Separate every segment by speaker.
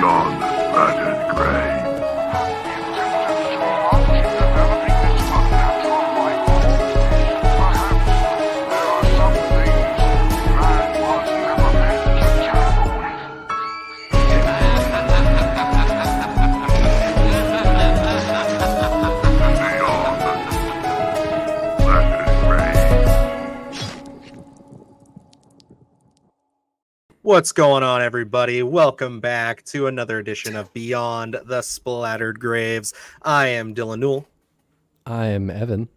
Speaker 1: Beyond the Splattered Graves.
Speaker 2: What's going on, everybody? Welcome back to another edition of Beyond the Splattered Graves. I am Dylan Newell.
Speaker 3: I am Evan.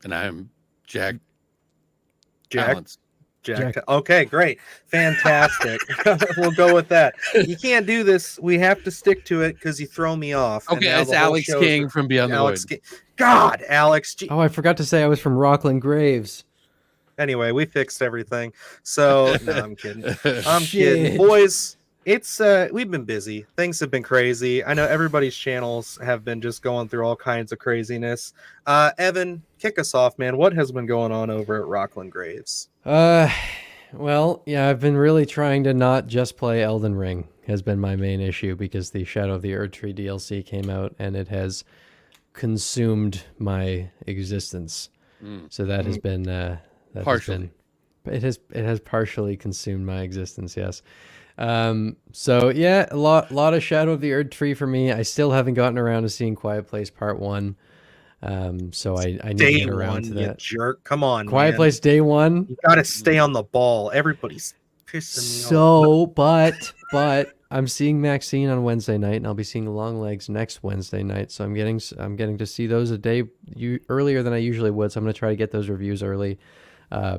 Speaker 4: And I'm Jack.
Speaker 2: Jack. Okay, great. Fantastic. We'll go with that. You can't do this. We have to stick to it because you throw me off.
Speaker 4: Okay, it's Alex King from Beyond the Void.
Speaker 2: God, Alex.
Speaker 3: Oh, I forgot to say I was from Rockland Graves.
Speaker 2: Anyway, we fixed everything. So, no, I'm kidding. I'm kidding. Boys, it's we've been busy. Things have been crazy. I know everybody's channels have been just going through all kinds of craziness. Evan, kick us off, man. What has been going on over at Rockland Graves?
Speaker 3: Well, yeah, I've been really trying to not just play Elden Ring has been my main issue because the Shadow of the Erdtree DLC came out and it has consumed my existence. So that has been
Speaker 4: partially.
Speaker 3: It has partially consumed my existence, yes. So yeah, a lot of Shadow of the Erdtree for me. I still haven't gotten around to seeing Quiet Place Part 1. So I need to get around to that.
Speaker 2: You jerk. Come on,
Speaker 3: Quiet
Speaker 2: man.
Speaker 3: Place Day 1.
Speaker 2: You gotta stay on the ball. Everybody's pissing me off.
Speaker 3: But I'm seeing Maxine on Wednesday night, and I'll be seeing Longlegs next Wednesday night. So I'm getting to see those a day earlier than I usually would. So I'm gonna try to get those reviews early.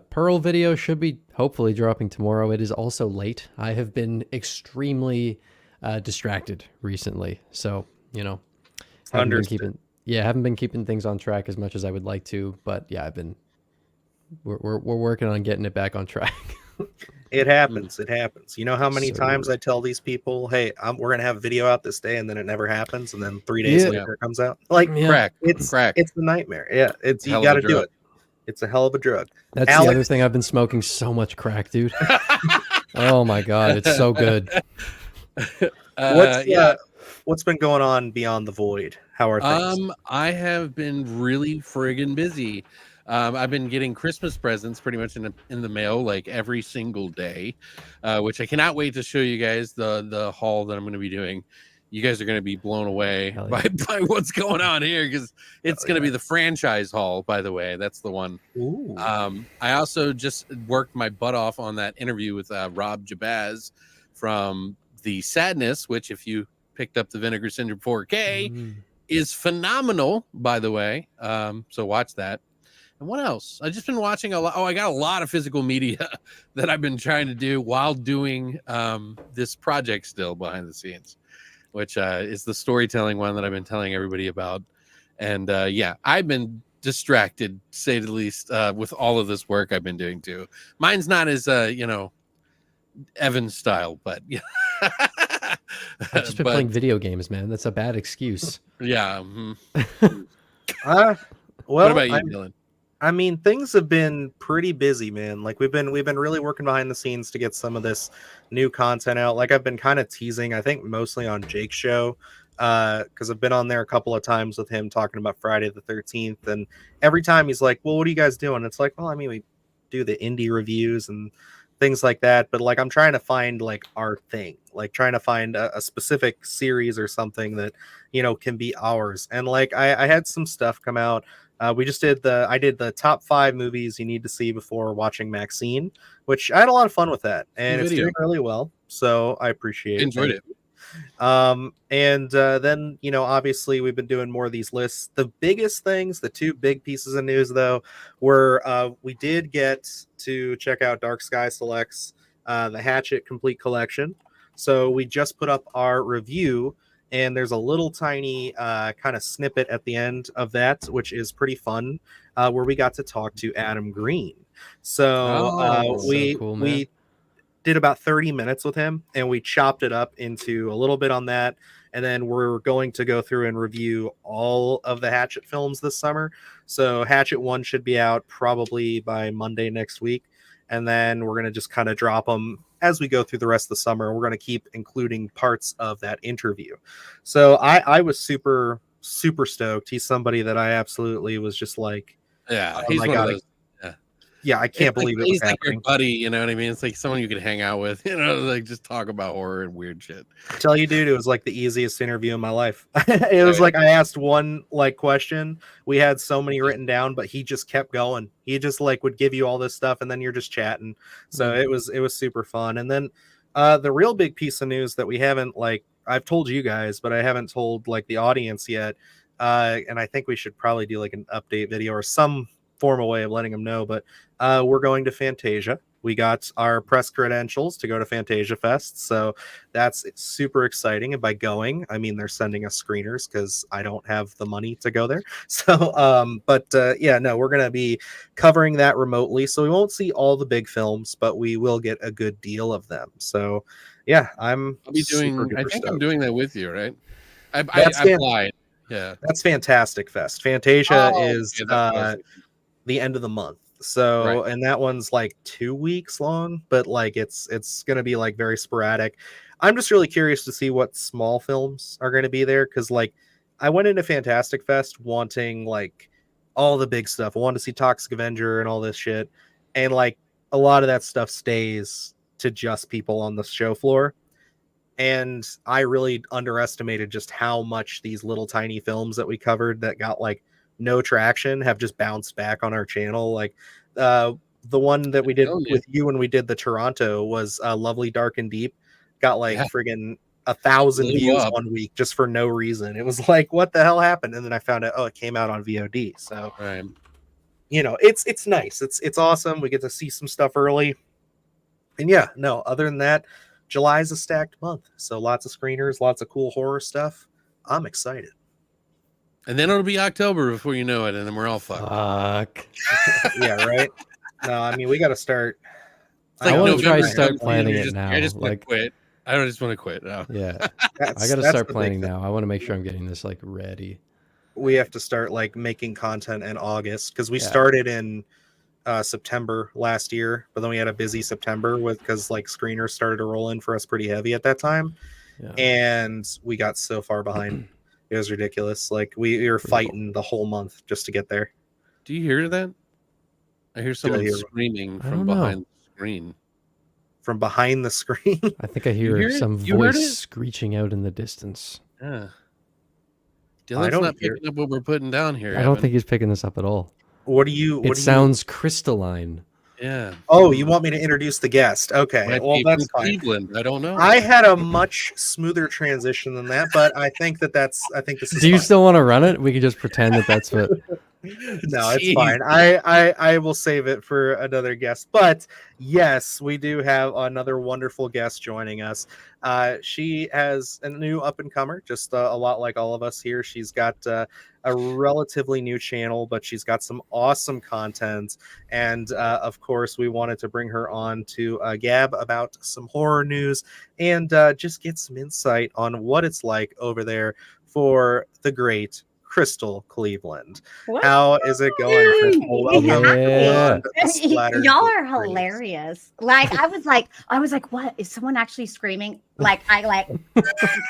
Speaker 3: Pearl video should be hopefully dropping tomorrow. It is also late. I have been extremely distracted recently, so haven't been keeping things on track as much as I would like to. But yeah, we're working on getting it back on track.
Speaker 2: It happens. It happens. You know how many times I tell these people, "Hey, we're gonna have a video out this day," and then it never happens, and then 3 days later it comes out.
Speaker 4: Crack.
Speaker 2: It's the nightmare. Yeah, you got to do it. It's a hell of a drug.
Speaker 3: That's Alex. The other thing. I've been smoking so much crack, dude. Oh my god, it's so good.
Speaker 2: What's been going on beyond the void? How are things?
Speaker 4: I have been really friggin' busy. I've been getting Christmas presents pretty much in the mail like every single day, which I cannot wait to show you guys the haul that I'm going to be doing. You guys are going to be blown away by what's going on here because it's going to be the franchise haul, by the way. That's the one.
Speaker 2: Ooh.
Speaker 4: I also just worked my butt off on that interview with Rob Jabaz from The Sadness, which if you picked up the Vinegar Syndrome 4K is phenomenal, by the way. So watch that. And what else? I've just been watching a lot. Oh, I got a lot of physical media that I've been trying to do while doing this project still behind the scenes, which is the storytelling one that I've been telling everybody about. And yeah, I've been distracted, to say the least, with all of this work I've been doing too. Mine's not as, Evan style, but yeah.
Speaker 3: I've just been playing video games, man. That's a bad excuse.
Speaker 4: Yeah.
Speaker 2: Well,
Speaker 4: what about you, Dylan?
Speaker 2: I mean, things have been pretty busy, man. Like we've been really working behind the scenes to get some of this new content out. Like I've been kind of teasing, I think mostly on Jake's show, because I've been on there a couple of times with him talking about Friday the 13th, and every time he's like, "Well, what are you guys doing?" It's like, "Well, I mean, we do the indie reviews and things like that." But like, I'm trying to find like our thing, like trying to find a specific series or something that can be ours. And like, I had some stuff come out. We just did I did the top 5 movies you need to see before watching Maxine, which I had a lot of fun with that, and it's doing really well. So I appreciate it.
Speaker 4: Enjoyed it.
Speaker 2: And then obviously we've been doing more of these lists. The biggest things, the 2 big pieces of news though, were we did get to check out Dark Sky Selects the Hatchet Complete Collection. So we just put up our review. And there's a little tiny kind of snippet at the end of that, which is pretty fun, where we got to talk to Adam Green. So we did about 30 minutes with him, and we chopped it up into a little bit on that. And then we're going to go through and review all of the Hatchet films this summer. So Hatchet 1 should be out probably by Monday next week. And then we're going to just kind of drop them as we go through the rest of the summer, we're going to keep including parts of that interview. So I was super stoked. He's somebody that I absolutely was just like,
Speaker 4: Yeah,
Speaker 2: oh
Speaker 4: he's
Speaker 2: my
Speaker 4: one of
Speaker 2: God,
Speaker 4: those. Yeah,
Speaker 2: yeah, I can't believe it was
Speaker 4: he's like your
Speaker 2: happening.
Speaker 4: buddy. You know what I mean? It's like someone you could hang out with. You know, like just talk about horror and weird shit.
Speaker 2: Tell you, dude, it was like the easiest interview in my life. It was like I asked one like question. We had so many written down, but he just kept going. He just like would give you all this stuff, and then you're just chatting. So it was super fun. And then the real big piece of news that we haven't like I've told you guys, but I haven't told like the audience yet. And I think we should probably do like an update video or some formal way of letting them know. But we're going to Fantasia. We got our press credentials to go to Fantasia Fest, so that's super exciting. And by going, I mean they're sending us screeners because I don't have the money to go there. So, yeah, no, we're gonna be covering that remotely, so we won't see all the big films, but we will get a good deal of them. So, yeah,
Speaker 4: I'll be doing. I think I'm doing that with you, right? I applied. Yeah,
Speaker 2: that's Fantastic Fest. Fantasia is
Speaker 4: okay,
Speaker 2: the end of the month. So and that one's like 2 weeks long, but like it's gonna be like very sporadic. I'm just really curious to see what small films are gonna be there, because like I went into Fantastic Fest wanting like all the big stuff. I wanted to see Toxic Avenger and all this shit, and like a lot of that stuff stays to just people on the show floor. And I really underestimated just how much these little tiny films that we covered that got like no traction have just bounced back on our channel. Like the one that we did with you when we did the Toronto was Lovely Dark and Deep, got like friggin' 1,000 views 1 week just for no reason. It was like, what the hell happened? And then I found out, oh, it came out on VOD. So you know, it's nice, it's awesome. We get to see some stuff early. And yeah, no, other than that, July's a stacked month, so lots of screeners, lots of cool horror stuff. I'm excited.
Speaker 4: And then it'll be October before you know it, and then we're all fucked.
Speaker 2: Yeah, right. No, I mean we got to start.
Speaker 3: I want to try start planning it now.
Speaker 4: I just want to quit. I don't just want to quit now.
Speaker 3: Yeah, I got to start planning now. I want to make sure I'm getting this like ready.
Speaker 2: We have to start like making content in August, because we started in September last year, but then we had a busy September because like screeners started to roll in for us pretty heavy at that time, and we got so far behind. It was ridiculous. Like we were fighting the whole month just to get there.
Speaker 4: Do you hear that? I hear someone screaming from behind the screen.
Speaker 2: From behind the screen?
Speaker 3: I think I hear some voice screeching out in the distance.
Speaker 4: Yeah. Dylan's not picking up what we're putting down here.
Speaker 3: I don't think he's picking this up at all.
Speaker 2: What do you?
Speaker 3: It sounds crystalline.
Speaker 4: Yeah.
Speaker 2: Oh, you want me to introduce the guest? Okay. Well, that's fine.
Speaker 4: Cleveland. I don't know.
Speaker 2: I had a much smoother transition than that, but I think this is.
Speaker 3: Do you still want to run it? We can just pretend that that's what.
Speaker 2: No, it's fine. I will save it for another guest. But yes, we do have another wonderful guest joining us. She has a new up and comer, just a lot like all of us here. She's got a relatively new channel, but she's got some awesome content. And of course, we wanted to bring her on to gab about some horror news and just get some insight on what it's like over there for the great Crystal Cleveland.
Speaker 5: What?
Speaker 2: How is it going, Crystal? Welcome.
Speaker 5: Y'all are hilarious. Like I was like, what is someone actually screaming? Like I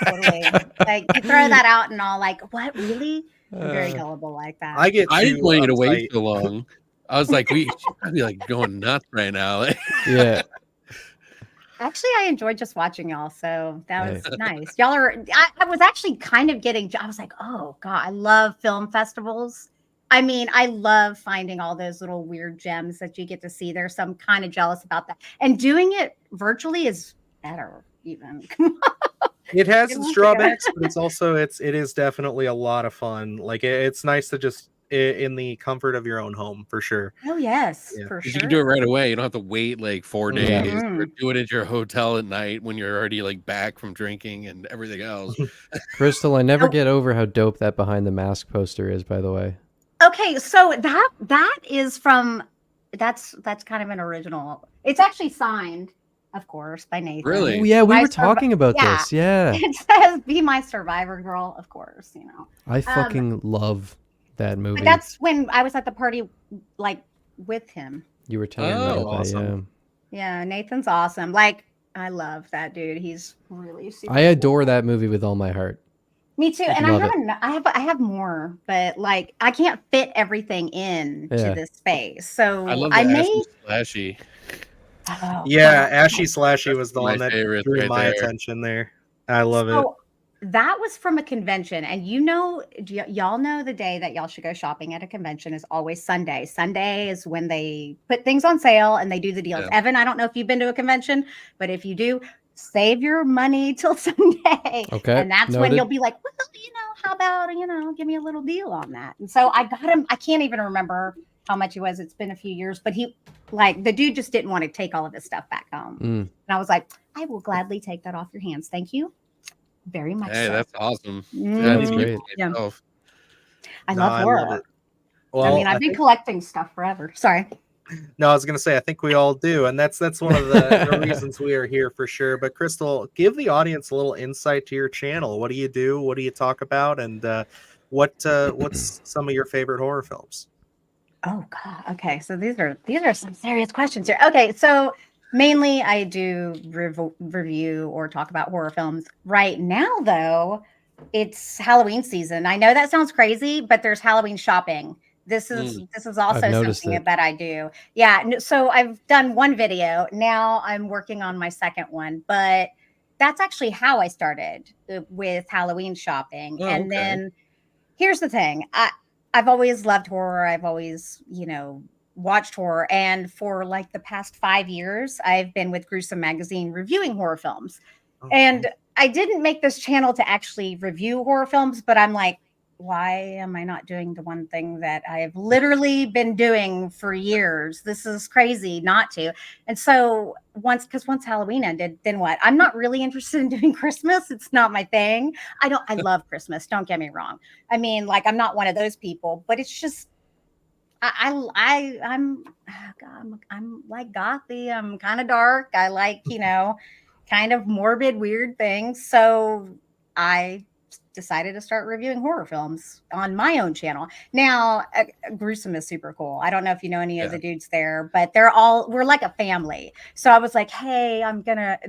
Speaker 5: totally like you throw that out and all like, what really? I'm very gullible like that.
Speaker 4: I didn't want you to wait so long. I was like, I'd be like going nuts right now.
Speaker 3: Yeah.
Speaker 5: Actually, I enjoyed just watching y'all, so that was nice. Y'all are. I was actually kind of getting. I was like, oh god, I love film festivals. I mean, I love finding all those little weird gems that you get to see. There's some kind of jealous about that, and doing it virtually is better. Even
Speaker 2: it has its drawbacks, but it's also it is definitely a lot of fun. Like it's nice to just in the comfort of your own home, for sure.
Speaker 5: Oh yes, for sure.
Speaker 4: You can do it right away. You don't have to wait like 4 days or do it at your hotel at night when you're already like back from drinking and everything else.
Speaker 3: Crystal, I never get over how dope that behind the mask poster is, by the way.
Speaker 5: Okay, so that is from that's kind of an original. It's actually signed, of course, by Nathan.
Speaker 4: Really?
Speaker 3: Oh, yeah, we were talking about this. Yeah.
Speaker 5: It says "Be my survivor, girl." Of course, you know.
Speaker 3: I fucking love that movie.
Speaker 5: But that's when I was at the party, like with him.
Speaker 3: You were telling me about
Speaker 2: awesome.
Speaker 3: that,
Speaker 5: Yeah, Nathan's awesome. Like I love that dude. He's really super.
Speaker 3: I adore that movie with all my heart.
Speaker 5: Me too. And
Speaker 3: Love
Speaker 5: I have more, but like I can't fit everything in to
Speaker 3: Yeah.
Speaker 5: this space.
Speaker 4: I
Speaker 5: So
Speaker 4: love
Speaker 5: I
Speaker 4: the
Speaker 5: may.
Speaker 4: Ashy Slashy.
Speaker 5: Oh,
Speaker 2: Yeah,
Speaker 5: God.
Speaker 2: Ashy Slashy was
Speaker 4: That's
Speaker 2: the
Speaker 4: my
Speaker 2: one that
Speaker 4: favorite
Speaker 2: drew
Speaker 4: right
Speaker 2: my
Speaker 4: there.
Speaker 2: attention there. I love it.
Speaker 5: So that was from a convention, and y'all know the day that y'all should go shopping at a convention is always Sunday. Sunday is when they put things on sale and they do the deals.
Speaker 4: Yeah.
Speaker 5: Evan, I don't know if you've been to a convention, but if you do, save your money till Sunday.
Speaker 3: Okay,
Speaker 5: And that's when
Speaker 3: noted.
Speaker 5: you'll be like, well, how about, give me a little deal on that. And so I got him. I can't even remember how much it was. It's been a few years, but the dude just didn't want to take all of his stuff back home. And I was like, I will gladly take that off your hands. Thank you very much.
Speaker 4: Hey,
Speaker 5: so.
Speaker 4: that's awesome.
Speaker 3: That's great.
Speaker 5: Yeah. I
Speaker 2: No,
Speaker 5: love
Speaker 2: I
Speaker 5: horror.
Speaker 2: love it.
Speaker 5: I
Speaker 2: Well,
Speaker 5: mean, I've been collecting stuff forever. Sorry.
Speaker 2: no, I was gonna say I think we all do, and that's one of the reasons we are here for sure. But Crystal, give the audience a little insight to your channel. What do you do? What do you talk about? And what's some of your favorite horror films?
Speaker 5: Oh God. Okay. So these are some serious questions here. Okay. So mainly I do review or talk about horror films. Right now, though, it's Halloween season. I know that sounds crazy, but there's Halloween shopping. This is also
Speaker 3: noticed
Speaker 5: something
Speaker 3: it.
Speaker 5: that I do. Yeah. So I've done one video. Now I'm working on my second one, but that's actually how I started with Halloween shopping.
Speaker 4: Oh,
Speaker 5: And
Speaker 4: okay.
Speaker 5: then here's the thing. I've always loved horror. I've always, watched horror. And for like the past 5 years, I've been with Gruesome Magazine reviewing horror films. And I didn't make this channel to actually review horror films, but I'm like, why am I not doing the one thing that I've literally been doing for years? This is crazy not to. And so once Halloween ended, then what? I'm not really interested in doing Christmas. It's not my thing. I love Christmas. Don't get me wrong. I mean, like, I'm not one of those people, but it's just, I'm like gothy. I'm kind of dark. I like, kind of morbid, weird things. So I decided to start reviewing horror films on my own channel. Now, Gruesome is super cool. I don't know if you know any of the dudes there, but we're like a family. So I was like, hey,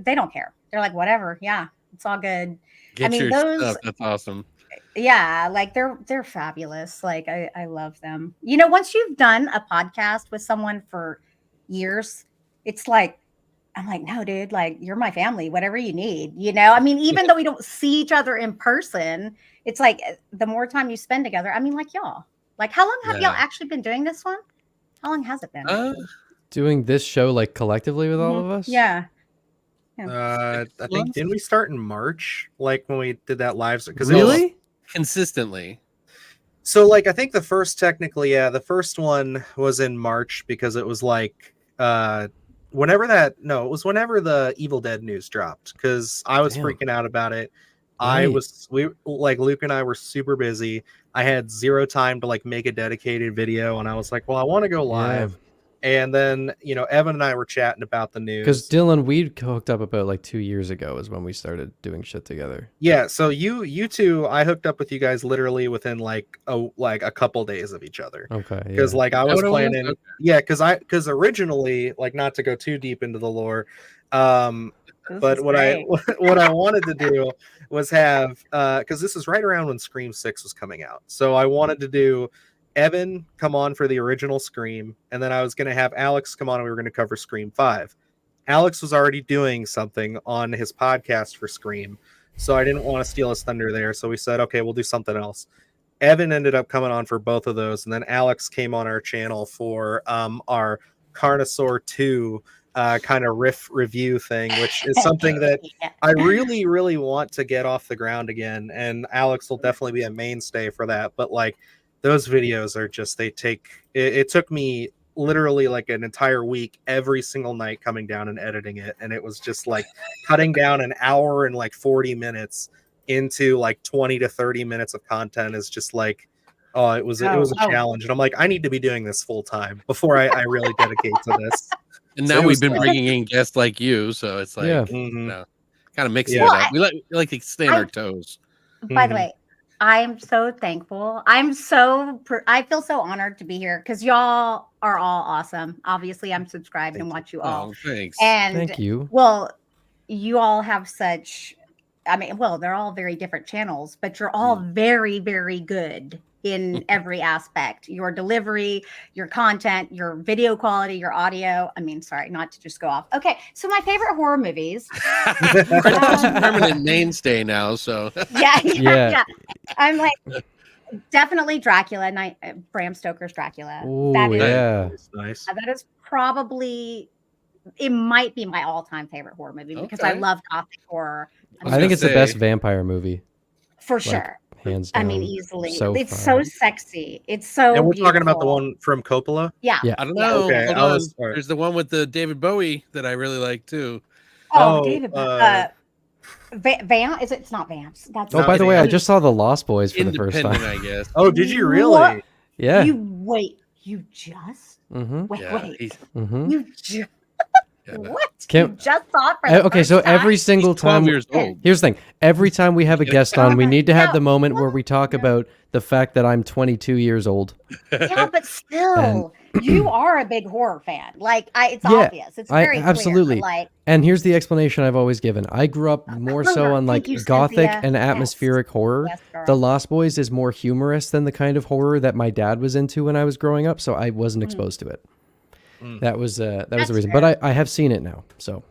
Speaker 5: they don't care. They're like, whatever. Yeah, it's all good.
Speaker 4: Get your stuff. That's awesome.
Speaker 5: Yeah, like they're fabulous. Like I love them. Once you've done a podcast with someone for years, it's like, I'm like, no, dude, like you're my family, whatever you need, I mean, even though we don't see each other in person, it's like the more time you spend together. I mean, like y'all, like how long have y'all actually been doing this one? How long has it been?
Speaker 3: Doing this show like collectively with all of us?
Speaker 5: Yeah.
Speaker 2: I think, didn't we start in March? Like when we did that live? Because
Speaker 3: really?
Speaker 4: Consistently.
Speaker 2: So like I think the first one was in March because it was like whenever the Evil Dead news dropped, because I was freaking out about it.
Speaker 3: Right.
Speaker 2: Luke and I were super busy. I had zero time to like make a dedicated video, and I was like, well, I want to go live. And then, Evan and I were chatting about the news.
Speaker 3: Because Dylan, we hooked up about like 2 years ago is when we started doing shit together.
Speaker 2: Yeah, so you two, I hooked up with you guys literally within like a couple days of each other.
Speaker 3: Okay.
Speaker 2: Because like I was planning, because originally, like, not to go too deep into the lore, but what I wanted to do was have because this is right around when Scream 6 was coming out, so I wanted to do Evan come on for the original Scream, and then I was going to have Alex come on and we were going to cover Scream 5. Alex was already doing something on his podcast for Scream, so I didn't want to steal his thunder there, so we said, okay, we'll do something else. Evan ended up coming on for both of those, and then Alex came on our channel for our Carnosaur 2 kind of riff review thing, which is something that I really, really want to get off the ground again, and Alex will definitely be a mainstay for that. But like, those videos are just, it took me literally like an entire week every single night coming down and editing it, and it was just like cutting down an hour and like 40 minutes into like 20 to 30 minutes of content is just like, it was a challenge, and I'm like, I need to be doing this full time before I really dedicate to this.
Speaker 4: And now we've been bringing in guests like you, so it's like, kind of mixing it up. We like to stay on our toes.
Speaker 5: By the way, I'm so thankful. I feel so honored to be here because y'all are all awesome. Obviously, I'm subscribed and watch you all.
Speaker 4: Oh, thanks.
Speaker 5: And
Speaker 3: thank you.
Speaker 5: Well, you all have such, I mean, well, they're all very different channels, but you're all very, very good in every aspect. Your delivery, your content, your video quality, your audio. I mean, sorry, not to just go off. Okay, so my favorite horror movies.
Speaker 4: Crystal's a permanent mainstay now, so
Speaker 5: Yeah. I'm like, definitely Dracula, Bram Stoker's Dracula.
Speaker 3: Oh
Speaker 5: That is,
Speaker 3: yeah.
Speaker 2: Nice.
Speaker 5: that is probably, it might be my all-time favorite horror movie because I
Speaker 4: Okay.
Speaker 5: love gothic horror.
Speaker 3: I think it's the best vampire movie,
Speaker 5: For sure.
Speaker 3: hands down.
Speaker 5: I mean, easily.
Speaker 3: So
Speaker 5: It's
Speaker 3: fun.
Speaker 5: so sexy. It's so
Speaker 2: And we're talking about the
Speaker 5: beautiful.
Speaker 2: one from Coppola.
Speaker 5: Yeah.
Speaker 3: Yeah.
Speaker 4: I don't know.
Speaker 2: Okay,
Speaker 4: Hold
Speaker 2: I
Speaker 4: on.
Speaker 2: was-
Speaker 4: There's the one with the David Bowie that I really like too.
Speaker 2: Oh,
Speaker 5: David. Vamp? It's not Vamps. That's
Speaker 3: Oh, by the way, I
Speaker 2: Independent.
Speaker 3: just saw The Lost Boys for the first
Speaker 4: Independent,
Speaker 3: time.
Speaker 4: I guess.
Speaker 2: Oh, did you really?
Speaker 5: What?
Speaker 3: Yeah.
Speaker 5: You just
Speaker 3: Mm-hmm.
Speaker 5: wait.
Speaker 4: Yeah, he's-
Speaker 3: Mm-hmm.
Speaker 5: You just
Speaker 4: yeah, no.
Speaker 5: what?
Speaker 3: Can't-
Speaker 5: You just saw it for the
Speaker 3: Okay,
Speaker 5: first
Speaker 3: so
Speaker 5: time?
Speaker 3: every single
Speaker 4: He's 12
Speaker 3: time.
Speaker 4: years old.
Speaker 3: Here's the thing. Every time we have a guest on, we need to have
Speaker 5: No,
Speaker 3: the moment where we talk about the fact that I'm 22 years old.
Speaker 5: Yeah, but still, you are a big horror fan. Like, it's
Speaker 3: Yeah,
Speaker 5: obvious. It's very clear,
Speaker 3: absolutely.
Speaker 5: but, like,
Speaker 3: And here's the explanation I've always given. I grew up more so on like
Speaker 5: Thank you,
Speaker 3: gothic
Speaker 5: Cynthia.
Speaker 3: and
Speaker 5: Yes.
Speaker 3: atmospheric horror.
Speaker 5: yes, girl.
Speaker 3: The Lost Boys is more humorous than the kind of horror that my dad was into when I was growing up, so I wasn't exposed to it. That was the
Speaker 5: That's
Speaker 3: reason.
Speaker 5: fair.
Speaker 3: But I have seen it now. So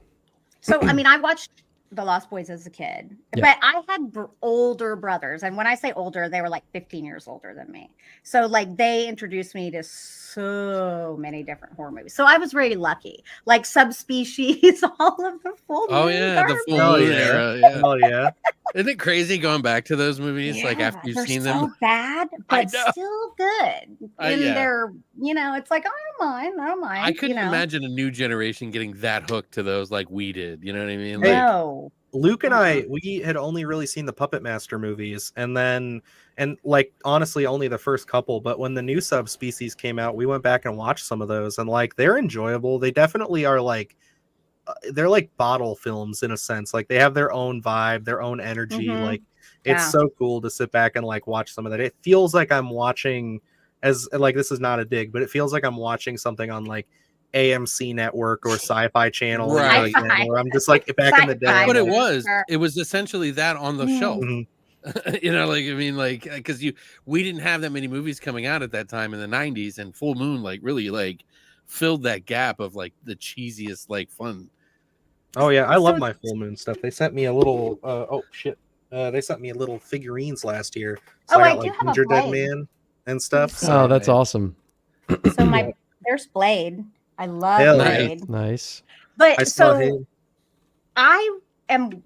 Speaker 5: So, I mean, I watched The Lost Boys as a kid,
Speaker 3: Yeah.
Speaker 5: but I had older brothers. And when I say older, they were like 15 years older than me. So, like, they introduced me to so many different horror movies. So, I was very lucky. Like, Subspecies, all of the full
Speaker 4: Oh
Speaker 5: moon
Speaker 4: yeah, the
Speaker 5: garbage.
Speaker 4: full
Speaker 2: Oh,
Speaker 4: moon
Speaker 2: yeah.
Speaker 4: era. Yeah.
Speaker 2: Oh yeah.
Speaker 4: Isn't it crazy going back to those movies like
Speaker 5: Yeah,
Speaker 4: after you've
Speaker 5: they're
Speaker 4: seen
Speaker 5: so
Speaker 4: them?
Speaker 5: bad,
Speaker 4: I
Speaker 5: but
Speaker 4: know.
Speaker 5: still good. And
Speaker 4: Yeah.
Speaker 5: they're, it's like, I don't mind.
Speaker 4: I couldn't
Speaker 5: you know?
Speaker 4: imagine a new generation getting that hooked to those like we did. You know what I mean?
Speaker 2: Hey,
Speaker 4: Like,
Speaker 5: No.
Speaker 2: Luke and I, we had only really seen the Puppet Master movies, and like honestly, only the first couple. But when the new Subspecies came out, we went back and watched some of those, and like they're enjoyable. They definitely are like they're like bottle films in a sense. Like they have their own vibe, their own energy.
Speaker 5: Mhm.
Speaker 2: Like it's
Speaker 5: Yeah.
Speaker 2: so cool to sit back and like watch some of that. It feels like I'm watching, as like this is not a dig, but it feels like I'm watching something on like AMC Network or Sci-Fi Channel, you know,
Speaker 4: Right.
Speaker 2: again, where I'm just like back in the day.
Speaker 5: Sci-Fi.
Speaker 4: but it
Speaker 2: like,
Speaker 4: was
Speaker 5: Sure.
Speaker 4: it was essentially that on the shelf.
Speaker 2: Mhm.
Speaker 4: You know, like I mean, like because we didn't have that many movies coming out at that time in the 90s, and Full Moon like really like filled that gap of like the cheesiest like fun.
Speaker 2: Oh yeah, I love
Speaker 5: So-
Speaker 2: my full moon stuff. They sent me a little. Oh shit! They sent me a little figurines last year. So
Speaker 5: Oh, I
Speaker 2: I got
Speaker 5: do
Speaker 2: like
Speaker 5: have a
Speaker 2: Ginger Dead
Speaker 5: Blade.
Speaker 2: Man and stuff.
Speaker 3: oh,
Speaker 2: So
Speaker 3: that's awesome.
Speaker 5: So there's Blade. I love
Speaker 2: Hell
Speaker 4: yeah.
Speaker 5: Blade.
Speaker 3: Nice.
Speaker 5: But
Speaker 2: I saw
Speaker 5: so
Speaker 2: him.
Speaker 5: I am.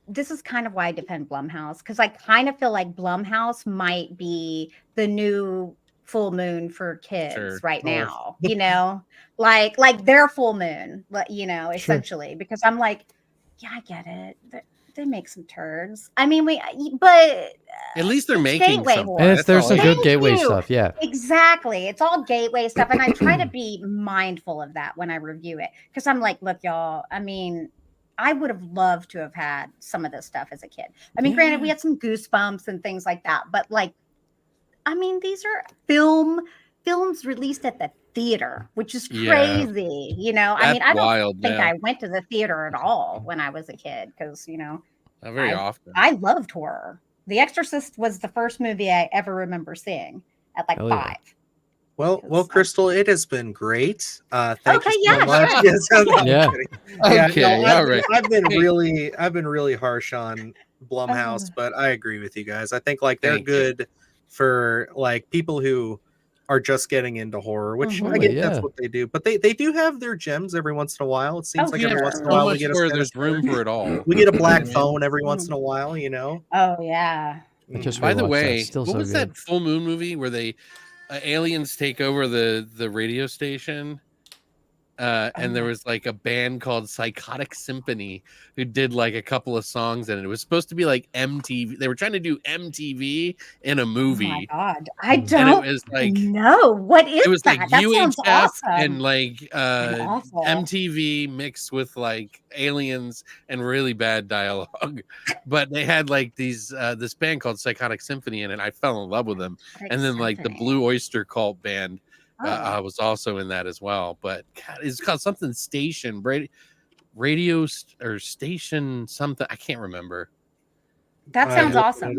Speaker 5: This is kind of why I defend Blumhouse, because I kind of feel like Blumhouse might be the new Full Moon for kids
Speaker 4: Sure.
Speaker 5: right
Speaker 2: Oh.
Speaker 5: now. You know, like their Full Moon. You know, essentially, because I'm like, yeah, I get it. They make some turds. I mean, but
Speaker 4: At least they're
Speaker 5: it's
Speaker 4: making
Speaker 5: gateway
Speaker 4: something.
Speaker 5: horror.
Speaker 3: And
Speaker 4: That's
Speaker 3: there's
Speaker 4: all
Speaker 3: some
Speaker 4: I-
Speaker 3: good
Speaker 5: Thank
Speaker 3: gateway
Speaker 5: you.
Speaker 3: stuff. Yeah.
Speaker 5: Exactly. It's all gateway stuff. And I try to be mindful of that when I review it. Because I'm like, look, y'all, I mean, I would have loved to have had some of this stuff as a kid. I mean, granted, we had some goosebumps and things like that, but like, I mean, these are films released at the theater, which is
Speaker 4: Yeah.
Speaker 5: crazy. You know, I mean,
Speaker 4: That's
Speaker 5: I don't
Speaker 4: wild.
Speaker 5: think
Speaker 4: Yeah.
Speaker 5: I went to the theater at all when I was a kid because,
Speaker 4: Not very often.
Speaker 5: I loved horror. The Exorcist was the first movie I ever remember seeing at like
Speaker 3: Hell yeah.
Speaker 5: 5.
Speaker 2: Well,
Speaker 5: Because I-
Speaker 2: Crystal, it has been great. Thank
Speaker 5: Okay,
Speaker 2: you so
Speaker 5: yeah,
Speaker 2: much.
Speaker 5: sure.
Speaker 2: Yes, I'm
Speaker 3: Yeah.
Speaker 2: kidding.
Speaker 4: Okay, all right.
Speaker 2: I've been
Speaker 4: Hey.
Speaker 2: really harsh on Blumhouse, but I agree with you guys. I think like they're
Speaker 4: Thank you.
Speaker 2: good for like people who are just getting into horror, which
Speaker 5: Mhm.
Speaker 2: I get
Speaker 3: Yeah.
Speaker 2: that's what they do. But they do have their gems every once in a while. It seems
Speaker 5: Oh,
Speaker 2: like
Speaker 5: yeah.
Speaker 2: every once in a
Speaker 4: So
Speaker 2: while we
Speaker 4: much
Speaker 2: get
Speaker 4: where
Speaker 2: a
Speaker 4: there's room for it all.
Speaker 2: we get a black
Speaker 4: Mhm.
Speaker 2: phone every once in a while, you know.
Speaker 5: Oh yeah.
Speaker 3: I just
Speaker 4: By the
Speaker 3: rewatched that.
Speaker 4: way,
Speaker 3: It's still
Speaker 4: what
Speaker 3: so
Speaker 4: was
Speaker 3: good.
Speaker 4: that Full Moon movie where they aliens take over the radio station? And there was like a band called Psychotic Symphony who did like a couple of songs, and it was supposed to be like MTV. They were trying to do MTV in a
Speaker 5: Oh my
Speaker 4: movie,
Speaker 5: god. I
Speaker 3: And
Speaker 4: and
Speaker 5: don't
Speaker 4: it was like
Speaker 5: know. What is
Speaker 4: it was
Speaker 5: that?
Speaker 4: like
Speaker 5: That sounds
Speaker 4: UHF
Speaker 5: awesome.
Speaker 4: and like
Speaker 5: And awful.
Speaker 4: MTV mixed with like aliens and really bad dialogue. But they had like these this band called Psychotic Symphony in it. I fell in love with them, and then like the Blue Oyster Cult band
Speaker 5: Oh.
Speaker 4: was also in that as well. But God, it's called something Station. Brady, or station something. I can't remember.
Speaker 5: That sounds awesome.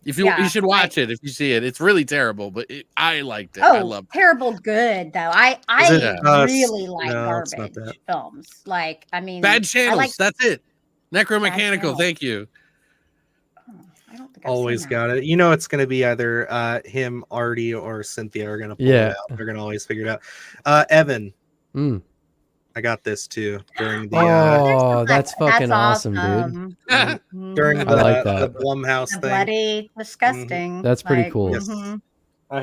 Speaker 4: If you
Speaker 5: Yeah,
Speaker 4: you should watch it if you see it. It's really terrible, but I liked it. I
Speaker 5: Oh,
Speaker 4: loved it.
Speaker 5: terrible good though. I
Speaker 4: it?
Speaker 5: really like
Speaker 2: No, it's not
Speaker 5: garbage
Speaker 2: that.
Speaker 5: films. Like, I mean,
Speaker 4: Bad
Speaker 5: I
Speaker 4: Channels.
Speaker 5: like.
Speaker 4: That's it. Necromechanical.
Speaker 5: Channels.
Speaker 4: Thank you.
Speaker 5: Oh, I don't think I've
Speaker 2: Always
Speaker 5: seen
Speaker 2: got it. You know, it's going to be either him, Artie, or Cynthia are going to pull
Speaker 3: Yeah.
Speaker 2: it out. They're going to always figure it out. Evan,
Speaker 3: Mm.
Speaker 2: I got this too during the
Speaker 3: Oh, that's fucking awesome, dude.
Speaker 2: during
Speaker 3: I like
Speaker 2: the
Speaker 3: that.
Speaker 2: Blumhouse
Speaker 5: The
Speaker 2: thing.
Speaker 5: bloody disgusting.
Speaker 3: That's pretty
Speaker 5: like,
Speaker 3: cool.
Speaker 2: Yes.
Speaker 5: mhm.
Speaker 2: I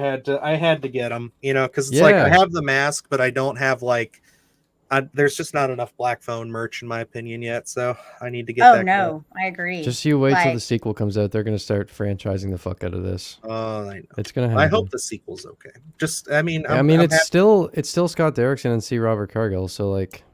Speaker 2: had to get them, you know, because it's like I
Speaker 3: Yeah.
Speaker 2: have the mask, but I don't have like, there's just not enough Black Phone merch in my opinion yet, so I need to get
Speaker 5: Oh
Speaker 2: that.
Speaker 5: no, I agree.
Speaker 3: Just you wait till
Speaker 5: Like-
Speaker 3: the sequel comes out. They're gonna start franchising the fuck out of this.
Speaker 2: Oh, I know.
Speaker 3: It's gonna happen.
Speaker 2: I hope the sequel's okay. Just, I mean,
Speaker 3: I mean,
Speaker 2: I'm
Speaker 3: it's still Scott Derrickson and C. Robert Cargill, so like,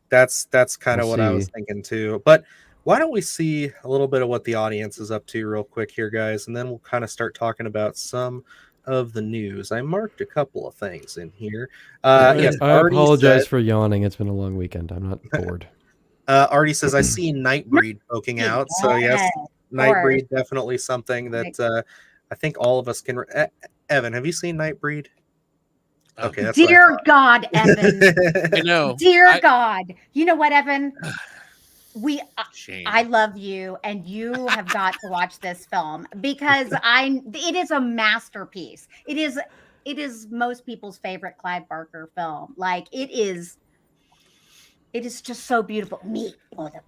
Speaker 2: that's kind of
Speaker 3: We'll
Speaker 2: what I was
Speaker 3: see.
Speaker 2: thinking too. But why don't we see a little bit of what the audience is up to real quick here, guys, and then we'll kind of start talking about some of the news. I marked a couple of things in here. Yes,
Speaker 3: I
Speaker 2: Artie
Speaker 3: apologize
Speaker 2: said-
Speaker 3: for yawning. It's been a long weekend. I'm not bored.
Speaker 2: Artie says I see Nightbreed poking out. So yes,
Speaker 5: Yes,
Speaker 2: Nightbreed definitely something that I think all of us can. Evan, have you seen Nightbreed? Okay, that's what I
Speaker 5: Dear God, Evan.
Speaker 4: I know.
Speaker 5: Dear God. You know what, Evan?
Speaker 4: Shame.
Speaker 5: I love you, and you have got to watch this film because it is a masterpiece. It is most people's favorite Clive Barker film. Like it is just so beautiful. Me,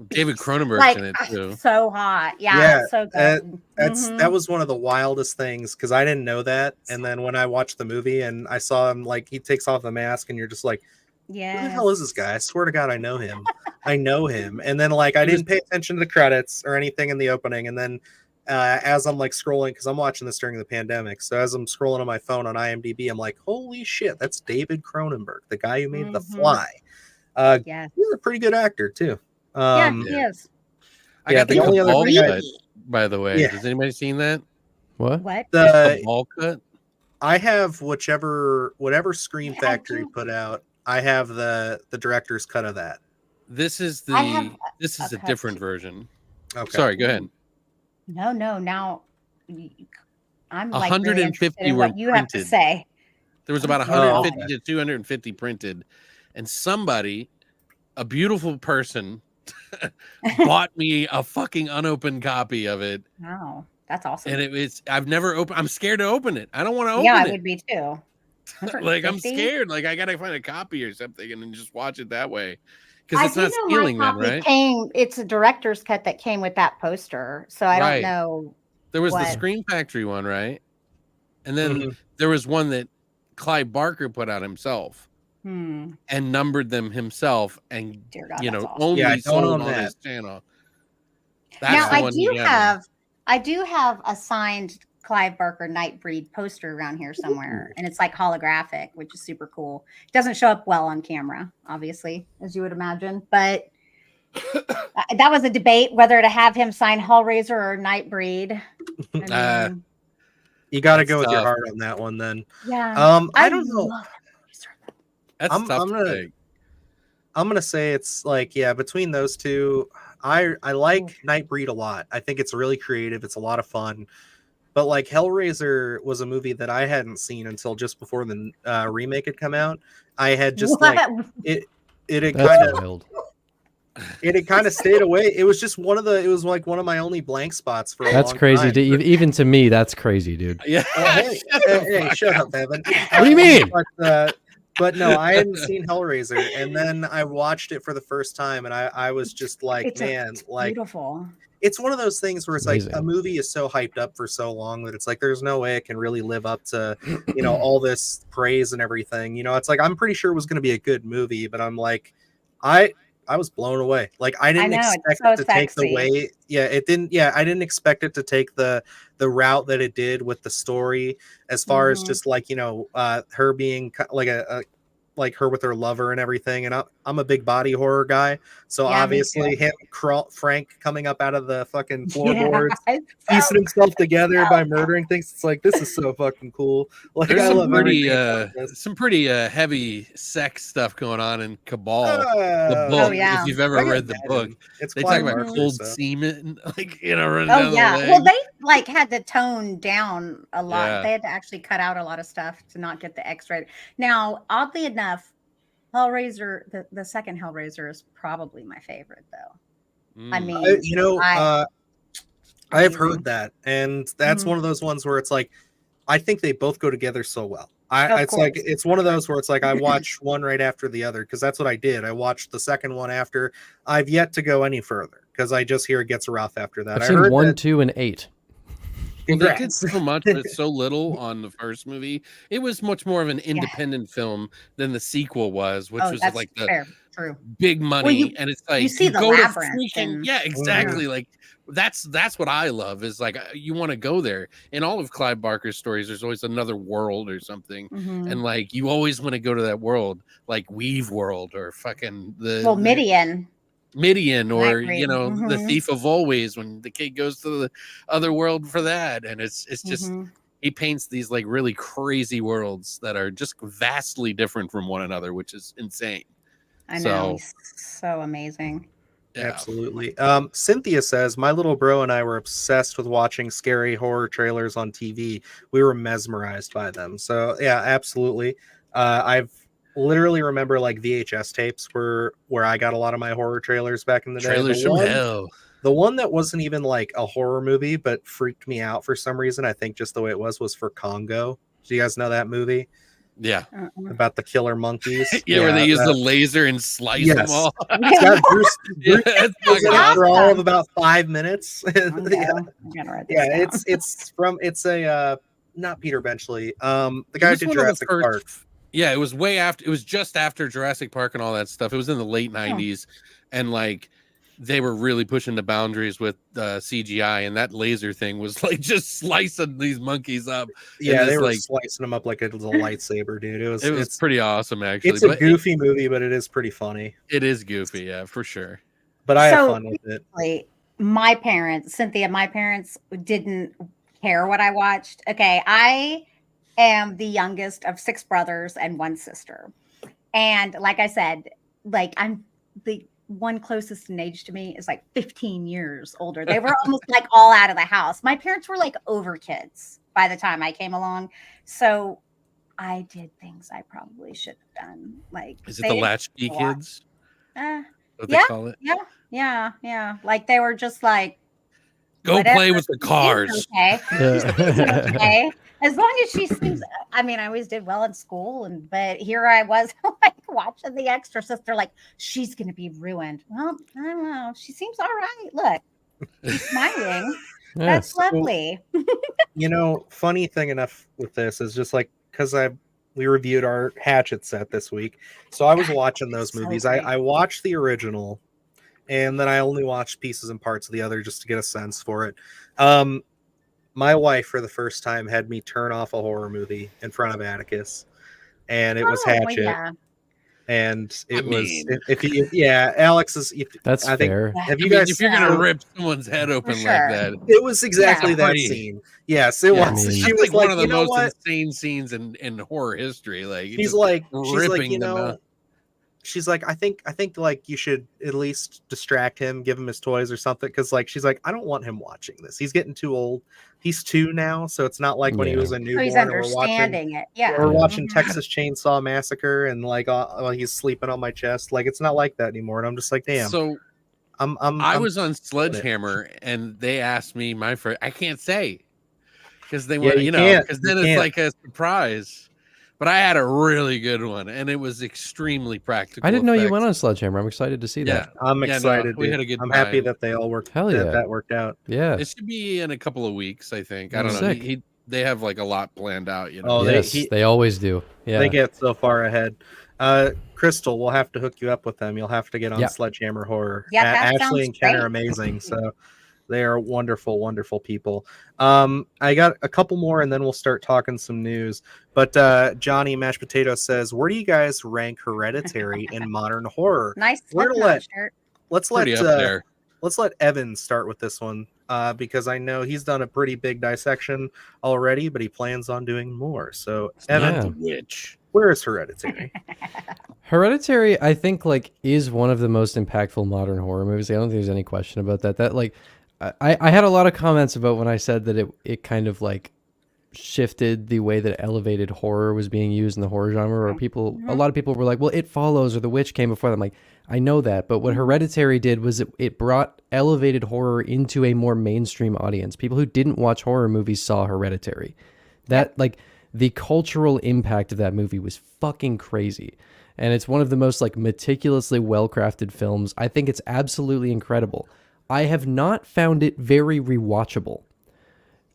Speaker 4: David Cronenberg's
Speaker 5: like
Speaker 4: in it too.
Speaker 5: so hot. Yeah,
Speaker 2: Yeah,
Speaker 5: it's so good.
Speaker 2: That was one of the wildest things because I didn't know that, and then when I watched the movie and I saw him, like he takes off the mask, and you're just like,
Speaker 5: yeah.
Speaker 2: who the hell is this guy? I swear to God, I know him. I know him. And then like I didn't pay attention to the credits or anything in the opening, and then as I'm like scrolling, because I'm watching this during the pandemic, so as I'm scrolling on my phone on IMDb, I'm like, holy shit, that's David Cronenberg, the guy who made The Fly.
Speaker 5: Yeah,
Speaker 2: he's a pretty good actor too.
Speaker 5: yeah, he is.
Speaker 4: I got
Speaker 2: the
Speaker 4: the
Speaker 2: only other
Speaker 4: ball
Speaker 2: thing I-
Speaker 4: cut, by the way.
Speaker 2: Yeah.
Speaker 4: Has anybody seen that?
Speaker 3: What?
Speaker 5: What?
Speaker 4: The ball cut?
Speaker 2: I have whatever Scream
Speaker 5: I
Speaker 2: Factory
Speaker 5: do.
Speaker 2: put out. I have the director's cut of that.
Speaker 4: This is
Speaker 5: I have
Speaker 4: a
Speaker 5: cut.
Speaker 4: different version.
Speaker 2: Okay.
Speaker 4: Sorry, go ahead.
Speaker 5: No. Now I'm like
Speaker 4: 150
Speaker 5: really interested in
Speaker 4: were
Speaker 5: what you have to
Speaker 4: printed.
Speaker 5: say.
Speaker 4: There was about
Speaker 5: Oh, God.
Speaker 4: 150 to 250 printed, and somebody, a beautiful person, bought me a fucking unopened copy of it,
Speaker 5: Wow, that's awesome.
Speaker 4: and I've never opened. I'm scared to open it. I don't want to open
Speaker 5: yeah, I
Speaker 4: it.
Speaker 5: would be too.
Speaker 4: Like I'm
Speaker 5: 150?
Speaker 4: scared. Like I gotta find a copy or something and then just watch it that way. Because
Speaker 5: I
Speaker 4: it's
Speaker 5: do
Speaker 4: not
Speaker 5: know
Speaker 4: stealing
Speaker 5: my
Speaker 4: then,
Speaker 5: copy
Speaker 4: right?
Speaker 5: came. It's a director's cut that came with that poster, so I
Speaker 4: Right.
Speaker 5: don't know.
Speaker 4: There was the
Speaker 5: what?
Speaker 4: Scream Factory one, right? And then
Speaker 2: Mhm.
Speaker 4: there was one that Clive Barker put out himself
Speaker 5: Hmm.
Speaker 4: and numbered them himself, and
Speaker 5: Dear God,
Speaker 4: you
Speaker 5: that's
Speaker 4: know
Speaker 5: awesome.
Speaker 4: only
Speaker 2: Yeah, I don't
Speaker 4: sold
Speaker 2: own
Speaker 4: on
Speaker 2: that.
Speaker 4: his channel. That's
Speaker 5: Now
Speaker 4: the
Speaker 5: I
Speaker 4: one he
Speaker 5: do
Speaker 4: got me.
Speaker 5: have a signed Clive Barker Nightbreed poster around here somewhere, and it's like holographic, which is super cool. It doesn't show up well on camera, obviously, as you would imagine, but that was a debate whether to have him sign Hellraiser or Nightbreed. I mean,
Speaker 2: You got to
Speaker 4: That's
Speaker 2: go with your
Speaker 4: tough.
Speaker 2: heart on that one then.
Speaker 5: yeah,
Speaker 2: I don't know.
Speaker 5: love Hellraiser.
Speaker 4: That's
Speaker 2: I'm
Speaker 4: tough to
Speaker 2: gonna-
Speaker 4: pick.
Speaker 2: I'm gonna say it's like, yeah, between those two, I like Nightbreed a lot. I think it's really creative. It's a lot of fun. But like Hellraiser was a movie that I hadn't seen until just before the remake had come out. I had just like it had
Speaker 3: That's
Speaker 2: kind of
Speaker 3: wild.
Speaker 2: it had kind of stayed away. It was just it was like one of my only blank spots for a
Speaker 3: That's
Speaker 2: long
Speaker 3: crazy.
Speaker 2: time.
Speaker 3: Even to me, that's crazy, dude.
Speaker 4: Yeah.
Speaker 2: Hey, shut up, Evan.
Speaker 3: What do you mean?
Speaker 2: But no, I hadn't seen Hellraiser, and then I watched it for the first time, and I was just like,
Speaker 5: It's
Speaker 2: man, like
Speaker 5: beautiful.
Speaker 2: it's one of those things where it's like
Speaker 3: Amazing.
Speaker 2: a movie is so hyped up for so long that it's like there's no way it can really live up to, you know, all this praise and everything. You know, it's like I'm pretty sure it was going to be a good movie, but I'm like, I was blown away. Like I didn't
Speaker 5: know, it's
Speaker 2: expect
Speaker 5: so
Speaker 2: it to take the
Speaker 5: sexy.
Speaker 2: way. Yeah, it didn't. Yeah, I didn't expect it to take the route that it did with the story, as far as
Speaker 5: Mhm.
Speaker 2: just like, you know, her being like like her with her lover and everything, and I'm a big body horror guy, so
Speaker 5: Yeah, me
Speaker 2: obviously
Speaker 5: too.
Speaker 2: Frank coming up out of the fucking
Speaker 5: Yeah,
Speaker 2: floorboards,
Speaker 5: it's
Speaker 2: piecing
Speaker 5: so
Speaker 2: himself together by
Speaker 5: so
Speaker 2: murdering things. It's like, this is so fucking cool. Like,
Speaker 4: There's
Speaker 2: I
Speaker 4: some
Speaker 2: love
Speaker 4: pretty
Speaker 2: everything about this.
Speaker 4: heavy sex stuff going on in Cabal, the
Speaker 2: Oh,
Speaker 4: book.
Speaker 5: yeah.
Speaker 4: If you've
Speaker 2: I
Speaker 4: ever
Speaker 2: can
Speaker 4: read the book,
Speaker 2: imagine. It's
Speaker 4: they talk
Speaker 2: Clive
Speaker 4: about
Speaker 5: Mhm.
Speaker 2: Barker,
Speaker 4: cold
Speaker 2: so
Speaker 4: semen, like running
Speaker 5: Oh
Speaker 4: down the
Speaker 5: yeah.
Speaker 4: leg.
Speaker 5: Well, they like had to tone down a lot.
Speaker 4: Yeah.
Speaker 5: They had to actually cut out a lot of stuff to not get the X-rated. Now, oddly enough, Hellraiser, the second Hellraiser is probably my favorite though. I
Speaker 4: Mm.
Speaker 5: mean,
Speaker 2: you know,
Speaker 5: I
Speaker 2: I've
Speaker 5: amazing.
Speaker 2: heard that, and that's
Speaker 5: Mhm.
Speaker 2: one of those ones where it's like, I think they both go together so well.
Speaker 5: Of
Speaker 2: It's like,
Speaker 5: course.
Speaker 2: it's one of those where it's like I watch one right after the other, because that's what I did. I watched the second one after. I've yet to go any further because I just hear it gets rough after that.
Speaker 3: I've
Speaker 2: I
Speaker 3: seen
Speaker 2: heard
Speaker 3: 1,
Speaker 2: that.
Speaker 3: 2, and 8.
Speaker 4: Well, they did
Speaker 2: Congrats.
Speaker 4: so much with so little on the first movie. It was much more of an independent film than the sequel was, which
Speaker 5: Oh,
Speaker 4: was
Speaker 5: that's
Speaker 4: like the
Speaker 5: fair. True.
Speaker 4: big money.
Speaker 5: you
Speaker 4: And it's
Speaker 5: you
Speaker 4: like
Speaker 5: see
Speaker 4: you
Speaker 5: the
Speaker 4: go to
Speaker 5: labyrinth
Speaker 4: freaking
Speaker 5: and
Speaker 4: yeah, exactly. Like that's what I love is like you want to go there. In all of Clive Barker's stories, there's always another world or something,
Speaker 5: Mhm.
Speaker 4: and like you always want to go to that world, like Weave World or fucking
Speaker 5: Well,
Speaker 4: the
Speaker 5: Midian.
Speaker 4: Midian,
Speaker 5: I
Speaker 4: or
Speaker 5: agree.
Speaker 4: the
Speaker 5: Mhm.
Speaker 4: Thief of Always when the kid goes to the other world for that, and it's just
Speaker 5: Mhm.
Speaker 4: he paints these like really crazy worlds that are just vastly different from one another, which is insane.
Speaker 5: I know.
Speaker 4: So
Speaker 5: He's so amazing.
Speaker 4: yeah,
Speaker 2: Absolutely. Cynthia says, my little bro and I were obsessed with watching scary horror trailers on TV. We were mesmerized by them. So yeah, absolutely. I've literally remember like VHS tapes where I got a lot of my horror trailers back in the day.
Speaker 4: trailers from hell.
Speaker 2: The one that wasn't even like a horror movie, but freaked me out for some reason, I think just the way it was for Congo. Do you guys know that movie
Speaker 4: Yeah,
Speaker 2: about the killer monkeys?
Speaker 4: yeah, where they use the
Speaker 2: that-
Speaker 4: laser and slice them
Speaker 2: yes.
Speaker 4: all.
Speaker 2: It's got Bruce
Speaker 4: Yeah, it's
Speaker 2: Willis in
Speaker 4: fucking
Speaker 2: it for all
Speaker 5: awesome.
Speaker 2: of about 5 minutes.
Speaker 5: Okay, I'm gonna write this
Speaker 2: Yeah,
Speaker 5: down.
Speaker 2: it's a not Peter Benchley. The guy who
Speaker 4: was
Speaker 2: did
Speaker 4: one of the
Speaker 2: Jurassic
Speaker 4: first-
Speaker 2: Park.
Speaker 4: Yeah, it was way after. It was just after Jurassic Park and all that stuff. It was in the late '90s, and like they were really pushing the boundaries with CGI, and that laser thing was like just slicing these monkeys up.
Speaker 2: Yeah, they
Speaker 4: this,
Speaker 2: were
Speaker 4: like
Speaker 2: slicing them up like it was a lightsaber, dude.
Speaker 4: it was
Speaker 2: It's
Speaker 4: pretty awesome actually.
Speaker 2: it's a
Speaker 4: But
Speaker 2: goofy movie, but it is pretty funny.
Speaker 4: it is goofy, yeah, for sure.
Speaker 2: But I have
Speaker 5: So
Speaker 2: fun with it.
Speaker 5: basically, my parents, Cynthia, my parents didn't care what I watched. Okay, I am the youngest of 6 brothers and 1 sister. And like I said, like I'm the one closest in age to me is like 15 years older. They were almost like all out of the house. My parents were like over kids by the time I came along. So I did things I probably should have done. Like
Speaker 4: Is it
Speaker 5: they
Speaker 4: the
Speaker 5: didn't
Speaker 4: latchkey
Speaker 5: know what-
Speaker 4: kids?
Speaker 5: Uh,
Speaker 4: What
Speaker 5: yeah,
Speaker 4: they call it?
Speaker 5: yeah. Like they were just like,
Speaker 4: Go
Speaker 5: whatever,
Speaker 4: play with the
Speaker 5: she's
Speaker 4: cars.
Speaker 5: okay.
Speaker 3: Yeah.
Speaker 5: Okay. As long as she seems, I mean, I always did well in school, but here I was like watching The Exorcist. They're like, she's gonna be ruined. Well, I don't know. She seems all right. Look, she's smiling.
Speaker 3: Yeah.
Speaker 5: That's lovely.
Speaker 2: You know, funny thing enough with this is just like because we reviewed our Hatchet set this week, so I was watching those
Speaker 5: so
Speaker 2: movies.
Speaker 5: great.
Speaker 2: I watched the original, and then I only watched pieces and parts of the other just to get a sense for it. My wife, for the first time, had me turn off a horror movie in front of Atticus, and it was
Speaker 5: Oh,
Speaker 2: Hatchet.
Speaker 5: yeah.
Speaker 2: And it
Speaker 4: I
Speaker 2: was
Speaker 4: mean-
Speaker 2: if you yeah, Alex is.
Speaker 3: That's
Speaker 2: I think
Speaker 3: fair.
Speaker 2: have
Speaker 4: I
Speaker 2: you
Speaker 4: mean,
Speaker 2: guys?
Speaker 4: if you're gonna
Speaker 5: Yeah.
Speaker 4: rip someone's head open
Speaker 5: sure.
Speaker 4: like that,
Speaker 2: It was exactly
Speaker 5: Yeah.
Speaker 2: that
Speaker 4: Pretty-
Speaker 2: scene. Yes, it
Speaker 4: Yeah,
Speaker 2: was.
Speaker 3: I mean-
Speaker 2: She
Speaker 4: that's
Speaker 2: was
Speaker 4: like
Speaker 2: like,
Speaker 4: one of the
Speaker 2: you know
Speaker 4: most
Speaker 2: what?
Speaker 4: insane scenes in horror history. Like
Speaker 2: She's
Speaker 4: just
Speaker 2: like,
Speaker 4: ripping
Speaker 2: you
Speaker 4: them
Speaker 2: know,
Speaker 4: out.
Speaker 2: she's like, I think like you should at least distract him, give him his toys or something, because like she's like, I don't want him watching this. He's getting too old. He's 2 now, so it's not like when he
Speaker 3: Yeah.
Speaker 2: was a
Speaker 5: So
Speaker 2: newborn.
Speaker 5: he's
Speaker 2: and we're watching.
Speaker 5: understanding it. Yeah.
Speaker 2: We're
Speaker 3: Yeah.
Speaker 2: watching
Speaker 5: Mhm.
Speaker 2: Texas Chainsaw Massacre, and like he's sleeping on my chest. Like it's not like that anymore. And I'm just like, damn.
Speaker 4: So
Speaker 2: I
Speaker 4: was on Sledgehammer, and they asked me my first. I can't say because they
Speaker 2: Yeah,
Speaker 4: want
Speaker 2: you
Speaker 4: you know
Speaker 2: can't.
Speaker 4: because
Speaker 2: You
Speaker 4: then it's
Speaker 2: can't.
Speaker 4: like a surprise. But I had a really good one, and it was extremely practical.
Speaker 3: I didn't know you
Speaker 4: effects.
Speaker 3: went on Sledgehammer. I'm excited to see
Speaker 4: Yeah,
Speaker 3: that.
Speaker 2: I'm
Speaker 4: Yeah, no,
Speaker 2: excited.
Speaker 4: we
Speaker 2: dude.
Speaker 4: had a good
Speaker 2: I'm happy
Speaker 4: time.
Speaker 2: that they all worked.
Speaker 3: Hell yeah.
Speaker 2: That worked out.
Speaker 3: Yeah.
Speaker 4: It should be in a couple of weeks, I think. I don't know.
Speaker 3: Sick.
Speaker 4: They have like a lot planned out, you know.
Speaker 2: Oh,
Speaker 3: Yes, they always do. Yeah.
Speaker 2: They get so far ahead. Crystal, we'll have to hook you up with them. You'll have to get on
Speaker 3: Yeah.
Speaker 2: Sledgehammer Horror.
Speaker 5: Yeah, that
Speaker 2: Ashley
Speaker 5: sounds
Speaker 2: and Ken are
Speaker 5: great.
Speaker 2: amazing. So They are wonderful, wonderful people. I got a couple more, and then we'll start talking some news. But Johnny Mashed Potato says, "Where do you guys rank Hereditary in modern horror?"
Speaker 5: Nice
Speaker 2: We're gonna
Speaker 5: Slipknot shirt.
Speaker 2: let's
Speaker 4: Pretty
Speaker 2: let
Speaker 4: up there.
Speaker 2: let's let Evan start with this one, because I know he's done a pretty big dissection already, but he plans on doing more. So, Evan,
Speaker 3: Yeah.
Speaker 4: The witch.
Speaker 2: where is Hereditary?
Speaker 3: Hereditary, I think, like, is one of the most impactful modern horror movies. I don't think there's any question about that. That, like, I had a lot of comments about when I said that it kind of like shifted the way that elevated horror was being used in the horror genre, or a lot of people were like, well, It Follows or The Witch came before them. Like, I know that, but what Hereditary did was it brought elevated horror into a more mainstream audience. People who didn't watch horror movies saw Hereditary. That, like, the cultural impact of that movie was fucking crazy. And it's one of the most, like, meticulously well-crafted films. I think it's absolutely incredible. I have not found it very rewatchable.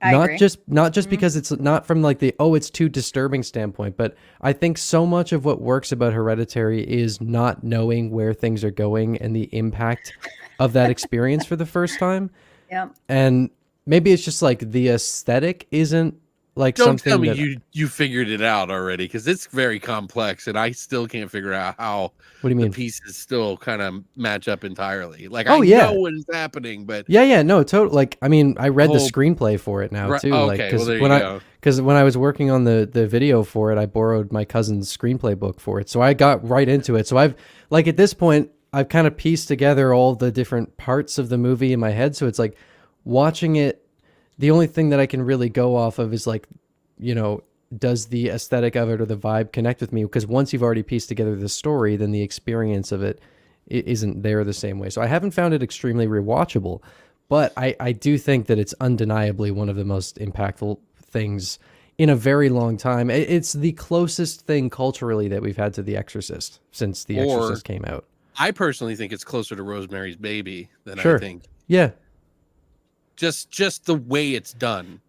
Speaker 5: I agree.
Speaker 3: Not just because it's not from like the it's too disturbing standpoint, but I think so much of what works about Hereditary is not knowing where things are going and the impact of that experience for the first time.
Speaker 5: Yep.
Speaker 3: And maybe it's just like the aesthetic isn't like
Speaker 4: Don't
Speaker 3: something
Speaker 4: tell me
Speaker 3: that,
Speaker 4: you figured it out already, because it's very complex, and I still can't figure out how
Speaker 3: what do you
Speaker 4: the
Speaker 3: mean?
Speaker 4: pieces still kind of match up entirely. Like,
Speaker 3: Oh,
Speaker 4: I
Speaker 3: yeah.
Speaker 4: know what's happening, but
Speaker 3: Yeah, no, totally. Like, I mean, I read the
Speaker 4: Whole-
Speaker 3: screenplay for it now
Speaker 4: Right,
Speaker 3: too. Like,
Speaker 4: okay, well, there you
Speaker 3: when
Speaker 4: go.
Speaker 3: because when I was working on the video for it, I borrowed my cousin's screenplay book for it, so I got right into it. So I've, like, at this point, I've kind of pieced together all the different parts of the movie in my head. So it's like watching it. The only thing that I can really go off of is like, you know, does the aesthetic of it or the vibe connect with me? Because once you've already pieced together the story, then the experience of it isn't there the same way. So I haven't found it extremely rewatchable, but I do think that it's undeniably one of the most impactful things in a very long time. It's the closest thing culturally that we've had to The Exorcist since The Exorcist came out.
Speaker 4: I personally think it's closer to Rosemary's Baby than
Speaker 3: Sure.
Speaker 4: I think.
Speaker 3: Yeah.
Speaker 4: Just the way it's done.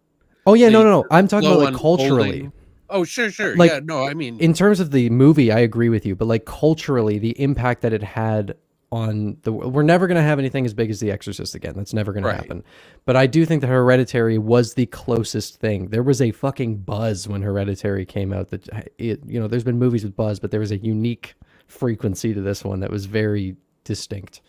Speaker 3: Oh yeah,
Speaker 4: The
Speaker 3: no. I'm talking
Speaker 4: slow
Speaker 3: about like culturally.
Speaker 4: unfolding. Oh, sure.
Speaker 3: Like,
Speaker 4: yeah, no, I mean,
Speaker 3: In terms of the movie, I agree with you, but like culturally, the impact that it had on the, we're never going to have anything as big as The Exorcist again. That's never going to happen. But I do think that Hereditary was the closest thing. There was a fucking buzz when Hereditary came out. That it, you know, there's been movies with buzz, but there was a unique frequency to this one that was very distinct.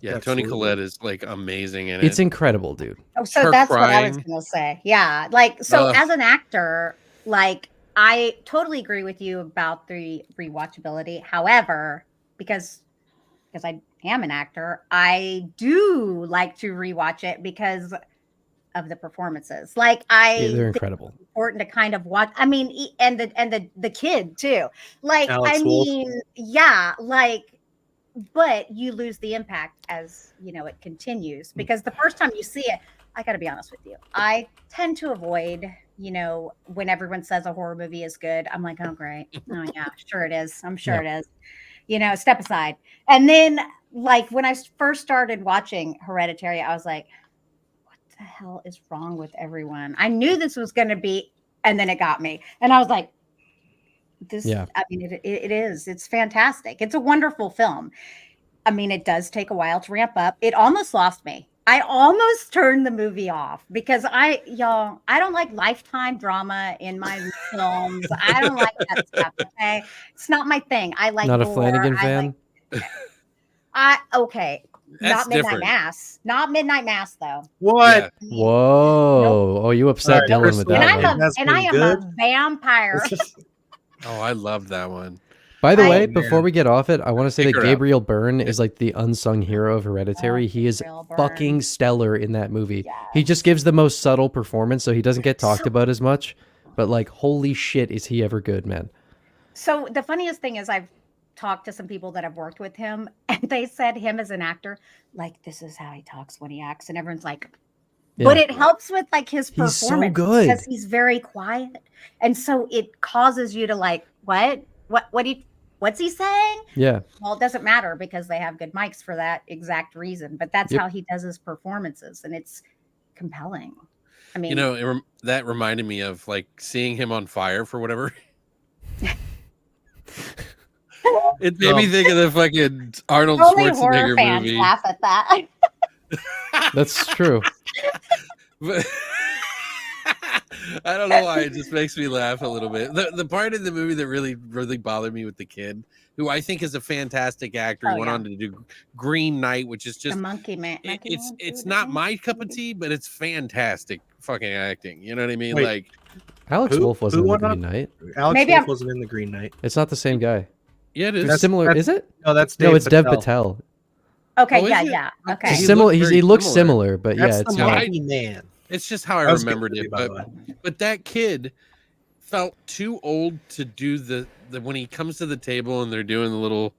Speaker 4: yeah,
Speaker 2: Absolutely.
Speaker 4: Toni Collette is like amazing in
Speaker 3: It's
Speaker 4: it.
Speaker 3: incredible, dude.
Speaker 5: Oh, so
Speaker 4: Her
Speaker 5: that's what I was
Speaker 4: crying.
Speaker 5: going to say. Yeah. Like, so
Speaker 4: Ugh.
Speaker 5: as an actor, like, I totally agree with you about the rewatchability. However, because I am an actor, I do like to rewatch it because of the performances. Like,
Speaker 3: They're
Speaker 5: think
Speaker 3: incredible.
Speaker 5: it's important to kind of watch. I mean, and the kid too. Like,
Speaker 2: Alex
Speaker 5: I
Speaker 2: Wolff.
Speaker 5: mean, yeah, like, but you lose the impact as you know it continues, because the first time you see it, I got to be honest with you, I tend to avoid, you know, when everyone says a horror movie is good, I'm like, oh great, oh yeah, sure it is, I'm sure it is, you know, step aside. And then, like, when I first started watching Hereditary, I was like, what the hell is wrong with everyone? I knew this was going to be, and then it got me, and I was like, this,
Speaker 3: Yeah.
Speaker 5: I mean, it is, it's fantastic, it's a wonderful film. I mean, it does take a while to ramp up. It almost lost me. I almost turned the movie off because I don't like Lifetime drama in my films. I don't like that stuff. Okay, it's not my thing. I like
Speaker 3: Not a
Speaker 5: gore.
Speaker 3: Flanagan
Speaker 5: I
Speaker 3: fan?
Speaker 5: okay.
Speaker 4: That's
Speaker 5: Not Midnight
Speaker 4: different.
Speaker 5: Mass. Not Midnight Mass though.
Speaker 2: What?
Speaker 4: Yeah.
Speaker 3: Whoa. Oh, you upset
Speaker 2: All right,
Speaker 3: Dylan with
Speaker 2: Crystal,
Speaker 3: that
Speaker 5: And
Speaker 3: one.
Speaker 2: That's
Speaker 5: I am
Speaker 2: been
Speaker 5: a
Speaker 2: good.
Speaker 5: vampire.
Speaker 4: Oh, I love that one.
Speaker 3: By the
Speaker 5: I-
Speaker 3: way,
Speaker 2: man.
Speaker 3: before we get off it, I want to say
Speaker 4: Take
Speaker 3: that
Speaker 4: her out.
Speaker 3: Gabriel Byrne is like the unsung hero of Hereditary. He is
Speaker 5: Gabriel Byrne.
Speaker 3: fucking stellar in that movie.
Speaker 5: Yes.
Speaker 3: He just gives the most subtle performance, so he doesn't get talked
Speaker 5: So-
Speaker 3: about as much. But like, holy shit, is he ever good, man?
Speaker 5: So the funniest thing is I've talked to some people that have worked with him, and they said him as an actor, like, this is how he talks when he acts, and everyone's like, but
Speaker 3: Yeah.
Speaker 5: it helps with like his
Speaker 3: He's so
Speaker 5: performance
Speaker 3: good.
Speaker 5: because he's very quiet, and so it causes you to like, what's he saying?
Speaker 3: Yeah.
Speaker 5: Well, it doesn't matter because they have good mics for that exact reason, but that's
Speaker 3: Yep.
Speaker 5: how he does his performances, and it's compelling. I mean,
Speaker 4: You know, that reminded me of like seeing him on fire for whatever. It made me think of the fucking Arnold
Speaker 5: only horror
Speaker 4: Schwarzenegger
Speaker 5: fans
Speaker 4: movie.
Speaker 5: laugh at that.
Speaker 3: That's true.
Speaker 4: But I don't know why it just makes me laugh a little bit. The part of the movie that really bothered me with the kid, who I think is a fantastic actor. He went on to do Green Knight, which is just
Speaker 5: the monkey man.
Speaker 4: It's not my cup of tea, but it's fantastic fucking acting. You know what I mean?
Speaker 2: Wait.
Speaker 4: Like
Speaker 3: Alex Wolff wasn't in the
Speaker 2: won
Speaker 3: Green
Speaker 2: up?
Speaker 3: Knight.
Speaker 2: Alex
Speaker 5: Maybe
Speaker 2: Wolff
Speaker 5: I'm-
Speaker 2: wasn't in the Green Knight.
Speaker 3: It's not the same guy.
Speaker 4: yeah, it
Speaker 3: It's
Speaker 4: is.
Speaker 3: similar,
Speaker 2: that's-
Speaker 3: is it?
Speaker 2: No, that's
Speaker 3: No,
Speaker 2: Dev
Speaker 3: it's Dev
Speaker 2: Patel.
Speaker 3: Patel.
Speaker 5: Okay,
Speaker 4: Oh, is
Speaker 5: yeah,
Speaker 4: it?
Speaker 5: yeah. Okay.
Speaker 4: He
Speaker 3: He's similar.
Speaker 4: looked very
Speaker 3: He looks
Speaker 4: similar.
Speaker 3: similar, but
Speaker 2: That's
Speaker 3: yeah,
Speaker 2: the
Speaker 3: it's
Speaker 4: not-
Speaker 2: monkey man.
Speaker 4: It's just how I
Speaker 2: That was a good
Speaker 4: remembered
Speaker 2: movie,
Speaker 4: it.
Speaker 2: by the way.
Speaker 4: But that kid felt too old to do the when he comes to the table and they're doing the little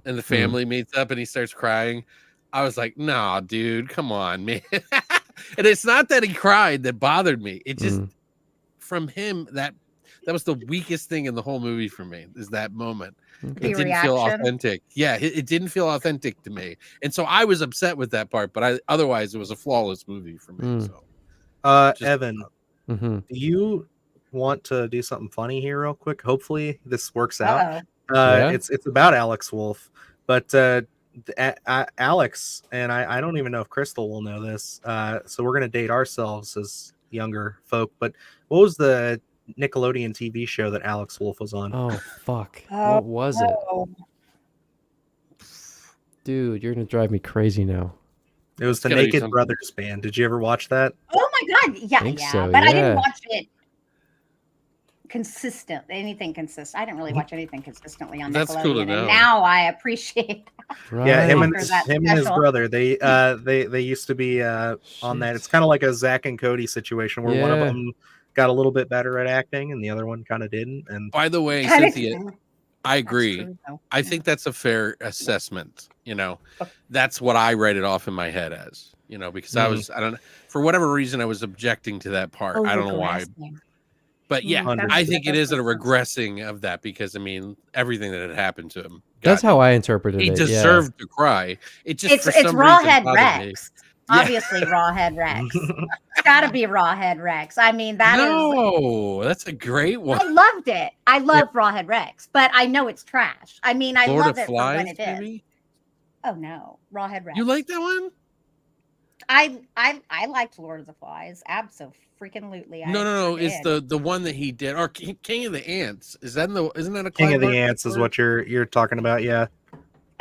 Speaker 4: and the family meets up and he starts crying. I was like, nah, dude, come on, man. And it's not that he cried that bothered me. It just from him that was the weakest thing in the whole movie for me is that moment.
Speaker 3: Okay.
Speaker 4: It
Speaker 5: The
Speaker 4: didn't feel
Speaker 5: reaction?
Speaker 4: authentic. Yeah, it didn't feel authentic to me. And so I was upset with that part, but otherwise it was a flawless movie for me.
Speaker 3: Mm.
Speaker 4: So Just-
Speaker 2: Evan,
Speaker 3: Mm-hmm.
Speaker 2: do you want to do something funny here real quick? Hopefully this works out.
Speaker 5: Uh-oh.
Speaker 3: Yeah?
Speaker 2: It's about Alex Wolff, but Alex and I don't even know if Crystal will know this. So we're gonna date ourselves as younger folk. But what was the Nickelodeon TV show that Alex Wolff was on?
Speaker 3: Oh fuck!
Speaker 5: Oh,
Speaker 3: What was it,
Speaker 5: Oh,
Speaker 3: dude? You're gonna drive me crazy now.
Speaker 2: It was the
Speaker 4: gotta be
Speaker 2: Naked
Speaker 4: something.
Speaker 2: Brothers Band. Did you ever watch that?
Speaker 5: oh my God. Yeah,
Speaker 3: Think
Speaker 5: yeah.
Speaker 3: so,
Speaker 5: but I
Speaker 3: yeah.
Speaker 5: didn't watch it anything consistent. I didn't really watch anything consistently on
Speaker 4: That's
Speaker 5: Nickelodeon.
Speaker 4: cool to
Speaker 5: And
Speaker 4: know.
Speaker 5: now I appreciate
Speaker 3: Right.
Speaker 2: Yeah, him and
Speaker 5: After that
Speaker 2: him and his
Speaker 5: special.
Speaker 2: brother. They used to be on that. It's kind of like a Zach and Cody situation where one of
Speaker 3: Yeah.
Speaker 2: them got a little bit better at acting and the other one kind of didn't. And
Speaker 4: by the way,
Speaker 5: Kinda-
Speaker 4: Cynthia, I agree.
Speaker 5: true, though.
Speaker 4: I think that's a fair assessment. You know, that's what I write it off in my head as, you know, because I don't know, for whatever reason, I was objecting to that part. I don't know why,
Speaker 5: Regressing.
Speaker 4: but yeah,
Speaker 5: Mm,
Speaker 2: that's-
Speaker 4: I think it is a
Speaker 5: that's-
Speaker 4: regressing of that because I mean, everything that had happened to him.
Speaker 3: That's
Speaker 4: God,
Speaker 3: how I interpreted
Speaker 4: he
Speaker 3: it.
Speaker 4: deserved to cry. It just
Speaker 5: It's
Speaker 4: for
Speaker 5: it's
Speaker 4: some
Speaker 5: Rawhead
Speaker 4: reason bothered me.
Speaker 5: Rex.
Speaker 4: Yeah.
Speaker 5: Obviously, Rawhead Rex. It's got to be Rawhead Rex. I mean, that is.
Speaker 4: No, that's a great
Speaker 5: I
Speaker 4: one.
Speaker 5: loved it. I love Rawhead Rex, but I know it's trash. I mean, I
Speaker 4: Lord
Speaker 5: love
Speaker 4: of
Speaker 5: it for when
Speaker 4: Flies,
Speaker 5: it is.
Speaker 4: maybe?
Speaker 5: Oh no, Rawhead Rex.
Speaker 4: You like that one?
Speaker 5: I liked Lord of the Flies. Abso-freaking-lutely.
Speaker 4: No.
Speaker 5: It's
Speaker 4: It's the one that he did, or King of the Ants. Isn't that a
Speaker 2: King of the
Speaker 4: Clive
Speaker 2: Ants is
Speaker 4: Barker?
Speaker 2: what you're talking about. Yeah.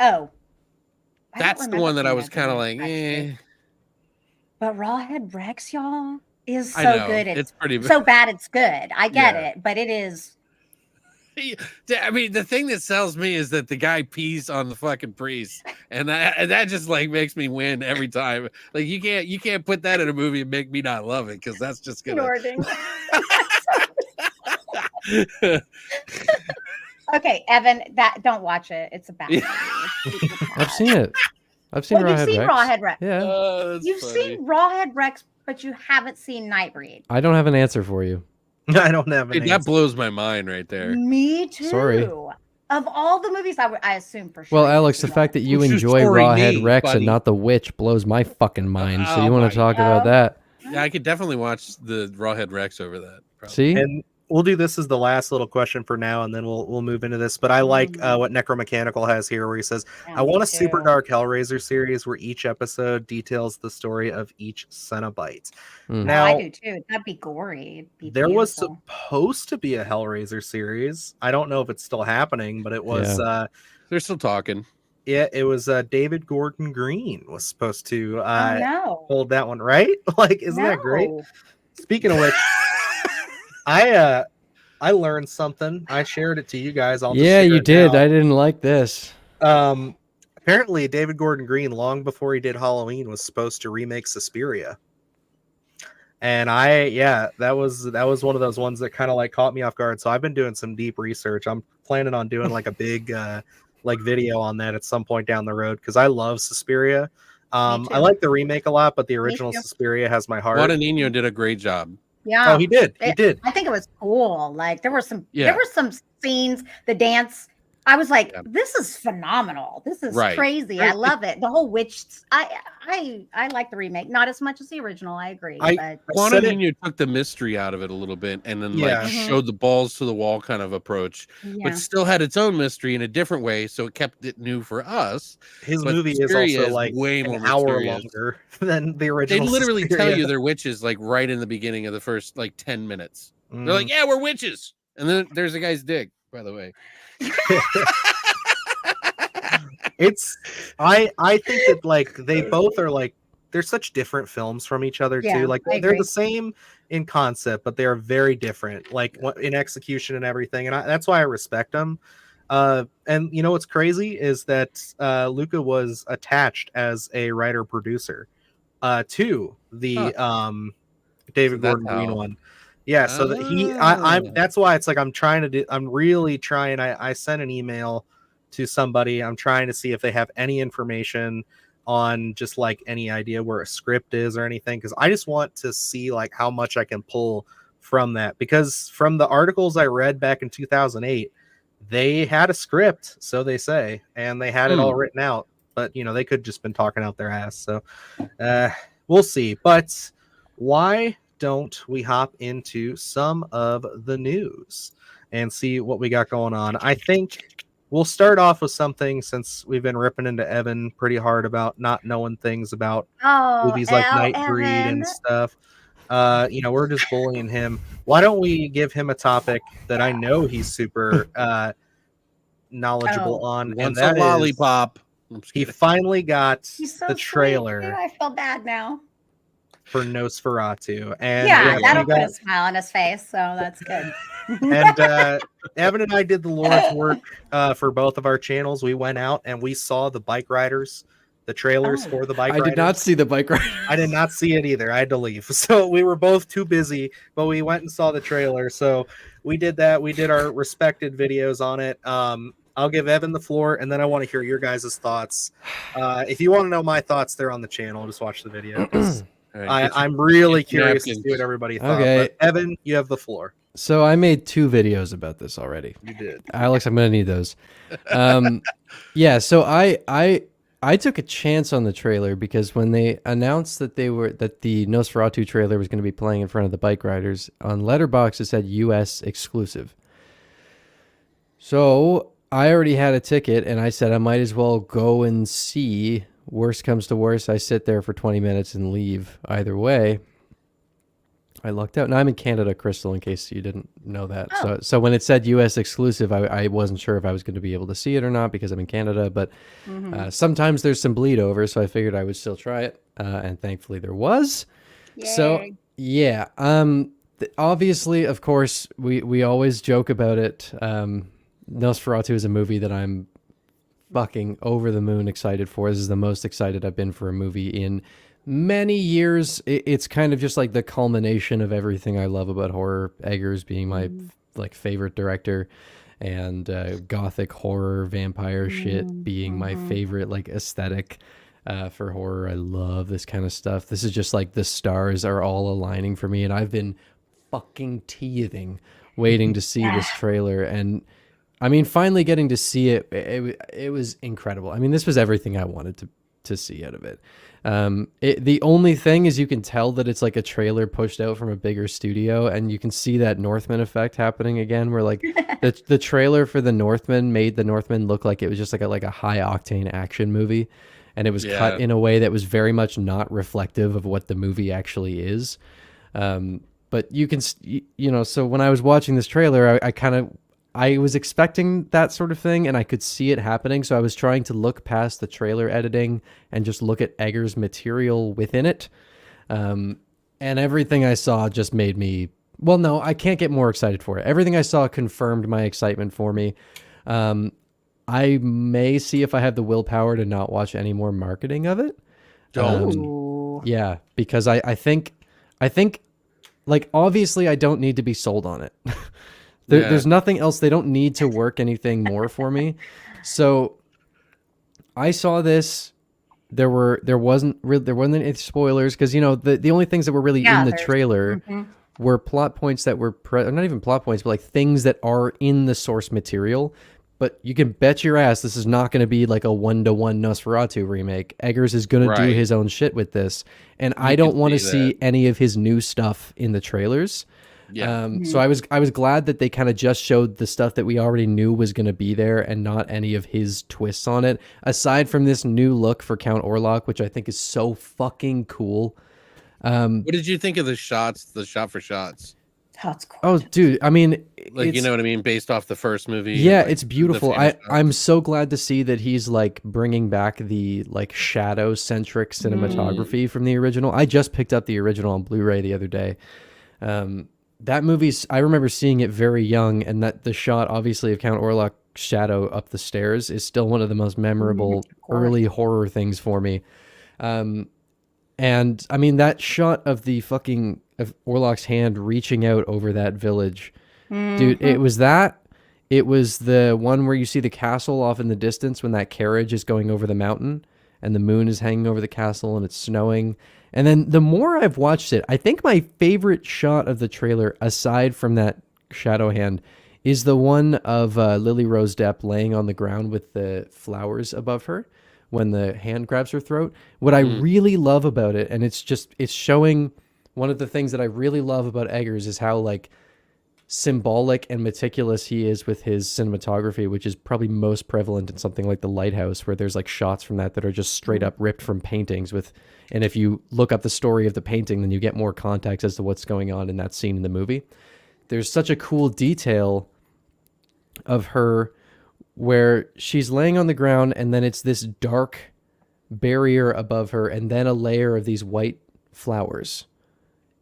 Speaker 5: Oh. I don't
Speaker 4: That's the
Speaker 5: remember
Speaker 4: one that I
Speaker 5: King
Speaker 4: was
Speaker 5: of the
Speaker 4: kind of
Speaker 5: Ants,
Speaker 4: like,
Speaker 5: actually. But Rawhead Rex, y'all, is
Speaker 4: I
Speaker 5: so
Speaker 4: know,
Speaker 5: good.
Speaker 4: it's pretty.
Speaker 5: so bad it's good. I get
Speaker 4: Yeah.
Speaker 5: it, but it is.
Speaker 4: I mean, the thing that sells me is that the guy pees on the fucking priest, and that just like makes me win every time. Like you can't put that in a movie and make me not love it because that's just gonna.
Speaker 5: Snorting. Okay, Evan, don't watch it. It's a bad movie. It's
Speaker 3: I've seen it. I've seen
Speaker 5: Well, you've
Speaker 3: Rawhead
Speaker 5: seen
Speaker 3: Rex.
Speaker 5: Rawhead Rex.
Speaker 3: Yeah.
Speaker 4: That's
Speaker 5: You've
Speaker 4: funny.
Speaker 5: seen Rawhead Rex, but you haven't seen Nightbreed.
Speaker 3: I don't have an answer for you.
Speaker 2: I don't have an
Speaker 4: Dude, that
Speaker 2: answer.
Speaker 4: blows my mind right there.
Speaker 5: Me too.
Speaker 3: Sorry.
Speaker 5: Of all the movies, I assume for sure.
Speaker 3: Well,
Speaker 5: you've
Speaker 3: Alex, the
Speaker 5: seen
Speaker 3: fact that you
Speaker 4: Who's your
Speaker 3: enjoy
Speaker 4: story
Speaker 3: Rawhead
Speaker 4: name,
Speaker 3: Rex
Speaker 4: buddy?
Speaker 3: and not the witch blows my fucking mind. So
Speaker 4: Oh
Speaker 3: you want
Speaker 4: my
Speaker 3: to talk
Speaker 5: God.
Speaker 3: about that?
Speaker 4: Yeah, I could definitely watch the Rawhead Rex over that. Probably.
Speaker 3: See?
Speaker 2: And we'll do this as the last little question for now, and then we'll move into this. But I like what Necromechanical has here, where he says,
Speaker 5: Yeah,
Speaker 2: "I want
Speaker 5: me
Speaker 2: a super
Speaker 5: too.
Speaker 2: dark Hellraiser series where each episode details the story of each Cenobite."
Speaker 3: Mm.
Speaker 2: Now,
Speaker 5: I do too. That'd be gory. It'd be
Speaker 2: there was
Speaker 5: beautiful.
Speaker 2: supposed to be a Hellraiser series. I don't know if it's still happening, but it was.
Speaker 4: They're still talking.
Speaker 2: Yeah, it was David Gordon Green was supposed to
Speaker 5: Oh no.
Speaker 2: hold that one, right? Like, isn't that great?
Speaker 5: No.
Speaker 2: Speaking of which, I learned something. I shared it to you guys. I'll just
Speaker 3: Yeah,
Speaker 2: share
Speaker 3: you
Speaker 2: it
Speaker 3: did.
Speaker 2: now.
Speaker 3: I didn't like this.
Speaker 2: Apparently, David Gordon Green, long before he did Halloween, was supposed to remake Suspiria. And that was one of those ones that kind of like caught me off guard. So I've been doing some deep research. I'm planning on doing like a big like video on that at some point down the road because I love Suspiria. I
Speaker 5: too.
Speaker 2: like the remake a lot, but the original
Speaker 5: too.
Speaker 2: Suspiria has my heart.
Speaker 4: Guadagnino did a great job.
Speaker 5: Yeah.
Speaker 2: Oh, he did. He
Speaker 5: It-
Speaker 2: did.
Speaker 5: I think it was cool. Like there were some
Speaker 4: Yeah.
Speaker 5: scenes, the dance I was like,
Speaker 4: Yeah.
Speaker 5: this is phenomenal. This is
Speaker 4: Right.
Speaker 5: crazy. I love it. The whole witch. I like the remake, not as much as the original. I agree.
Speaker 2: I
Speaker 5: But
Speaker 4: Quantum
Speaker 2: said it-
Speaker 4: Union took the mystery out of it a little bit, and then
Speaker 2: Yeah.
Speaker 4: like showed the balls to the wall kind of approach,
Speaker 5: yeah.
Speaker 4: but still had its own mystery in a different way, so it kept it new for us.
Speaker 2: his
Speaker 4: But
Speaker 2: movie is
Speaker 4: Suspiria
Speaker 2: also
Speaker 4: is
Speaker 2: like
Speaker 4: way
Speaker 2: an
Speaker 4: more
Speaker 2: hour
Speaker 4: mysterious.
Speaker 2: longer than the
Speaker 4: They
Speaker 2: original.
Speaker 4: literally tell
Speaker 2: Suspiria.
Speaker 4: you they're witches like right in the beginning of the first like 10 minutes.
Speaker 2: Mm.
Speaker 4: They're like, yeah, we're witches. And then there's a guy's dick, by the way.
Speaker 2: It's I think that like they both are like they're such different films from each other
Speaker 5: Yeah,
Speaker 2: too. Like
Speaker 5: I
Speaker 2: they're
Speaker 5: agree.
Speaker 2: the same in concept, but they are very different, like in execution and everything. And that's why I respect them. And you know what's crazy is that Luca was attached as a writer producer to the David
Speaker 4: So that's
Speaker 2: Gordon Green
Speaker 4: how-
Speaker 2: one. Yeah, so that I'm
Speaker 4: Ah.
Speaker 2: that's why it's like I'm really trying. I sent an email to somebody. I'm trying to see if they have any information on just like any idea where a script is or anything, because I just want to see like how much I can pull from that, because from the articles I read back in 2008, they had a script, so they say, and they had it all written out, but you know, they could just been talking out their ass. So we'll see. But why don't we hop into some of the news and see what we got going on? I think we'll start off with something, since we've been ripping into Evan pretty hard about not knowing things about movies like Nightbreed and stuff. You know, we're just bullying him. Why don't we give him a topic that I know he's super knowledgeable on, and
Speaker 4: Wants
Speaker 2: that
Speaker 4: a
Speaker 2: is
Speaker 4: lollipop. I'm just
Speaker 2: he
Speaker 4: kidding.
Speaker 2: finally got
Speaker 5: He's so
Speaker 2: the
Speaker 5: sweet,
Speaker 2: trailer
Speaker 5: too. I feel bad now.
Speaker 2: for Nosferatu, and
Speaker 5: Yeah,
Speaker 2: we
Speaker 5: that'll put
Speaker 2: got-
Speaker 5: a smile on his face, so that's good.
Speaker 2: and Evan and I did the Lord's work for both of our channels. We went out and we saw the bike riders, the trailers
Speaker 5: Oh.
Speaker 2: for the bike
Speaker 3: I
Speaker 2: riders.
Speaker 3: did not see the bike ride.
Speaker 2: I did not see it either. I had to leave. So we were both too busy, but we went and saw the trailer. So we did that. We did our respected videos on it. I'll give Evan the floor, and then I want to hear your guys' thoughts. If you want to know my thoughts, they're on the channel. Just watch the video, 'cause
Speaker 4: All right, get your-
Speaker 2: I'm really
Speaker 4: get your
Speaker 2: curious to
Speaker 4: napkins.
Speaker 2: see what everybody thought.
Speaker 3: Okay.
Speaker 2: But Evan, you have the floor.
Speaker 3: So I made 2 videos about this already.
Speaker 2: You did.
Speaker 3: Alex, I'm gonna need those. Yeah, so I took a chance on the trailer because when they announced that the Nosferatu trailer was going to be playing in front of the bike riders, on Letterboxd it said US exclusive. So I already had a ticket, and I said I might as well go and see. Worst comes to worst, I sit there for 20 minutes and leave. Either way, I lucked out. Now I'm in Canada, Crystal, in case you didn't know that.
Speaker 5: Oh.
Speaker 3: So when it said US exclusive, I wasn't sure if I was going to be able to see it or not because I'm in Canada. But sometimes there's some bleed over, so I figured I would still try it. And thankfully there was. So
Speaker 5: Yay.
Speaker 3: yeah, obviously, of course, we always joke about it. Nosferatu is a movie that I'm fucking over the moon excited for. This is the most excited I've been for a movie in many years. It's kind of just like the culmination of everything I love about horror. Eggers being my like favorite director, and gothic horror vampire shit being my favorite like aesthetic for horror. I love this kind of stuff. This is just like the stars are all aligning for me, and I've been fucking teething waiting to see this trailer. And I mean, finally getting to see it, it was incredible. I mean, this was everything I wanted to see out of it. The only thing is you can tell that it's like a trailer pushed out from a bigger studio, and you can see that Northman effect happening again, where like the trailer for the Northman made the Northman look like it was just like a high octane action movie, and it was cut in a way that was very much not reflective of what the movie actually is. But you can, so when I was watching this trailer, I was expecting that sort of thing, and I could see it happening. So I was trying to look past the trailer editing and just look at Eggers' material within it. And everything I saw just made me, well, no, I can't get more excited for it. Everything I saw confirmed my excitement for me. I may see if I have the willpower to not watch any more marketing of it.
Speaker 5: Ooh.
Speaker 3: Yeah, because I think like, obviously I don't need to be sold on it. There's nothing else. They don't need to work anything more for me. So I saw this. There wasn't any spoilers, because the only things that were really in the trailer were plot points that were not even plot points, but like things that are in the source material. but you can bet your ass this is not going to be like a 1-to-1 Nosferatu remake. Eggers is going to do
Speaker 4: Right.
Speaker 3: his own shit with this, and I
Speaker 4: You
Speaker 3: don't
Speaker 4: can
Speaker 3: want to
Speaker 4: see
Speaker 3: see any of his new stuff in the trailers.
Speaker 4: Yeah.
Speaker 3: So I was glad that they kind of just showed the stuff that we already knew was going to be there, and not any of his twists on it. Aside from this new look for Count Orlok, which I think is so fucking cool.
Speaker 4: What did you think of the shots, the shot for shots?
Speaker 5: Oh, it's cool.
Speaker 3: Oh, dude, I mean,
Speaker 4: Like, you
Speaker 3: it's-
Speaker 4: know what I mean? Based off the first movie.
Speaker 3: yeah,
Speaker 4: like,
Speaker 3: it's
Speaker 4: the
Speaker 3: beautiful.
Speaker 4: famous shots.
Speaker 3: I'm so glad to see that he's like bringing back the like shadow centric cinematography from the original. I just picked up the original on Blu-ray the other day. That movie's, I remember seeing it very young, and that the shot obviously of Count Orlok's shadow up the stairs is still one of the most memorable early horror things for me. And I mean, that shot of the fucking of Orlok's hand reaching out over that village, dude, it was that. It was the one where you see the castle off in the distance when that carriage is going over the mountain and the moon is hanging over the castle and it's snowing. And then the more I've watched it, I think my favorite shot of the trailer, aside from that shadow hand, is the one of Lily Rose Depp laying on the ground with the flowers above her when the hand grabs her throat. What I really love about it, and it's showing one of the things that I really love about Eggers is how like symbolic and meticulous he is with his cinematography, which is probably most prevalent in something like The Lighthouse, where there's like shots from that are just straight up ripped from paintings with, and if you look up the story of the painting, then you get more context as to what's going on in that scene in the movie. There's such a cool detail of her where she's laying on the ground and then it's this dark barrier above her and then a layer of these white flowers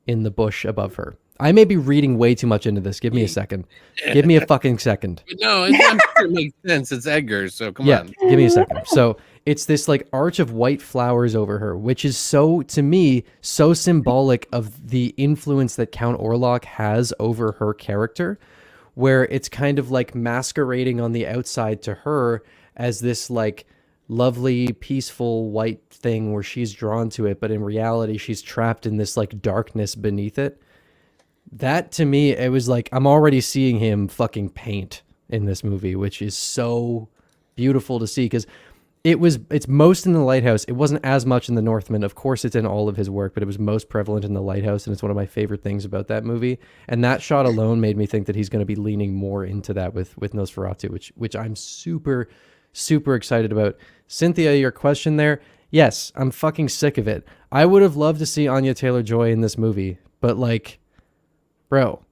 Speaker 3: in the bush above her. I may be reading way too much into this. Give me a second. Give me a fucking second.
Speaker 4: No, I'm sure it makes sense. It's Eggers, so come on.
Speaker 3: Give me a second. So it's this like arch of white flowers over her, which is so, to me, so symbolic of the influence that Count Orlok has over her character, where it's kind of like masquerading on the outside to her as this like lovely, peaceful white thing where she's drawn to it, but in reality, she's trapped in this like darkness beneath it. That to me, it was like, I'm already seeing him fucking paint in this movie, which is so beautiful to see because it's most in The Lighthouse. It wasn't as much in The Northman. Of course, it's in all of his work, but it was most prevalent in The Lighthouse, and it's one of my favorite things about that movie. And that shot alone made me think that he's going to be leaning more into that with Nosferatu, which I'm super, super excited about. Cynthia, your question there, yes, I'm fucking sick of it. I would have loved to see Anya Taylor-Joy in this movie, but like, bro,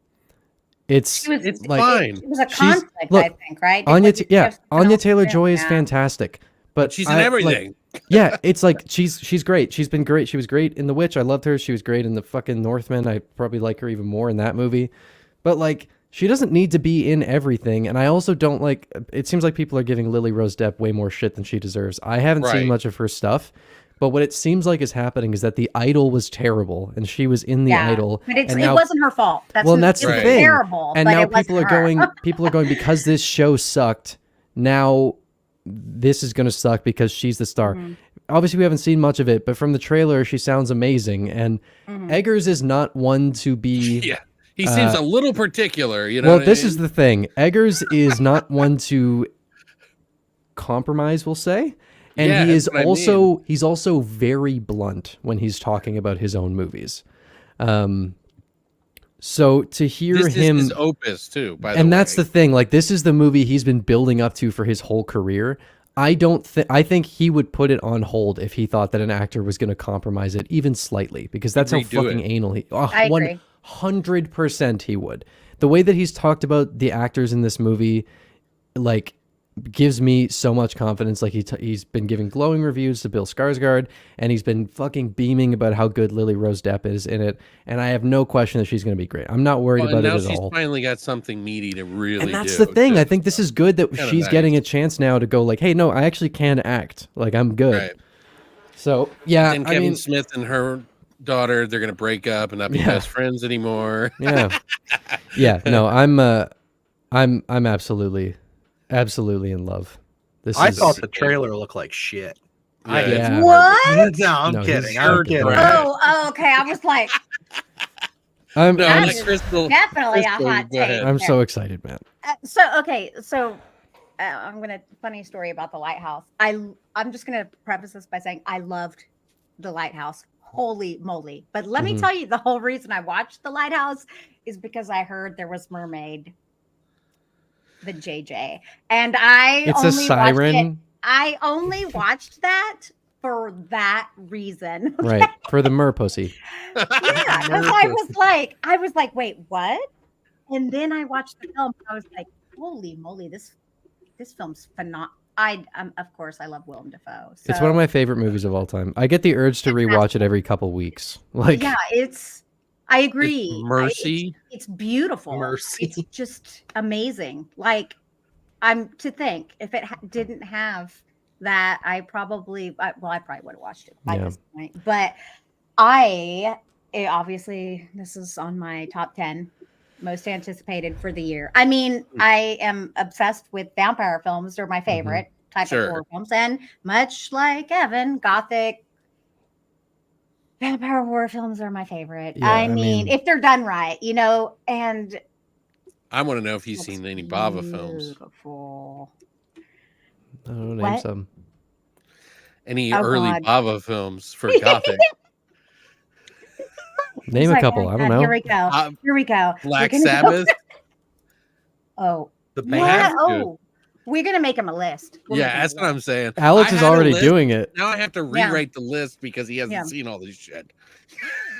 Speaker 3: it's
Speaker 5: It was,
Speaker 4: It's
Speaker 3: like,
Speaker 4: fine.
Speaker 5: It was a
Speaker 3: She's-
Speaker 5: conflict,
Speaker 3: look,
Speaker 5: I think, right? It
Speaker 3: Anya,
Speaker 5: wasn't just
Speaker 3: Anya
Speaker 5: an
Speaker 3: Taylor-Joy is
Speaker 5: yeah.
Speaker 3: fantastic, but
Speaker 4: She's in
Speaker 3: like,
Speaker 4: everything.
Speaker 3: yeah, it's like she's great. She's been great. She was great in The Witch. I loved her. She was great in the fucking Northman. I probably like her even more in that movie. But like, she doesn't need to be in everything. And I also don't like. It seems like people are giving Lily Rose Depp way more shit than she deserves. I haven't
Speaker 4: Right.
Speaker 3: seen much of her stuff. But what it seems like is happening is that The Idol was terrible, and she was in The Idol.
Speaker 5: But
Speaker 3: and
Speaker 5: it
Speaker 3: now,
Speaker 5: wasn't her fault. That's
Speaker 3: well, and that's
Speaker 5: it
Speaker 3: the
Speaker 5: was
Speaker 3: thing.
Speaker 5: terrible.
Speaker 3: And
Speaker 5: but
Speaker 3: now
Speaker 5: it wasn't
Speaker 3: people are
Speaker 5: her.
Speaker 3: going because this show sucked. Now this is going to suck because she's the star.
Speaker 5: Mm-hmm.
Speaker 3: Obviously, we haven't seen much of it, but from the trailer, she sounds amazing. And
Speaker 5: Mm-hmm.
Speaker 3: Eggers is not one to be.
Speaker 4: Yeah. He seems a little particular, you know.
Speaker 3: Well,
Speaker 4: what I
Speaker 3: this
Speaker 4: mean?
Speaker 3: is the thing. Eggers is not one to compromise, we'll say. And
Speaker 4: Yeah,
Speaker 3: he is
Speaker 4: that's what I
Speaker 3: also he's also very blunt when he's talking about his own movies. So to hear
Speaker 4: This
Speaker 3: him
Speaker 4: is his opus too, by the way.
Speaker 3: and that's the thing, like this is the movie he's been building up to for his whole career. I think he would put it on hold if he thought that an actor was going to compromise it even slightly, because that's how
Speaker 4: Redo
Speaker 3: fucking
Speaker 4: it.
Speaker 3: anal he.
Speaker 5: I agree.
Speaker 3: 100% he would. The way that he's talked about the actors in this movie, like, gives me so much confidence. Like he's been giving glowing reviews to Bill Skarsgård, and he's been fucking beaming about how good Lily Rose Depp is in it. And I have no question that she's going to be great. I'm not worried
Speaker 4: Well,
Speaker 3: about
Speaker 4: and
Speaker 3: it
Speaker 4: now
Speaker 3: at
Speaker 4: she's
Speaker 3: all.
Speaker 4: finally got something meaty to really
Speaker 3: And that's
Speaker 4: do,
Speaker 3: the thing.
Speaker 4: too.
Speaker 3: I think this is good that
Speaker 4: Kinda
Speaker 3: she's
Speaker 4: nice.
Speaker 3: getting a chance now to go like, hey, no, I actually can act. Like, I'm good.
Speaker 4: Right.
Speaker 3: So yeah,
Speaker 4: And
Speaker 3: I
Speaker 4: Kevin
Speaker 3: mean,
Speaker 4: Smith and her daughter, they're gonna break up and not be
Speaker 3: Yeah.
Speaker 4: best friends anymore.
Speaker 3: yeah, yeah. No, I'm absolutely in love.
Speaker 2: I thought the trailer looked like shit. I
Speaker 4: Yeah.
Speaker 2: didn't.
Speaker 3: Yeah.
Speaker 5: What?
Speaker 2: No, I'm
Speaker 3: No,
Speaker 2: kidding.
Speaker 3: he's
Speaker 2: I'm
Speaker 3: fucking
Speaker 2: kidding.
Speaker 3: great.
Speaker 5: Oh, okay. I was like,
Speaker 3: I'm
Speaker 4: No,
Speaker 5: That
Speaker 4: like
Speaker 5: is
Speaker 4: Crystal.
Speaker 5: definitely a
Speaker 4: Crystal,
Speaker 5: hot
Speaker 4: go ahead.
Speaker 5: take.
Speaker 3: I'm so excited, man.
Speaker 5: So okay, so I'm gonna funny story about the lighthouse. I'm just gonna preface this by saying I loved the lighthouse. Holy moly! But let me
Speaker 3: Mhm.
Speaker 5: tell you, the whole reason I watched the lighthouse is because I heard there was mermaid, the JJ, and
Speaker 3: It's a siren,
Speaker 5: I only watched that for that reason.
Speaker 3: right? For the mer pussy.
Speaker 5: Yeah, because I was like, wait, what? And then I watched the film. And I was like, holy moly, this film's phenomenal. Of course I love Willem Dafoe. So
Speaker 3: It's one of my favorite movies of all time. I get the urge to rewatch it every couple weeks. Like,
Speaker 5: yeah, I agree.
Speaker 4: Mercy.
Speaker 5: It's beautiful.
Speaker 2: Mercy.
Speaker 5: It's just amazing. Like I'm to think if it didn't have that, I probably would have watched it by
Speaker 3: Yeah.
Speaker 5: this point. But obviously this is on my top 10 most anticipated for the year. I mean, I am obsessed with vampire films. They're my favorite type
Speaker 4: Sure.
Speaker 5: of horror films. And much like Evan, gothic vampire horror films are my favorite.
Speaker 3: Yeah,
Speaker 5: I
Speaker 3: I
Speaker 5: mean,
Speaker 3: mean-
Speaker 5: if they're done right, and
Speaker 4: I want to know if he's seen any Bava films.
Speaker 5: Beautiful.
Speaker 3: I don't know, name
Speaker 5: What?
Speaker 3: some.
Speaker 4: Any
Speaker 5: Oh,
Speaker 4: early
Speaker 5: God.
Speaker 4: Bava films for Gothic.
Speaker 3: Name
Speaker 5: It's
Speaker 3: a
Speaker 5: like,
Speaker 3: couple.
Speaker 5: oh
Speaker 3: I don't
Speaker 5: God,
Speaker 3: know.
Speaker 5: Here we go.
Speaker 4: Uh,
Speaker 5: Here we go.
Speaker 4: Black
Speaker 5: We're gonna
Speaker 4: Sabbath.
Speaker 5: Oh,
Speaker 2: The
Speaker 4: They
Speaker 5: yeah.
Speaker 2: band.
Speaker 4: have to.
Speaker 5: Oh, we're gonna make him a list. We'll make
Speaker 4: Yeah,
Speaker 5: him a
Speaker 4: that's what I'm
Speaker 5: list.
Speaker 4: saying.
Speaker 3: Alex
Speaker 4: I
Speaker 3: is
Speaker 4: had a
Speaker 3: already
Speaker 4: list.
Speaker 3: doing it.
Speaker 4: Now I have to
Speaker 5: Yeah.
Speaker 4: rewrite the list because he hasn't
Speaker 5: Yeah.
Speaker 4: seen all this shit.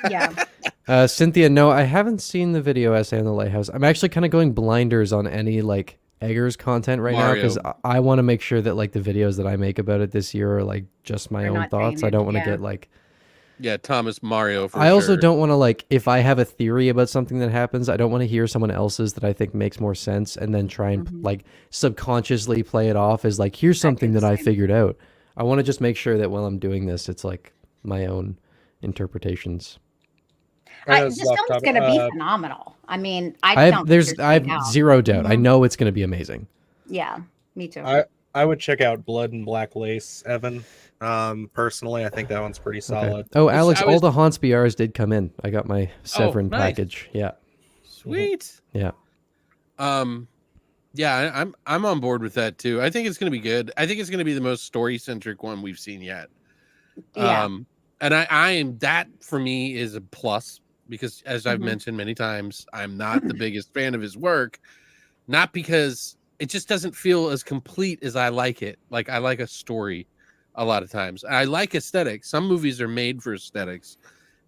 Speaker 5: Yeah.
Speaker 3: Cynthia, no, I haven't seen the video essay on the lighthouse. I'm actually kind of going blinders on any like Eggers content right now because
Speaker 4: Mario.
Speaker 3: I want to make sure that like the videos that I make about it this year are like just my
Speaker 5: Are
Speaker 3: own
Speaker 5: not
Speaker 3: thoughts. I
Speaker 5: tainted,
Speaker 3: don't want to
Speaker 5: yeah.
Speaker 3: get like.
Speaker 4: Yeah, Thomas Mario for
Speaker 3: I also
Speaker 4: sure.
Speaker 3: don't want to like if I have a theory about something that happens, I don't want to hear someone else's that I think makes more sense and then try and
Speaker 5: Mhm.
Speaker 3: like subconsciously play it off as like here's something
Speaker 5: the
Speaker 3: that I
Speaker 5: same.
Speaker 3: figured out. I want to just make sure that while I'm doing this, it's like my own interpretations.
Speaker 5: This film's gonna be phenomenal. I mean, I
Speaker 3: I
Speaker 5: don't.
Speaker 3: I have zero doubt. I
Speaker 5: Mhm.
Speaker 3: know it's going to be amazing.
Speaker 5: Yeah, me too.
Speaker 2: I would check out Blood and Black Lace, Evan. Personally, I think that one's pretty solid.
Speaker 3: Oh,
Speaker 4: Which
Speaker 3: Alex,
Speaker 4: I
Speaker 3: all
Speaker 4: was-
Speaker 3: the Hans BRs did come in. I got my Severin
Speaker 4: nice.
Speaker 3: package. Yeah.
Speaker 4: Sweet.
Speaker 3: Yeah.
Speaker 4: Yeah, I'm on board with that too. I think it's going to be good. I think it's going to be the most story centric one we've seen yet.
Speaker 5: Yeah.
Speaker 4: And I am that for me is a plus because as I've
Speaker 5: Mhm.
Speaker 4: mentioned many times, I'm not the biggest fan of his work, not because it just doesn't feel as complete as I like it. Like I like a story a lot of times. I like aesthetics. Some movies are made for aesthetics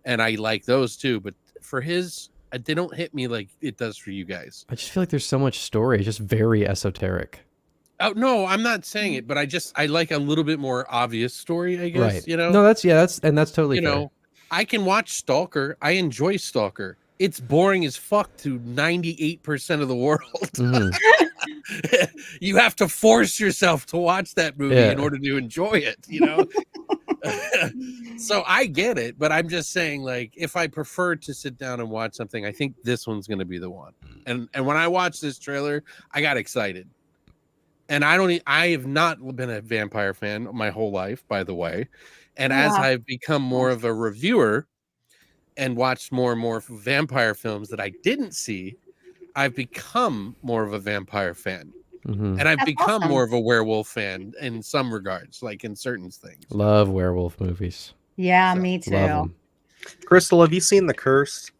Speaker 4: and I like those too, but for his they don't hit me like it does for you guys.
Speaker 3: I just feel like there's so much story. It's just very esoteric.
Speaker 4: Oh no, I'm not saying it, but I like a little bit more obvious story, I guess.
Speaker 3: Right.
Speaker 4: You know,
Speaker 3: No, that's totally
Speaker 4: you
Speaker 3: fair.
Speaker 4: know, I can watch Stalker. I enjoy Stalker. It's boring as fuck to 98% of the world.
Speaker 3: Mhm.
Speaker 4: You have to force yourself to watch that movie
Speaker 3: Yeah.
Speaker 4: in order to enjoy it, you know? So I get it, but I'm just saying, like, if I prefer to sit down and watch something, I think this one's going to be the one. And when I watched this trailer, I got excited. And I have not been a vampire fan my whole life, by the way. And as
Speaker 5: Yeah.
Speaker 4: I've become more of a reviewer and watched more and more vampire films that I didn't see, I've become more of a vampire fan.
Speaker 3: Mhm.
Speaker 4: And I've
Speaker 5: That's
Speaker 4: become
Speaker 5: awesome.
Speaker 4: more of a werewolf fan in some regards, like in certain things.
Speaker 3: Love werewolf movies.
Speaker 5: Yeah,
Speaker 4: So,
Speaker 5: me too.
Speaker 3: Love them.
Speaker 2: Crystal, have you seen The Curse?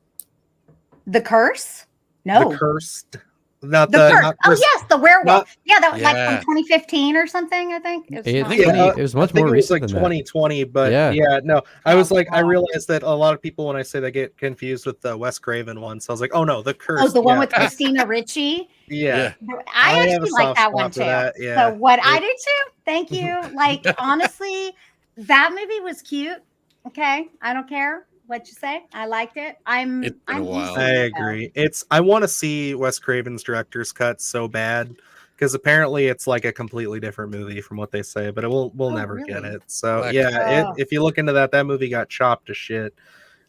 Speaker 5: The Curse? No.
Speaker 2: The Cursed. Not
Speaker 5: The
Speaker 2: the.
Speaker 5: Curse.
Speaker 2: Not
Speaker 5: Oh
Speaker 2: Cursed.
Speaker 5: yes, the werewolf.
Speaker 2: not-
Speaker 5: Yeah, that was like
Speaker 4: Yeah.
Speaker 5: from 2015 or something. I think. It was
Speaker 3: It-
Speaker 5: not-
Speaker 2: Yeah,
Speaker 3: it was much
Speaker 2: I think
Speaker 3: more
Speaker 2: it was
Speaker 3: recent
Speaker 2: like
Speaker 3: than that.
Speaker 2: 2020, but
Speaker 3: Yeah.
Speaker 2: yeah, no. I was like, I
Speaker 5: wow.
Speaker 2: realized that a lot of people when I say they get confused with the Wes Craven one, so I was like, oh no, The Curse.
Speaker 5: Oh, the one
Speaker 2: yeah.
Speaker 5: with Christina Ricci.
Speaker 2: Yeah.
Speaker 5: I
Speaker 2: have a
Speaker 5: actually like
Speaker 2: soft
Speaker 5: that
Speaker 2: spot
Speaker 5: one
Speaker 2: for
Speaker 5: too.
Speaker 2: that, yeah.
Speaker 5: So what I did too. Thank you. Like honestly, that movie was cute. Okay, I don't care what you say. I liked it. I'm.
Speaker 4: It's been a
Speaker 5: I'm
Speaker 4: while.
Speaker 5: used to
Speaker 2: I
Speaker 5: it, though.
Speaker 2: agree. I want to see Wes Craven's director's cut so bad because apparently it's like a completely different movie from what they say, but we'll
Speaker 5: Oh,
Speaker 2: never get
Speaker 5: really?
Speaker 2: it. So
Speaker 4: Black-
Speaker 2: yeah,
Speaker 5: Oh.
Speaker 2: if you look into that movie got chopped to shit.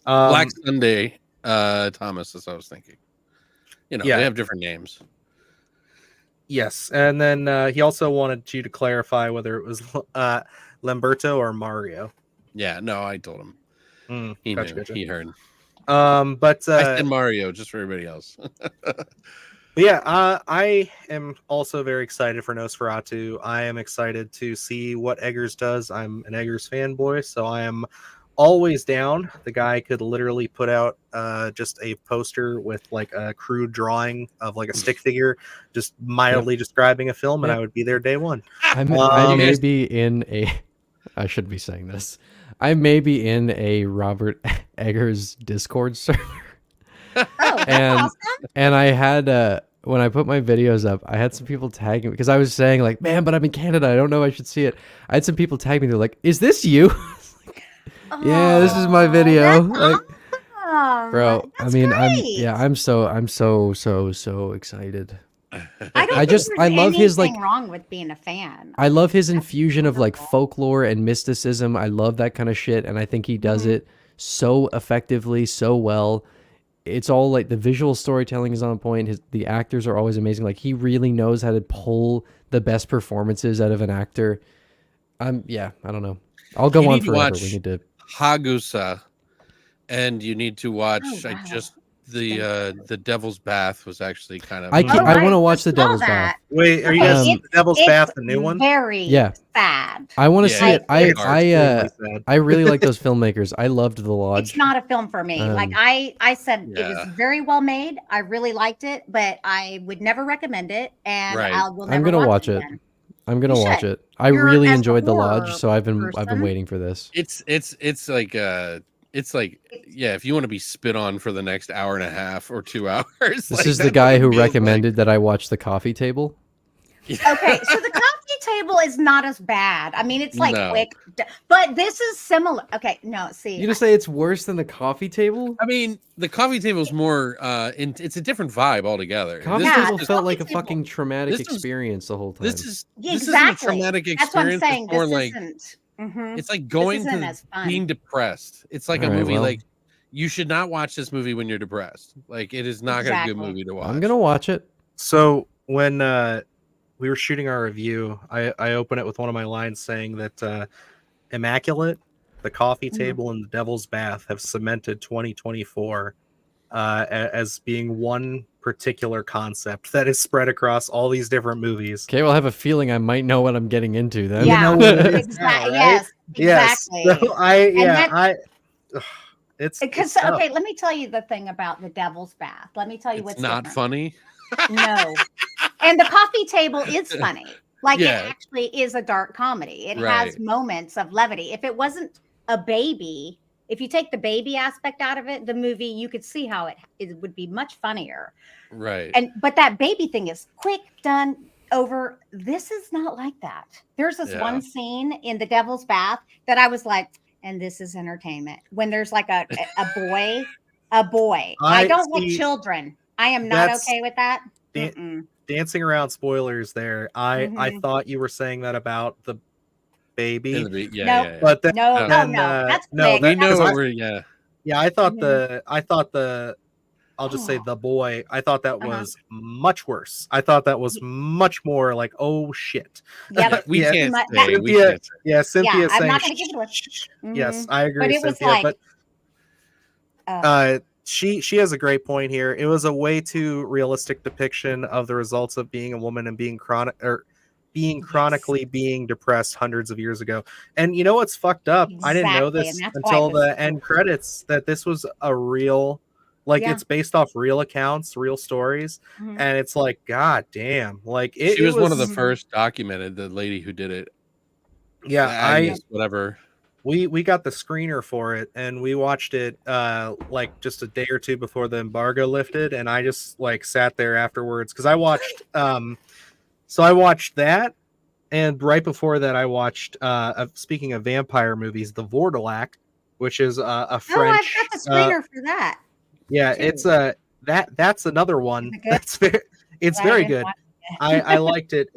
Speaker 4: Black Sunday, Thomas, as I was thinking. You know,
Speaker 2: Yeah.
Speaker 4: they have different names.
Speaker 2: Yes, and then he also wanted you to clarify whether it was Lamberto or Mario.
Speaker 4: Yeah, no, I told him. He knew.
Speaker 2: Gotcha.
Speaker 4: He heard.
Speaker 2: But
Speaker 4: I said Mario just for everybody else.
Speaker 2: But yeah, I am also very excited for Nosferatu. I am excited to see what Eggers does. I'm an Eggers fanboy, so I am always down. The guy could literally put out just a poster with like a crude drawing of like a stick figure, just mildly describing a film, and
Speaker 3: Yep.
Speaker 2: I would be there day one.
Speaker 3: I may be in a. I should be saying this. I may be in a Robert Eggers Discord server.
Speaker 5: Oh, that's
Speaker 3: And-
Speaker 5: awesome.
Speaker 3: And I had when I put my videos up, I had some people tag me because I was saying like, man, but I'm in Canada. I don't know if I should see it. I had some people tag me. They're like, is this you? Yeah, this is my
Speaker 5: Oh,
Speaker 3: video.
Speaker 5: that's
Speaker 3: Like,
Speaker 5: awesome.
Speaker 3: bro, I
Speaker 5: That's
Speaker 3: mean,
Speaker 5: great.
Speaker 3: I'm so excited.
Speaker 5: I don't
Speaker 3: I
Speaker 5: think
Speaker 3: I
Speaker 5: there's
Speaker 3: love his, like-
Speaker 5: anything wrong with being a fan.
Speaker 3: I love his infusion of like
Speaker 5: wonderful.
Speaker 3: folklore and mysticism. I love that kind of shit, and I think he does
Speaker 5: Mhm.
Speaker 3: it so effectively, so well. It's all like the visual storytelling is on point. The actors are always amazing. Like he really knows how to pull the best performances out of an actor. Yeah, I don't know. I'll go
Speaker 4: You
Speaker 3: on
Speaker 4: need to
Speaker 3: forever.
Speaker 4: watch-
Speaker 3: We need to.
Speaker 4: Hagusa, and you need to watch.
Speaker 5: Oh,
Speaker 4: I
Speaker 5: wow.
Speaker 4: just the Devil's Bath was actually kind of.
Speaker 3: I
Speaker 5: Oh,
Speaker 3: can't- I wanna
Speaker 5: just
Speaker 3: watch The
Speaker 5: saw
Speaker 3: Devil's
Speaker 5: that.
Speaker 3: Bath.
Speaker 2: Wait, are you
Speaker 5: Okay,
Speaker 2: guys
Speaker 3: it's-
Speaker 2: the Devil's
Speaker 5: It's
Speaker 2: Bath, the new one?
Speaker 5: Very
Speaker 3: Yeah.
Speaker 5: sad.
Speaker 3: I want to
Speaker 4: Yeah,
Speaker 3: see it.
Speaker 4: it's
Speaker 3: I
Speaker 2: sad.
Speaker 3: I really like those filmmakers. I loved The Lodge.
Speaker 5: It's not a film for me. Like
Speaker 3: Um,
Speaker 5: I said, it
Speaker 4: Yeah.
Speaker 5: was very well made. I really liked it, but I would never recommend it, and
Speaker 4: Right.
Speaker 5: I will never.
Speaker 3: I'm gonna watch it.
Speaker 5: again.
Speaker 3: I'm gonna
Speaker 5: You
Speaker 3: watch
Speaker 5: should.
Speaker 3: it. I
Speaker 5: You're
Speaker 3: really
Speaker 5: as a
Speaker 3: enjoyed The Lodge,
Speaker 5: horror
Speaker 3: so I've been
Speaker 5: person.
Speaker 3: waiting for this.
Speaker 4: It's like yeah. If you want to be spit on for the next hour and a half or 2 hours,
Speaker 3: This
Speaker 4: like,
Speaker 3: is the
Speaker 4: that's
Speaker 3: guy
Speaker 4: what it
Speaker 3: who
Speaker 4: feels like.
Speaker 3: recommended that I watch The Coffee Table.
Speaker 5: Okay, so the coffee table is not as bad. I mean, it's like
Speaker 4: No.
Speaker 5: quick, but this is similar. Okay, no, see,
Speaker 3: You just say it's worse than The Coffee Table?
Speaker 4: I mean, the coffee table is more. It's a different vibe altogether.
Speaker 3: Coffee
Speaker 5: Yeah,
Speaker 3: Table
Speaker 5: the
Speaker 3: felt
Speaker 5: coffee
Speaker 3: like a
Speaker 5: table-
Speaker 3: fucking traumatic
Speaker 4: this is-
Speaker 3: experience the whole time.
Speaker 4: this is
Speaker 5: exactly.
Speaker 4: a traumatic
Speaker 5: That's what I'm
Speaker 4: experience.
Speaker 5: saying.
Speaker 4: It's more
Speaker 5: This
Speaker 4: like
Speaker 5: isn't. Mhm.
Speaker 4: it's like going
Speaker 5: isn't
Speaker 4: to
Speaker 5: as fun.
Speaker 4: being depressed. It's like a
Speaker 3: All right,
Speaker 4: movie
Speaker 3: well.
Speaker 4: like you should not watch this movie when you're depressed. Like it is not a good
Speaker 5: Exactly.
Speaker 4: movie to watch.
Speaker 3: I'm gonna watch it.
Speaker 2: So when we were shooting our review, I open it with one of my lines saying that Immaculate, the coffee
Speaker 5: Mhm.
Speaker 2: table, and the Devil's Bath have cemented 2024 as being one particular concept that is spread across all these different movies.
Speaker 3: Okay, well, I have a feeling I might know what I'm getting into then.
Speaker 5: Yeah,
Speaker 2: know what it is
Speaker 5: exactly.
Speaker 2: now, right?
Speaker 5: Yes, exactly.
Speaker 2: Yes. So
Speaker 5: that-
Speaker 2: it's
Speaker 5: Because
Speaker 2: tough.
Speaker 5: okay, let me tell you the thing about the Devil's Bath. Let me tell you
Speaker 4: It's
Speaker 5: what's
Speaker 4: not
Speaker 5: different.
Speaker 4: funny.
Speaker 5: No, and the coffee table is funny. Like
Speaker 4: Yeah.
Speaker 5: it actually is a dark comedy. It
Speaker 4: Right.
Speaker 5: has moments of levity. If it wasn't a baby, if you take the baby aspect out of it, the movie you could see how it would be much funnier.
Speaker 4: Right.
Speaker 5: But that baby thing is quick, done, over. This is not like that. There's this
Speaker 4: Yeah.
Speaker 5: one scene in the Devil's Bath that I was like, and this is entertainment. When there's like a boy. I don't like
Speaker 2: see,
Speaker 5: children. I am not
Speaker 2: that's-
Speaker 5: okay with that.
Speaker 2: Dan-
Speaker 5: Mm-mm.
Speaker 2: dancing around spoilers there. I
Speaker 5: Mhm.
Speaker 2: thought you were saying that about the baby,
Speaker 4: In the be- yeah,
Speaker 5: No.
Speaker 4: yeah, yeah.
Speaker 2: but then,
Speaker 5: No,
Speaker 2: then,
Speaker 5: no, that's
Speaker 2: no,
Speaker 5: quick.
Speaker 4: we
Speaker 2: that-
Speaker 4: know
Speaker 2: because
Speaker 4: what
Speaker 2: I-
Speaker 4: we're yeah.
Speaker 2: yeah, I thought
Speaker 5: Mhm.
Speaker 2: the I'll just say the boy. I thought that
Speaker 5: Uh-huh.
Speaker 2: was much worse. I thought that was much more like, oh shit.
Speaker 5: Yep.
Speaker 4: We
Speaker 2: Yeah.
Speaker 4: can't
Speaker 5: That-
Speaker 4: say. We
Speaker 2: Cynthia-
Speaker 4: can't say.
Speaker 2: Yeah, Cynthia
Speaker 5: Yeah, I'm
Speaker 2: saying,
Speaker 5: not gonna give it a-
Speaker 2: "Shh."
Speaker 5: Mhm.
Speaker 2: Yes, I agree,
Speaker 5: But it was
Speaker 2: Cynthia.
Speaker 5: like,
Speaker 2: but she has a great point here. It was a way too realistic depiction of the results of being a woman and being chronically being depressed hundreds of years ago. And you know what's fucked up? I didn't know
Speaker 5: Exactly,
Speaker 2: this
Speaker 5: and that's why
Speaker 2: until
Speaker 5: it was
Speaker 2: the end credits that this was a real, like
Speaker 5: Yeah.
Speaker 2: it's based off real accounts, real stories,
Speaker 5: Mhm.
Speaker 2: and it's like, god damn, like it,
Speaker 4: She was one of the
Speaker 5: Mhm.
Speaker 4: first documented. The lady who did it.
Speaker 2: Yeah,
Speaker 4: Agnes, whatever.
Speaker 2: we got the screener for it and we watched it like just a day or two before the embargo lifted, and I just like sat there afterwards because I watched so I watched that, and right before that I watched speaking of vampire movies, The Vordelak, which is a French
Speaker 5: Oh, I've got the screener for that.
Speaker 2: yeah,
Speaker 5: too.
Speaker 2: it's that's another one
Speaker 5: Is it good?
Speaker 2: that's very it's
Speaker 5: I
Speaker 2: very
Speaker 5: didn't
Speaker 2: good.
Speaker 5: watch it.
Speaker 2: I liked it.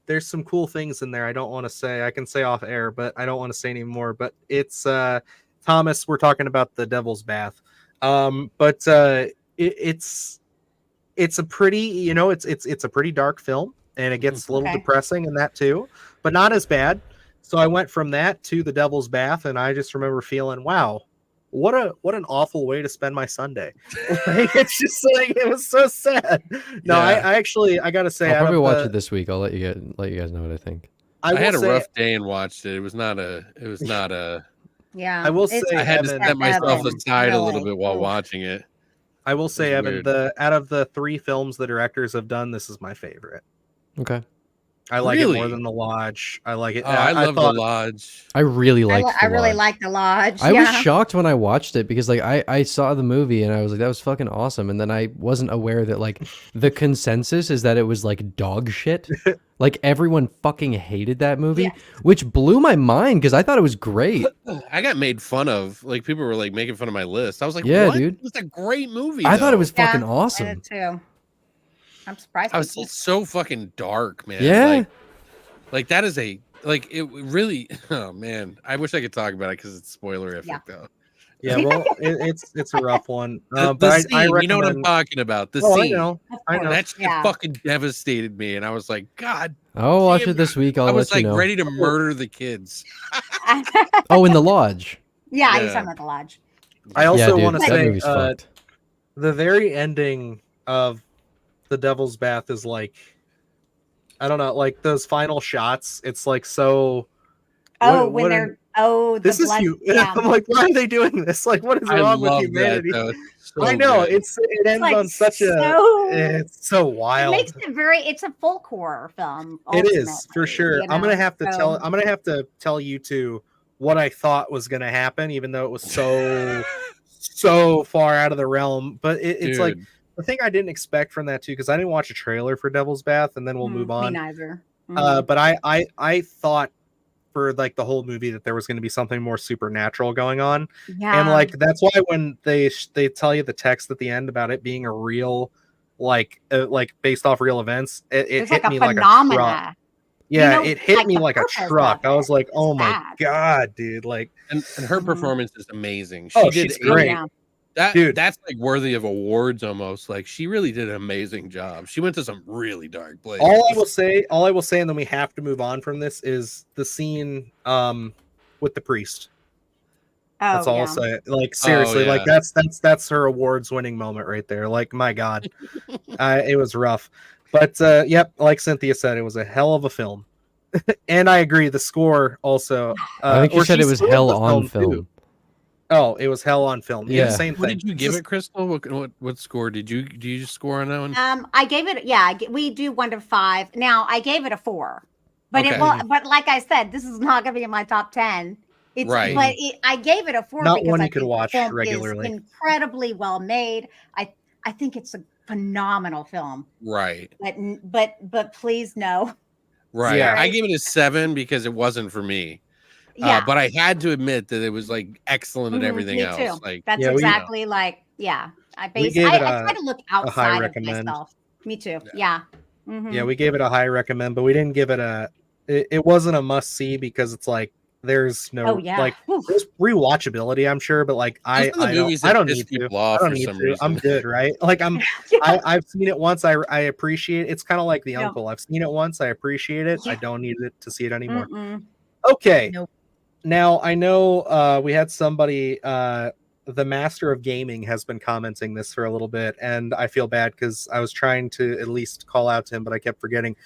Speaker 2: There's some cool things in there. I don't want to say. I can say off air, but I don't want to say anymore. But it's Thomas. We're talking about the Devil's Bath. But it's a pretty, it's a pretty dark film, and it gets a little
Speaker 5: Okay.
Speaker 2: depressing in that too, but not as bad. So I went from that to the Devil's Bath, and I just remember feeling, wow, what an awful way to spend my Sunday. Like, it's just like, it was so sad. No,
Speaker 4: Yeah.
Speaker 2: I actually, I gotta say,
Speaker 3: I'll
Speaker 2: out
Speaker 3: probably
Speaker 2: of
Speaker 3: watch
Speaker 2: the-
Speaker 3: it this week. I'll let you guys know what I think.
Speaker 2: I
Speaker 4: I
Speaker 2: will
Speaker 4: had a
Speaker 2: say,
Speaker 4: rough day and watched it. It was not a.
Speaker 5: Yeah.
Speaker 2: I will
Speaker 5: it's
Speaker 2: say,
Speaker 4: I had to
Speaker 2: Evan,
Speaker 4: step myself
Speaker 5: Evan,
Speaker 4: aside a little
Speaker 5: really.
Speaker 4: bit while
Speaker 5: Oof.
Speaker 4: watching it.
Speaker 2: I will say,
Speaker 4: was
Speaker 2: Evan,
Speaker 4: weird.
Speaker 2: out of the 3 films the directors have done, this is my favorite.
Speaker 3: Okay.
Speaker 2: I like it more
Speaker 4: Really?
Speaker 2: than The Lodge. I like it.
Speaker 4: Oh, I love
Speaker 2: thought
Speaker 4: The Lodge.
Speaker 3: I really liked
Speaker 5: I
Speaker 3: The
Speaker 5: really
Speaker 3: Lodge.
Speaker 5: like The Lodge.
Speaker 3: I was
Speaker 5: yeah.
Speaker 3: shocked when I watched it because like I saw the movie and I was like, that was fucking awesome. And then I wasn't aware that like the consensus is that it was like dog shit. Like everyone fucking hated that movie,
Speaker 5: Yeah.
Speaker 3: which blew my mind because I thought it was great.
Speaker 4: I got made fun of. Like people were like making fun of my list. I was like,
Speaker 3: Yeah,
Speaker 4: what?
Speaker 3: dude.
Speaker 4: It was a great movie.
Speaker 3: I thought it
Speaker 4: though.
Speaker 3: was fucking
Speaker 5: I
Speaker 3: awesome.
Speaker 5: did too. I'm surprised.
Speaker 4: It's so fucking dark, man.
Speaker 3: Yeah.
Speaker 4: Like that is a like it really. Oh man, I wish I could talk about it because it's spoilerific
Speaker 5: Yeah.
Speaker 4: though.
Speaker 2: Yeah, well, it's a rough one.
Speaker 4: The
Speaker 2: But
Speaker 4: scene,
Speaker 2: I
Speaker 4: you know what I'm
Speaker 2: recommend.
Speaker 4: talking about. The
Speaker 2: Oh, I
Speaker 4: scene.
Speaker 2: know. I know.
Speaker 4: That shit
Speaker 5: Yeah.
Speaker 4: fucking devastated me, and I was like, God,
Speaker 3: I'll watch
Speaker 4: damn,
Speaker 3: it this week. I'll
Speaker 4: I was
Speaker 3: let
Speaker 4: like
Speaker 3: you know.
Speaker 4: ready to murder the kids.
Speaker 3: Oh, in The Lodge.
Speaker 5: yeah,
Speaker 4: Yeah.
Speaker 5: he's talking about The Lodge.
Speaker 2: I
Speaker 3: Yeah,
Speaker 2: also
Speaker 3: dude,
Speaker 2: want to
Speaker 3: that
Speaker 2: say
Speaker 3: movie's fucked.
Speaker 2: the very ending of The Devil's Bath is like, I don't know, like those final shots. It's like so.
Speaker 5: Oh,
Speaker 2: what-
Speaker 5: when
Speaker 2: what
Speaker 5: they're
Speaker 2: an-
Speaker 5: the
Speaker 2: this is
Speaker 5: blood.
Speaker 2: you.
Speaker 5: Yeah.
Speaker 2: I'm like, why are they doing this? Like, what is
Speaker 4: I
Speaker 2: wrong with
Speaker 4: love
Speaker 2: humanity?
Speaker 4: that. Though. So
Speaker 2: I know
Speaker 4: good.
Speaker 2: it ends
Speaker 5: like
Speaker 2: on such a.
Speaker 5: so-
Speaker 2: It's so
Speaker 5: It
Speaker 2: wild.
Speaker 5: makes it it's a folk horror film.
Speaker 2: It is for
Speaker 5: ultimately,
Speaker 2: sure.
Speaker 5: you
Speaker 2: I'm gonna
Speaker 5: know,
Speaker 2: have to
Speaker 5: so-
Speaker 2: I'm gonna have to tell you two what I thought was gonna happen, even though it was so far out of the realm. But it's like
Speaker 4: Dude.
Speaker 2: the thing I didn't expect from that too, because I didn't watch a trailer for Devil's Bath, and then we'll move
Speaker 5: Me
Speaker 2: on.
Speaker 5: neither.
Speaker 2: But I thought for like the whole movie that there was going to be something more supernatural going on,
Speaker 5: yeah.
Speaker 2: and like that's why when they tell you the text at the end about it being a real like based off real events, it
Speaker 5: it's
Speaker 2: hit
Speaker 5: like
Speaker 2: me
Speaker 5: a
Speaker 2: like a
Speaker 5: phenomena.
Speaker 2: truck. Yeah,
Speaker 5: know,
Speaker 2: it hit
Speaker 5: like,
Speaker 2: me
Speaker 5: the
Speaker 2: like a
Speaker 5: purpose of
Speaker 2: truck. I was
Speaker 5: it
Speaker 2: like,
Speaker 5: is
Speaker 2: oh my
Speaker 5: bad.
Speaker 2: god, dude! Like,
Speaker 4: And her
Speaker 5: Mhm.
Speaker 4: performance is amazing.
Speaker 2: Oh,
Speaker 4: She did
Speaker 2: she's great.
Speaker 5: Yeah.
Speaker 2: Dude.
Speaker 4: That's like worthy of awards almost. Like she really did an amazing job. She went to some really dark places.
Speaker 2: all I will say, and then we have to move on from this is the scene with the priest. That's
Speaker 5: Oh,
Speaker 2: all
Speaker 5: yeah.
Speaker 2: I'll say. Like seriously, like
Speaker 4: yeah.
Speaker 2: that's her awards winning moment right there. Like my god, it was rough. But yep, like Cynthia said, it was a hell of a film. And I agree. The score also.
Speaker 3: I think you
Speaker 2: or
Speaker 3: said
Speaker 2: she
Speaker 3: it was
Speaker 2: scored
Speaker 3: hell
Speaker 2: the
Speaker 3: on
Speaker 2: too.
Speaker 3: film.
Speaker 2: Oh, it was hell on film. Yeah,
Speaker 3: Yeah.
Speaker 2: same
Speaker 4: What
Speaker 2: thing.
Speaker 4: did you give it, Crystal? What score did you score on that one?
Speaker 5: I gave it. Yeah, we do 1 to 5. Now I gave it a 4, but
Speaker 4: Okay.
Speaker 5: but like I said, this is not going to be in my top 10. It's
Speaker 4: Right.
Speaker 5: But I gave it a 4
Speaker 2: Not
Speaker 5: because
Speaker 2: one
Speaker 5: I
Speaker 2: you could
Speaker 5: think the
Speaker 2: watch
Speaker 5: film is
Speaker 2: regularly.
Speaker 5: incredibly well made. I think it's a phenomenal film.
Speaker 4: Right.
Speaker 5: But please no.
Speaker 4: Right.
Speaker 2: Yeah.
Speaker 4: I gave it a 7 because it wasn't for me.
Speaker 5: Yeah.
Speaker 4: But I had to admit that it was like excellent at
Speaker 5: Mhm,
Speaker 4: everything
Speaker 5: me
Speaker 4: else.
Speaker 5: too.
Speaker 4: Like
Speaker 5: That's
Speaker 2: Yeah, we-
Speaker 5: exactly like I
Speaker 2: We gave it
Speaker 5: I try to look
Speaker 2: high
Speaker 5: outside of
Speaker 2: recommend.
Speaker 5: myself. Me too. Yeah. Mhm.
Speaker 2: Yeah, we gave it a high recommend, but we didn't give it a. It wasn't a must see because it's like there's no
Speaker 5: Oh yeah.
Speaker 2: like
Speaker 5: Whew.
Speaker 2: there's rewatchability. I'm sure, but like
Speaker 4: those are the movies
Speaker 2: I
Speaker 4: that
Speaker 2: don't
Speaker 4: piss
Speaker 2: need to.
Speaker 4: people off
Speaker 2: I don't
Speaker 4: for
Speaker 2: need
Speaker 4: some
Speaker 2: to.
Speaker 4: reason.
Speaker 2: I'm good, right? Like I've seen it once. I appreciate it. It's kind of like the
Speaker 5: No.
Speaker 2: uncle. I've seen it once. I appreciate it. I
Speaker 5: Yeah.
Speaker 2: don't need it to see it anymore.
Speaker 5: Mm-mm.
Speaker 2: Okay.
Speaker 5: Nope.
Speaker 2: Now I know we had somebody the master of gaming has been commenting this for a little bit, and I feel bad because I was trying to at least call out to him, but I kept forgetting.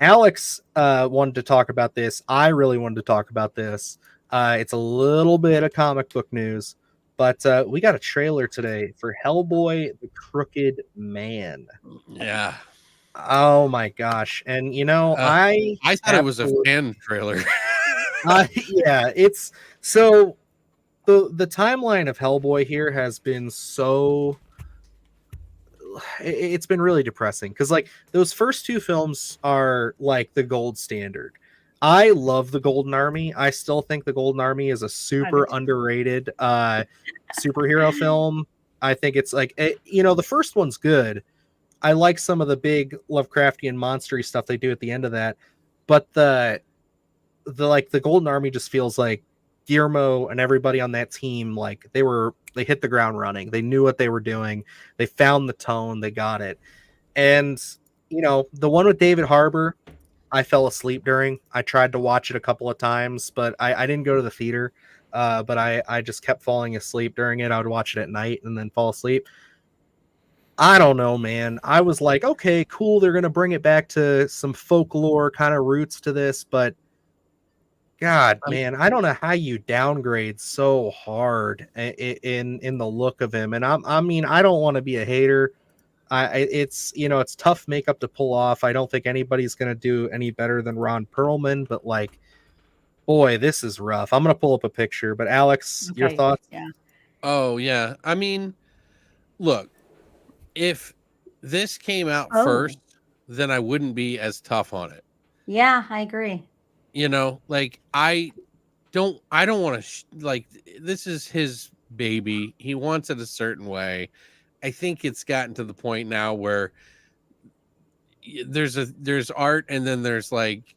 Speaker 2: Alex wanted to talk about this. I really wanted to talk about this. It's a little bit of comic book news, but we got a trailer today for Hellboy: The Crooked Man.
Speaker 4: Yeah.
Speaker 2: Oh my gosh! And you know,
Speaker 4: I thought it was a
Speaker 2: absolutely-
Speaker 4: fan trailer.
Speaker 2: yeah, it's so the timeline of Hellboy here has been so it's been really depressing because like those first 2 films are like the gold standard. I love the Golden Army. I still think the Golden Army is a super
Speaker 5: too.
Speaker 2: underrated superhero film. I think it's like the first one's good. I like some of the big Lovecraftian monstery stuff they do at the end of that, but the Golden Army just feels like Guillermo and everybody on that team, like they hit the ground running. They knew what they were doing. They found the tone. They got it. And the one with David Harbour, I fell asleep during. I tried to watch it a couple of times, but I didn't go to the theater. But I just kept falling asleep during it. I would watch it at night and then fall asleep. I don't know, man. I was like, okay, cool. They're gonna bring it back to some folklore kind of roots to this, but God, man, I don't know how you downgrade so hard in the look of him. And I mean, I don't want to be a hater. It's it's tough makeup to pull off. I don't think anybody's gonna do any better than Ron Perlman, but like, boy, this is rough. I'm gonna pull up a picture, but Alex, your
Speaker 5: Okay,
Speaker 2: thoughts?
Speaker 5: yeah.
Speaker 4: Oh yeah. I mean, look, if this came out
Speaker 5: Oh.
Speaker 4: first, then I wouldn't be as tough on it.
Speaker 5: Yeah, I agree.
Speaker 4: You know, like I don't want to like this is his baby. He wants it a certain way. I think it's gotten to the point now where there's art, and then there's like,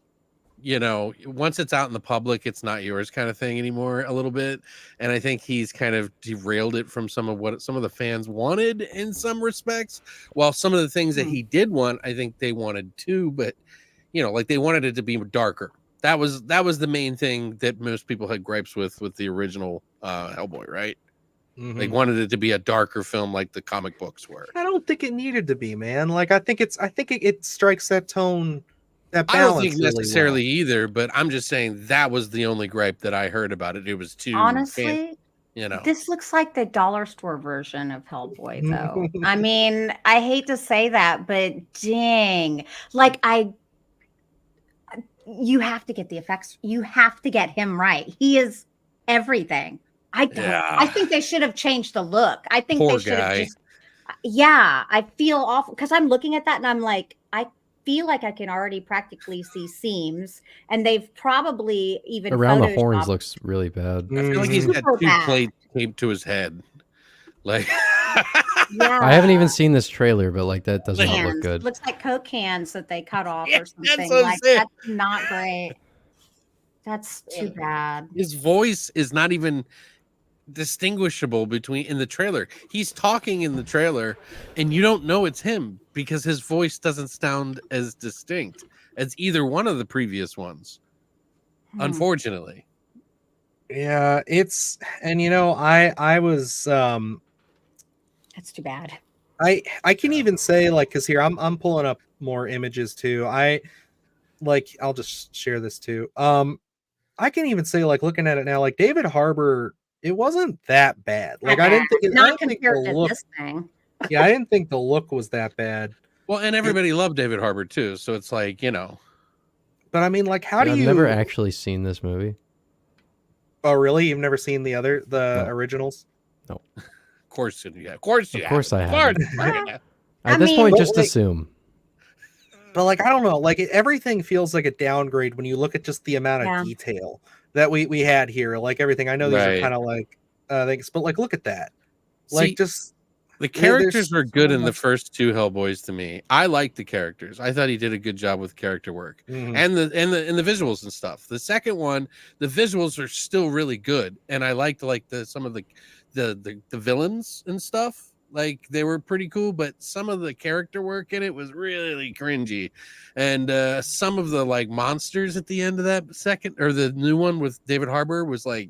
Speaker 4: once it's out in the public, it's not yours kind of thing anymore a little bit. And I think he's kind of derailed it from some of what some of the fans wanted in some respects. While some of the things that he did want, I think they wanted too, but like they wanted it to be darker. That was the main thing that most people had gripes with the original Hellboy, right? They wanted it to be a darker film like the comic books were.
Speaker 2: I don't think it needed to be, man. Like I think it strikes that tone, that
Speaker 4: I don't
Speaker 2: balance
Speaker 4: think
Speaker 2: really
Speaker 4: necessarily
Speaker 2: well.
Speaker 4: either, but I'm just saying that was the only gripe that I heard about it. It was too
Speaker 5: Honestly, this looks like the dollar store version of Hellboy, though. I mean, I hate to say that, but dang, like you have to get the effects. You have to get him right. He is everything. I think they should have changed the look. I think
Speaker 4: Poor
Speaker 5: they should have
Speaker 4: guy.
Speaker 5: just. Yeah, I feel awful because I'm looking at that and I'm like, I feel like I can already practically see seams, and they've probably even
Speaker 3: Around the horns
Speaker 5: photoshopped-
Speaker 3: looks really bad.
Speaker 4: I feel like he's got
Speaker 5: Super
Speaker 4: two
Speaker 5: bad.
Speaker 4: plates taped to his head. Like
Speaker 5: Yeah,
Speaker 3: I haven't even seen this trailer, but like that does not look
Speaker 5: cans.
Speaker 3: good.
Speaker 5: Looks like Coke cans that they cut off
Speaker 4: Yeah,
Speaker 5: or
Speaker 4: that's
Speaker 5: something.
Speaker 4: what I'm
Speaker 5: Like
Speaker 4: saying.
Speaker 5: that's not great. That's too bad.
Speaker 4: his voice is not even distinguishable between in the trailer. He's talking in the trailer and you don't know it's him because his voice doesn't sound as distinct as either one of the previous ones. Unfortunately.
Speaker 2: Yeah, it's and I was
Speaker 5: That's too bad.
Speaker 2: I can even say like because here I'm pulling up more images too. I'll just share this too. I can even say like looking at it now, like David Harbour, it wasn't that bad. Like I didn't think
Speaker 5: Not compared to this thing.
Speaker 2: Yeah, I didn't think the look was that bad.
Speaker 4: Well, and everybody loved David Harbour too, so it's like,
Speaker 2: But I mean, like, how do
Speaker 3: I've
Speaker 2: you?
Speaker 3: never actually seen this movie.
Speaker 2: Oh, really? You've never seen the
Speaker 3: No.
Speaker 2: originals?
Speaker 3: No.
Speaker 4: of course you have. Of course you
Speaker 3: Of course I
Speaker 4: have.
Speaker 3: haven't.
Speaker 4: Of course you have.
Speaker 3: At
Speaker 5: I
Speaker 3: this
Speaker 5: mean-
Speaker 3: point,
Speaker 2: But,
Speaker 3: just
Speaker 2: like-
Speaker 3: assume.
Speaker 2: But like, I don't know. Like, everything feels like a downgrade when you look at just the amount of
Speaker 5: Yeah.
Speaker 2: detail that we had here. Like everything. I know these
Speaker 4: Right.
Speaker 2: are kind of like things, but like, look at that. Like,
Speaker 4: See,
Speaker 2: just
Speaker 4: the
Speaker 2: there's
Speaker 4: characters were good
Speaker 2: so
Speaker 4: in the
Speaker 2: much-
Speaker 4: first two Hellboys to me. I liked the characters. I thought he did a good job with character work.
Speaker 2: Mhm.
Speaker 4: And the visuals and stuff. The second one, the visuals are still really good, and I liked like some of the villains and stuff. Like they were pretty cool, but some of the character work in it was really cringy, and some of the like monsters at the end of that second or the new one with David Harbour was like,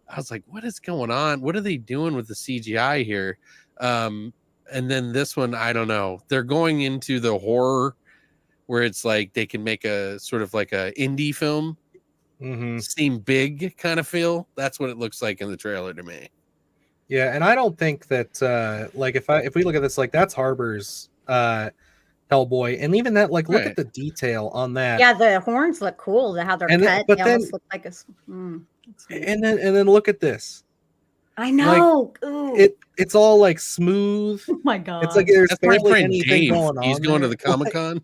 Speaker 4: I was like, what is going on? What are they doing with the CGI here? And then this one, I don't know. They're going into the horror where it's like they can make a sort of like a indie film
Speaker 2: Mhm.
Speaker 4: seem big kind of feel. That's what it looks like in the trailer to me.
Speaker 2: Yeah, and I don't think that like if we look at this, like that's Harbor's Hellboy, and even that, like, look
Speaker 4: Right.
Speaker 2: at the detail on that.
Speaker 5: Yeah, the horns look cool. How they're
Speaker 2: And then-
Speaker 5: cut.
Speaker 2: but
Speaker 5: They
Speaker 2: then-
Speaker 5: almost look like a. That's neat.
Speaker 2: And then look at this.
Speaker 5: I know. Ooh.
Speaker 2: It's all like smooth.
Speaker 5: Oh my god.
Speaker 2: It's like there's
Speaker 4: That's my
Speaker 2: barely
Speaker 4: friend
Speaker 2: anything
Speaker 4: Dave.
Speaker 2: going on.
Speaker 4: He's going to
Speaker 2: there.
Speaker 4: the Comic-Con.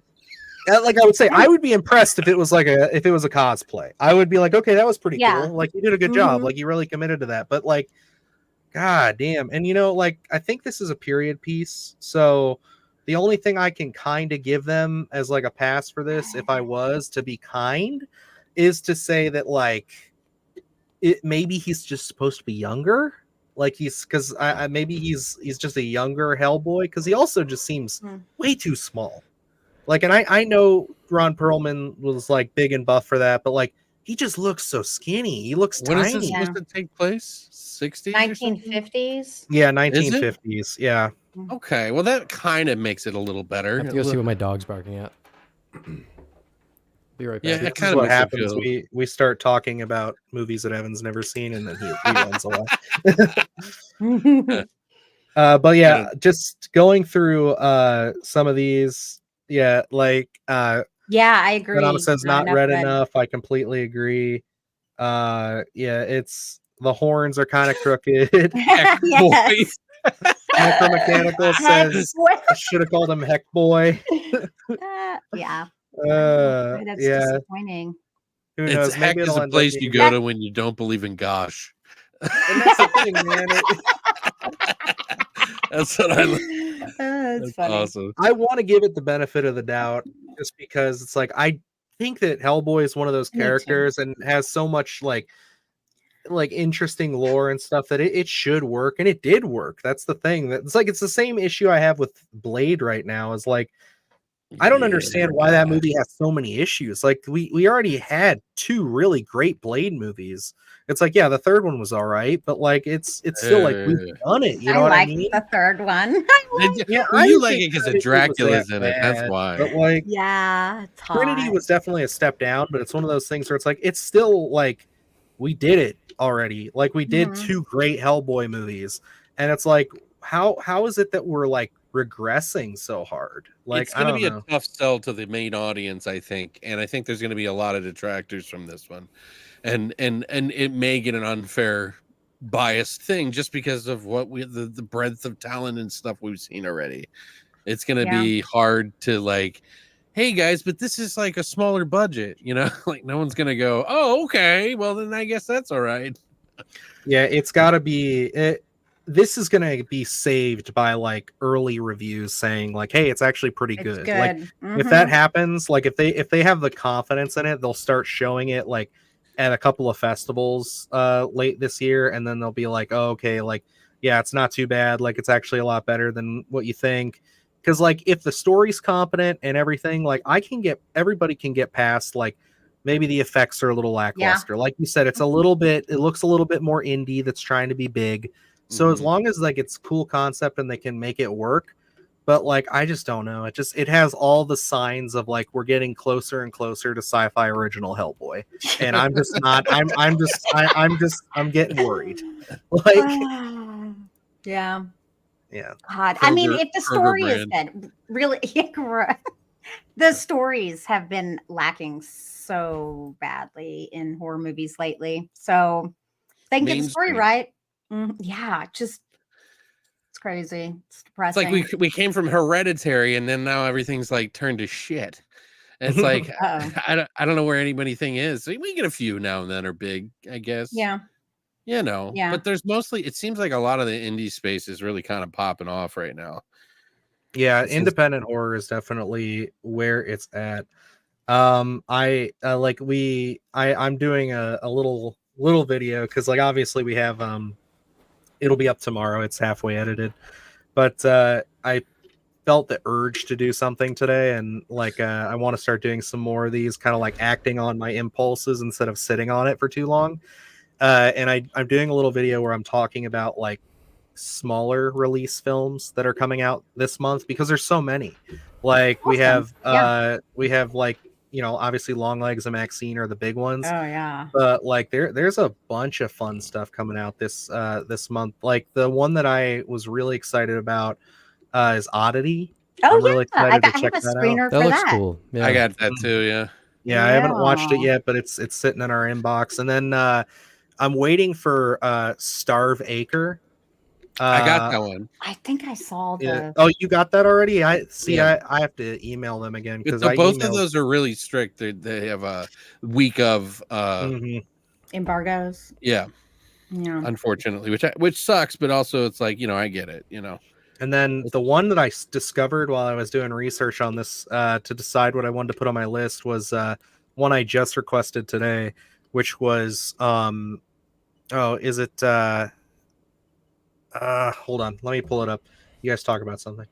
Speaker 2: Like I would say, I would be impressed if it was like a cosplay. I would be like, okay, that was pretty
Speaker 5: Yeah.
Speaker 2: cool. Like you did a good job.
Speaker 5: Mhm.
Speaker 2: Like you really committed to that. But like, god damn. And like I think this is a period piece. So the only thing I can kind of give them as like a pass for this, if I was to be kind, is to say that like maybe he's just supposed to be younger. Like he's because maybe he's just a younger Hellboy because he also just seems
Speaker 5: Hmm.
Speaker 2: way too small. Like, and I know Ron Perlman was like big and buff for that, but like he just looks so skinny. He looks
Speaker 4: When is this
Speaker 2: tiny.
Speaker 4: supposed to take place? 60s or something?
Speaker 5: 1950s.
Speaker 2: Yeah,
Speaker 4: Is it?
Speaker 2: 1950s. Yeah.
Speaker 4: Okay, well that kind of makes it a little better.
Speaker 3: I have to go see what my dog's barking at. Be right back.
Speaker 4: Yeah, it
Speaker 2: This
Speaker 4: kind
Speaker 2: is
Speaker 4: of
Speaker 2: what
Speaker 4: makes it
Speaker 2: happens.
Speaker 4: feel.
Speaker 2: We start talking about movies that Evan's never seen, and then he runs away. But yeah, just going through some of these, yeah, like
Speaker 5: Yeah, I agree.
Speaker 2: Phenom says not read
Speaker 5: read.
Speaker 2: enough. I completely agree. Yeah, it's the horns are kind of crooked.
Speaker 4: Heck,
Speaker 5: Yes.
Speaker 2: Necromechanical
Speaker 5: Heck,
Speaker 2: says
Speaker 5: boy.
Speaker 2: I should have called him Heck Boy.
Speaker 5: Yeah. That's
Speaker 2: Yeah,
Speaker 5: disappointing.
Speaker 2: who
Speaker 4: It's
Speaker 2: knows?
Speaker 4: heck
Speaker 2: Maybe
Speaker 4: is
Speaker 2: it'll
Speaker 4: a
Speaker 2: end up
Speaker 4: place you
Speaker 2: being-
Speaker 4: go to when you don't believe in gosh.
Speaker 2: And that's the thing, man.
Speaker 4: That's what I.
Speaker 5: That's
Speaker 4: That's
Speaker 5: funny.
Speaker 4: awesome.
Speaker 2: I want to give it the benefit of the doubt, just because it's like I think that Hellboy is one of those
Speaker 5: Me too.
Speaker 2: characters and has so much like interesting lore and stuff that it should work, and it did work. That's the thing. It's like it's the same issue I have with Blade right now. Is like I don't understand why that movie has so many issues. Like we already had two really great Blade movies. It's like, yeah, the third one was all right, but like it's still like we've done it. You know what I
Speaker 5: like
Speaker 2: mean?
Speaker 5: the third one.
Speaker 2: Yeah,
Speaker 4: Well, you
Speaker 2: I
Speaker 4: like
Speaker 2: think
Speaker 4: it because
Speaker 2: Trinity was
Speaker 4: Dracula's
Speaker 2: that
Speaker 4: in it. That's
Speaker 2: bad,
Speaker 4: why.
Speaker 2: But like
Speaker 5: Yeah, it's
Speaker 2: Trinity
Speaker 5: hot.
Speaker 2: was definitely a step down, but it's one of those things where it's like it's still like we did it already. Like we did
Speaker 5: Mhm.
Speaker 2: two great Hellboy movies, and it's like how is it that we're like regressing so hard? Like
Speaker 4: It's
Speaker 2: I
Speaker 4: going to
Speaker 2: don't
Speaker 4: be
Speaker 2: know.
Speaker 4: a tough sell to the main audience, I think, and I think there's going to be a lot of detractors from this one, and it may get an unfair, biased thing just because of what the breadth of talent and stuff we've seen already. It's going to
Speaker 5: Yeah.
Speaker 4: be hard to like, hey guys, but this is like a smaller budget, you know, like no one's going to go, oh okay, well then I guess that's all right.
Speaker 2: Yeah, it's got to be it. This is gonna be saved by like early reviews saying like, "Hey, it's actually pretty
Speaker 5: It's
Speaker 2: good."
Speaker 5: good.
Speaker 2: Like if that happens, like if they have the confidence in it, they'll start showing it like at a couple of festivals late this year, and then they'll be like, "Oh, okay, like yeah, it's not too bad. Like it's actually a lot better than what you think." Because like if the story's competent and everything, like everybody can get past like maybe the effects are a little lackluster. Like you said, it looks a little bit more indie that's trying to be big. So as
Speaker 4: Mhm.
Speaker 2: long as like it's cool concept and they can make it work, but like I just don't know. It has all the signs of like we're getting closer and closer to sci-fi original Hellboy, and I'm just not. I'm getting worried. Like
Speaker 5: Yeah.
Speaker 2: yeah,
Speaker 5: God. I mean,
Speaker 4: Kroger-
Speaker 5: if the
Speaker 4: Kroger
Speaker 5: story is
Speaker 4: brand.
Speaker 5: good, really, the stories have been lacking so badly in horror movies lately. So they can get the story
Speaker 4: Mainstream.
Speaker 5: right. Yeah, just it's crazy. It's
Speaker 4: It's
Speaker 5: depressing.
Speaker 4: like we came from Hereditary, and then now everything's like turned to shit. It's like
Speaker 5: Uh-oh.
Speaker 4: I don't know where anything is. So we get a few now and then are big, I guess.
Speaker 5: Yeah.
Speaker 4: You know.
Speaker 5: Yeah.
Speaker 4: But there's mostly it seems like a lot of the indie space is really kind of popping off right now.
Speaker 2: yeah.
Speaker 4: It seems-
Speaker 2: Independent horror is definitely where it's at. I'm doing a little video because like obviously we have it'll be up tomorrow. It's halfway edited, but I felt the urge to do something today, and like I want to start doing some more of these, kind of like acting on my impulses instead of sitting on it for too long. And I'm doing a little video where I'm talking about like smaller release films that are coming out this month because there's so many. Like we have like obviously Longlegs and Maxine are the big ones.
Speaker 5: Oh yeah.
Speaker 2: But like there's a bunch of fun stuff coming out this month. Like the one that I was really excited about is Oddity.
Speaker 5: Oh
Speaker 2: I'm really
Speaker 5: yeah.
Speaker 2: excited to
Speaker 5: I have
Speaker 2: check
Speaker 5: a
Speaker 2: that out.
Speaker 5: screener
Speaker 3: That
Speaker 5: for
Speaker 3: looks
Speaker 5: that.
Speaker 3: cool. Yeah.
Speaker 4: I got that too, yeah.
Speaker 2: Yeah, I haven't watched it
Speaker 5: Yeah.
Speaker 2: yet, but it's sitting in our inbox. And then I'm waiting for Starve Acre.
Speaker 4: I got that one.
Speaker 5: I think I saw the.
Speaker 2: Yeah. Oh, you got that already? I see.
Speaker 4: Yeah.
Speaker 2: I have to email them again because
Speaker 4: Both of those are really strict. They have a week of
Speaker 2: Mhm.
Speaker 5: Embargoes.
Speaker 4: yeah,
Speaker 5: Yeah.
Speaker 4: unfortunately, which sucks, but also it's like, I get it,
Speaker 2: And then the one that I discovered while I was doing research on this to decide what I wanted to put on my list was one I just requested today, which was is it hold on, let me pull it up. You guys talk about something.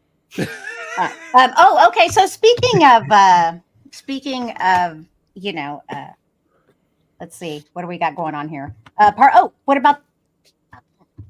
Speaker 5: Oh, okay. So speaking of, let's see, what do we got going on here? What about?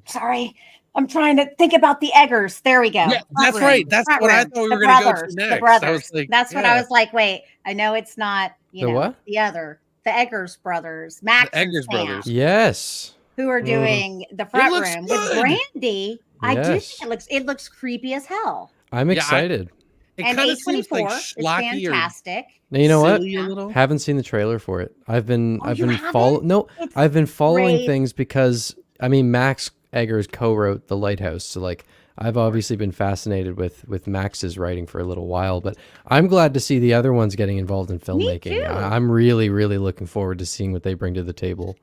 Speaker 5: Sorry, I'm trying to think about the Eggers. There we go.
Speaker 4: Yeah, that's right. That's
Speaker 5: Front
Speaker 4: what I
Speaker 5: room.
Speaker 4: thought we
Speaker 5: The
Speaker 4: were going to go to
Speaker 5: brothers.
Speaker 4: next.
Speaker 5: The
Speaker 4: I
Speaker 5: brothers.
Speaker 4: was like,
Speaker 5: That's what I was like. Wait, I know it's not.
Speaker 3: The what?
Speaker 5: The other, the Eggers brothers,
Speaker 4: The
Speaker 5: Max and
Speaker 4: Eggers
Speaker 5: Sam,
Speaker 4: brothers.
Speaker 3: Yes.
Speaker 5: who are doing the front
Speaker 4: looks
Speaker 5: room
Speaker 4: good.
Speaker 5: with Brandy. I do
Speaker 3: Yes.
Speaker 5: think it looks creepy as hell.
Speaker 3: I'm excited.
Speaker 4: It
Speaker 5: And
Speaker 4: kind of seems like
Speaker 5: A24 is
Speaker 4: schlocky or
Speaker 5: fantastic.
Speaker 3: Now, you know what?
Speaker 4: silly a little.
Speaker 3: Haven't seen the trailer for it. I've been
Speaker 5: Oh, you haven't? It's
Speaker 3: I've been following
Speaker 5: great.
Speaker 3: things because I mean Max Eggers co-wrote The Lighthouse, so like I've obviously been fascinated with Max's writing for a little while, but I'm glad to see the other ones getting involved in filmmaking.
Speaker 5: too.
Speaker 3: I'm really looking forward to seeing what they bring to the table.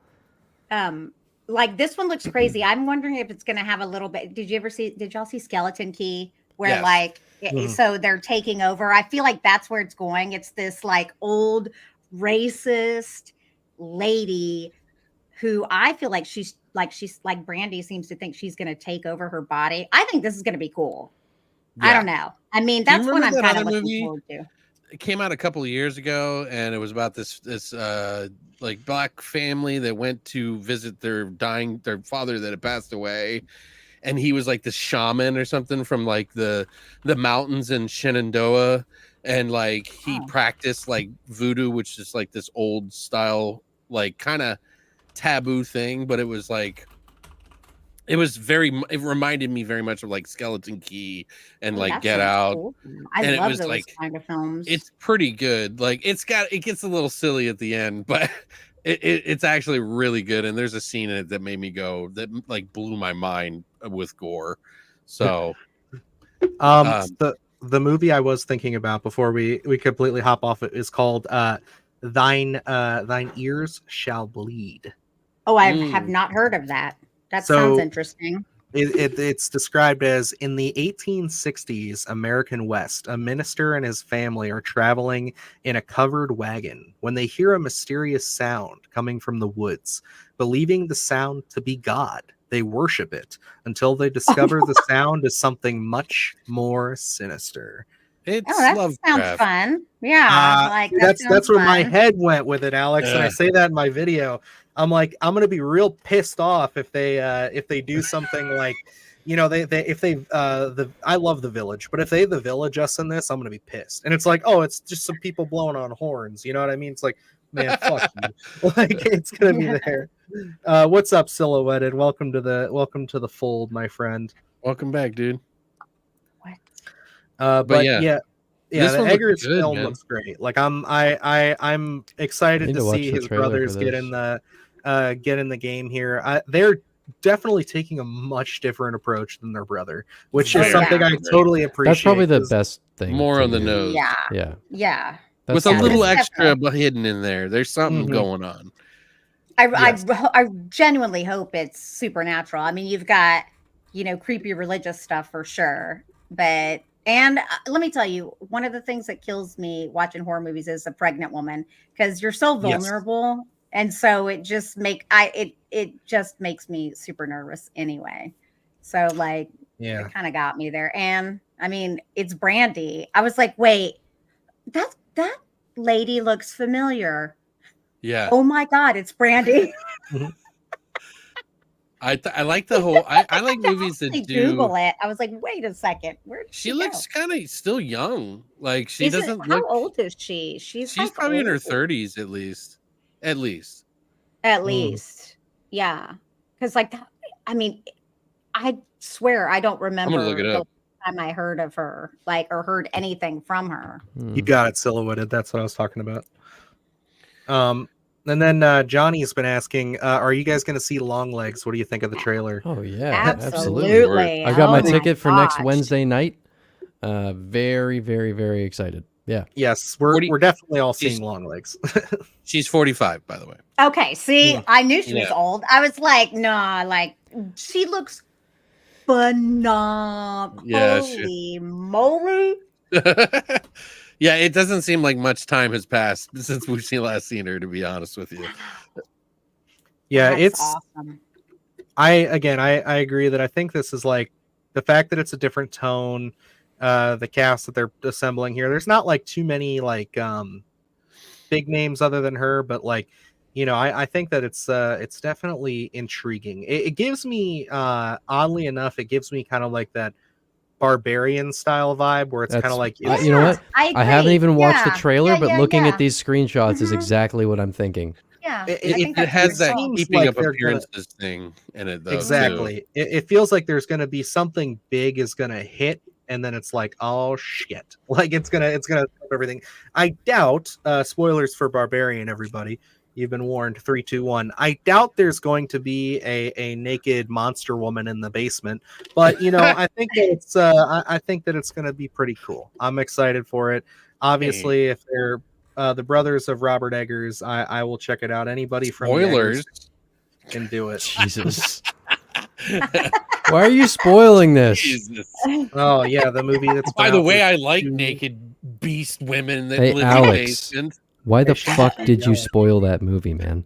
Speaker 5: Like this one looks crazy. I'm wondering if it's going to have a little bit. Did y'all see Skeleton Key? Where
Speaker 4: Yes.
Speaker 5: like,
Speaker 3: Mhm.
Speaker 5: so they're taking over. I feel like that's where it's going. It's this like old racist lady who I feel like she's like Brandy seems to think she's going to take over her body. I think this is going to be cool. I
Speaker 4: Yeah.
Speaker 5: don't know. I mean,
Speaker 4: Do you
Speaker 5: that's what I'm
Speaker 4: remember that
Speaker 5: kind of
Speaker 4: other
Speaker 5: looking
Speaker 4: movie?
Speaker 5: forward to.
Speaker 4: It came out a couple of years ago, and it was about this like black family that went to visit their father that had passed away, and he was like this shaman or something from like the mountains in Shenandoah, and like he
Speaker 5: Oh.
Speaker 4: practiced like voodoo, which is like this old style, like kind of taboo thing, but it was like it reminded me very much of like Skeleton Key and
Speaker 5: Oh,
Speaker 4: like
Speaker 5: that
Speaker 4: Get
Speaker 5: sounds
Speaker 4: Out.
Speaker 5: cool. I
Speaker 4: And it
Speaker 5: love
Speaker 4: was
Speaker 5: those
Speaker 4: like-
Speaker 5: kind of films.
Speaker 4: It's pretty good. Like it gets a little silly at the end, but it's actually really good. And there's a scene in it that made me go that like blew my mind with gore. So
Speaker 2: The movie I was thinking about before we completely hop off it is called Thine Ears Shall Bleed.
Speaker 5: Oh, I have not heard of that. That
Speaker 2: So-
Speaker 5: sounds interesting.
Speaker 2: It's described as in the 1860s American West, a minister and his family are traveling in a covered wagon when they hear a mysterious sound coming from the woods. Believing the sound to be God, they worship it until they discover the sound is something much more sinister.
Speaker 4: it's
Speaker 5: Oh, that
Speaker 4: Lovecraft.
Speaker 5: sounds fun. Yeah, like that
Speaker 2: That's where my
Speaker 5: fun.
Speaker 2: head went with it, Alex. And I
Speaker 4: Yeah.
Speaker 2: say that in my video. I'm like, I'm gonna be real pissed off if they do something like, I love The Village, but if they The Village us in this, I'm gonna be pissed. And it's like, oh, it's just some people blowing on horns. You know what I mean? It's like, man, fuck you. Like it's gonna be there. What's up, Silhouetted? Welcome to the fold, my friend.
Speaker 4: Welcome back, dude.
Speaker 2: But
Speaker 4: yeah.
Speaker 2: yeah,
Speaker 4: This
Speaker 2: the
Speaker 4: one looks
Speaker 2: Eggers
Speaker 4: good,
Speaker 2: film
Speaker 4: man.
Speaker 2: looks great. Like I'm excited
Speaker 3: Need
Speaker 2: to
Speaker 3: to watch
Speaker 2: see
Speaker 3: the
Speaker 2: his
Speaker 3: trailer
Speaker 2: brothers
Speaker 3: for
Speaker 2: get in the game here. They're definitely taking a much different approach than their brother, which is
Speaker 4: Very
Speaker 2: something I
Speaker 4: different.
Speaker 2: totally appreciate.
Speaker 3: That's probably the
Speaker 2: 'cause-
Speaker 3: best thing.
Speaker 4: More
Speaker 3: to
Speaker 4: on the
Speaker 3: do.
Speaker 4: nose.
Speaker 5: Yeah,
Speaker 3: Yeah.
Speaker 5: yeah.
Speaker 3: That's
Speaker 4: With a
Speaker 5: Yeah,
Speaker 4: little
Speaker 5: that's
Speaker 4: extra hidden in there. There's something
Speaker 2: Mhm.
Speaker 4: going on.
Speaker 2: Yes.
Speaker 5: I genuinely hope it's supernatural. I mean, you've got creepy religious stuff for sure, but let me tell you, one of the things that kills me watching horror movies is a pregnant woman because you're so
Speaker 2: Yes.
Speaker 5: vulnerable, and so it just makes me super nervous anyway. So like,
Speaker 2: Yeah.
Speaker 5: it kind of got me there, and I mean, it's Brandy. I was like, wait, that lady looks familiar.
Speaker 4: Yeah.
Speaker 5: Oh my god, it's Brandy.
Speaker 4: I like the whole I like movies that
Speaker 5: actually
Speaker 4: do
Speaker 5: Google it. I was like, wait a second, where did
Speaker 4: she looks kind of still young. Like she
Speaker 5: Is it-
Speaker 4: doesn't
Speaker 5: how
Speaker 4: look
Speaker 5: old is she? She's like
Speaker 4: probably in her
Speaker 5: old.
Speaker 4: 30s at least. At least.
Speaker 5: At least, yeah. Because like, I mean, I swear I don't remember
Speaker 4: look it
Speaker 5: the
Speaker 4: up.
Speaker 5: time I heard of her, like, or heard anything from her.
Speaker 3: Hmm.
Speaker 2: You got it, Silhouetted. That's what I was talking about. And then Johnny's been asking, are you guys going to see Longlegs? What do you think of the trailer?
Speaker 3: Oh yeah,
Speaker 5: Absolutely.
Speaker 3: I've got my
Speaker 5: Oh
Speaker 3: ticket for next
Speaker 5: gosh.
Speaker 3: Wednesday night. Very, very, very excited. Yeah.
Speaker 2: Yes,
Speaker 4: What do you-
Speaker 2: we're definitely all
Speaker 4: She's-
Speaker 2: seeing Longlegs.
Speaker 4: She's 45, by the way.
Speaker 5: Okay, see,
Speaker 2: Yeah.
Speaker 5: I knew she was
Speaker 4: Yeah.
Speaker 5: old. I was like, nah, like she looks phenomenal.
Speaker 4: Yeah, she-
Speaker 5: Holy moly.
Speaker 4: Yeah, it doesn't seem like much time has passed since we've last seen her, to be honest with you.
Speaker 2: Yeah,
Speaker 5: That's
Speaker 2: it's
Speaker 5: awesome.
Speaker 2: I agree that I think this is like the fact that it's a different tone. the cast that they're assembling here. There's not like too many like big names other than her, but like, you know, I think that it's definitely intriguing. It gives me oddly enough, it gives me kind of like that barbarian style vibe where it's kind of like
Speaker 3: you know what? I haven't even watched the trailer, but looking at these screenshots is exactly what I'm thinking.
Speaker 5: Yeah,
Speaker 4: it has that
Speaker 2: seems
Speaker 4: keeping
Speaker 2: like
Speaker 4: up
Speaker 2: they're
Speaker 4: appearances thing in it, though.
Speaker 2: Exactly. It feels like there's going to be something big is going to hit, and then it's like, oh shit, like it's gonna stop everything. I doubt. Spoilers for Barbarian, everybody. You've been warned. 3, 2, 1. I doubt there's going to be a naked monster woman in the basement, but you know, I think that it's I think that it's going to be pretty cool. I'm excited for it. Obviously, if they're the brothers of Robert Eggers, I will check it out. Anybody from the
Speaker 4: Spoilers
Speaker 2: Eggers can do it.
Speaker 3: Jesus. Why are you spoiling this?
Speaker 4: Jesus.
Speaker 2: Oh yeah, the movie that's
Speaker 4: By
Speaker 2: been
Speaker 4: the
Speaker 2: out
Speaker 4: way,
Speaker 2: for
Speaker 4: I like
Speaker 2: 2
Speaker 4: naked beast women that
Speaker 3: Hey,
Speaker 4: live in
Speaker 3: Alex.
Speaker 4: the basement.
Speaker 3: Why the fuck did you spoil that movie, man?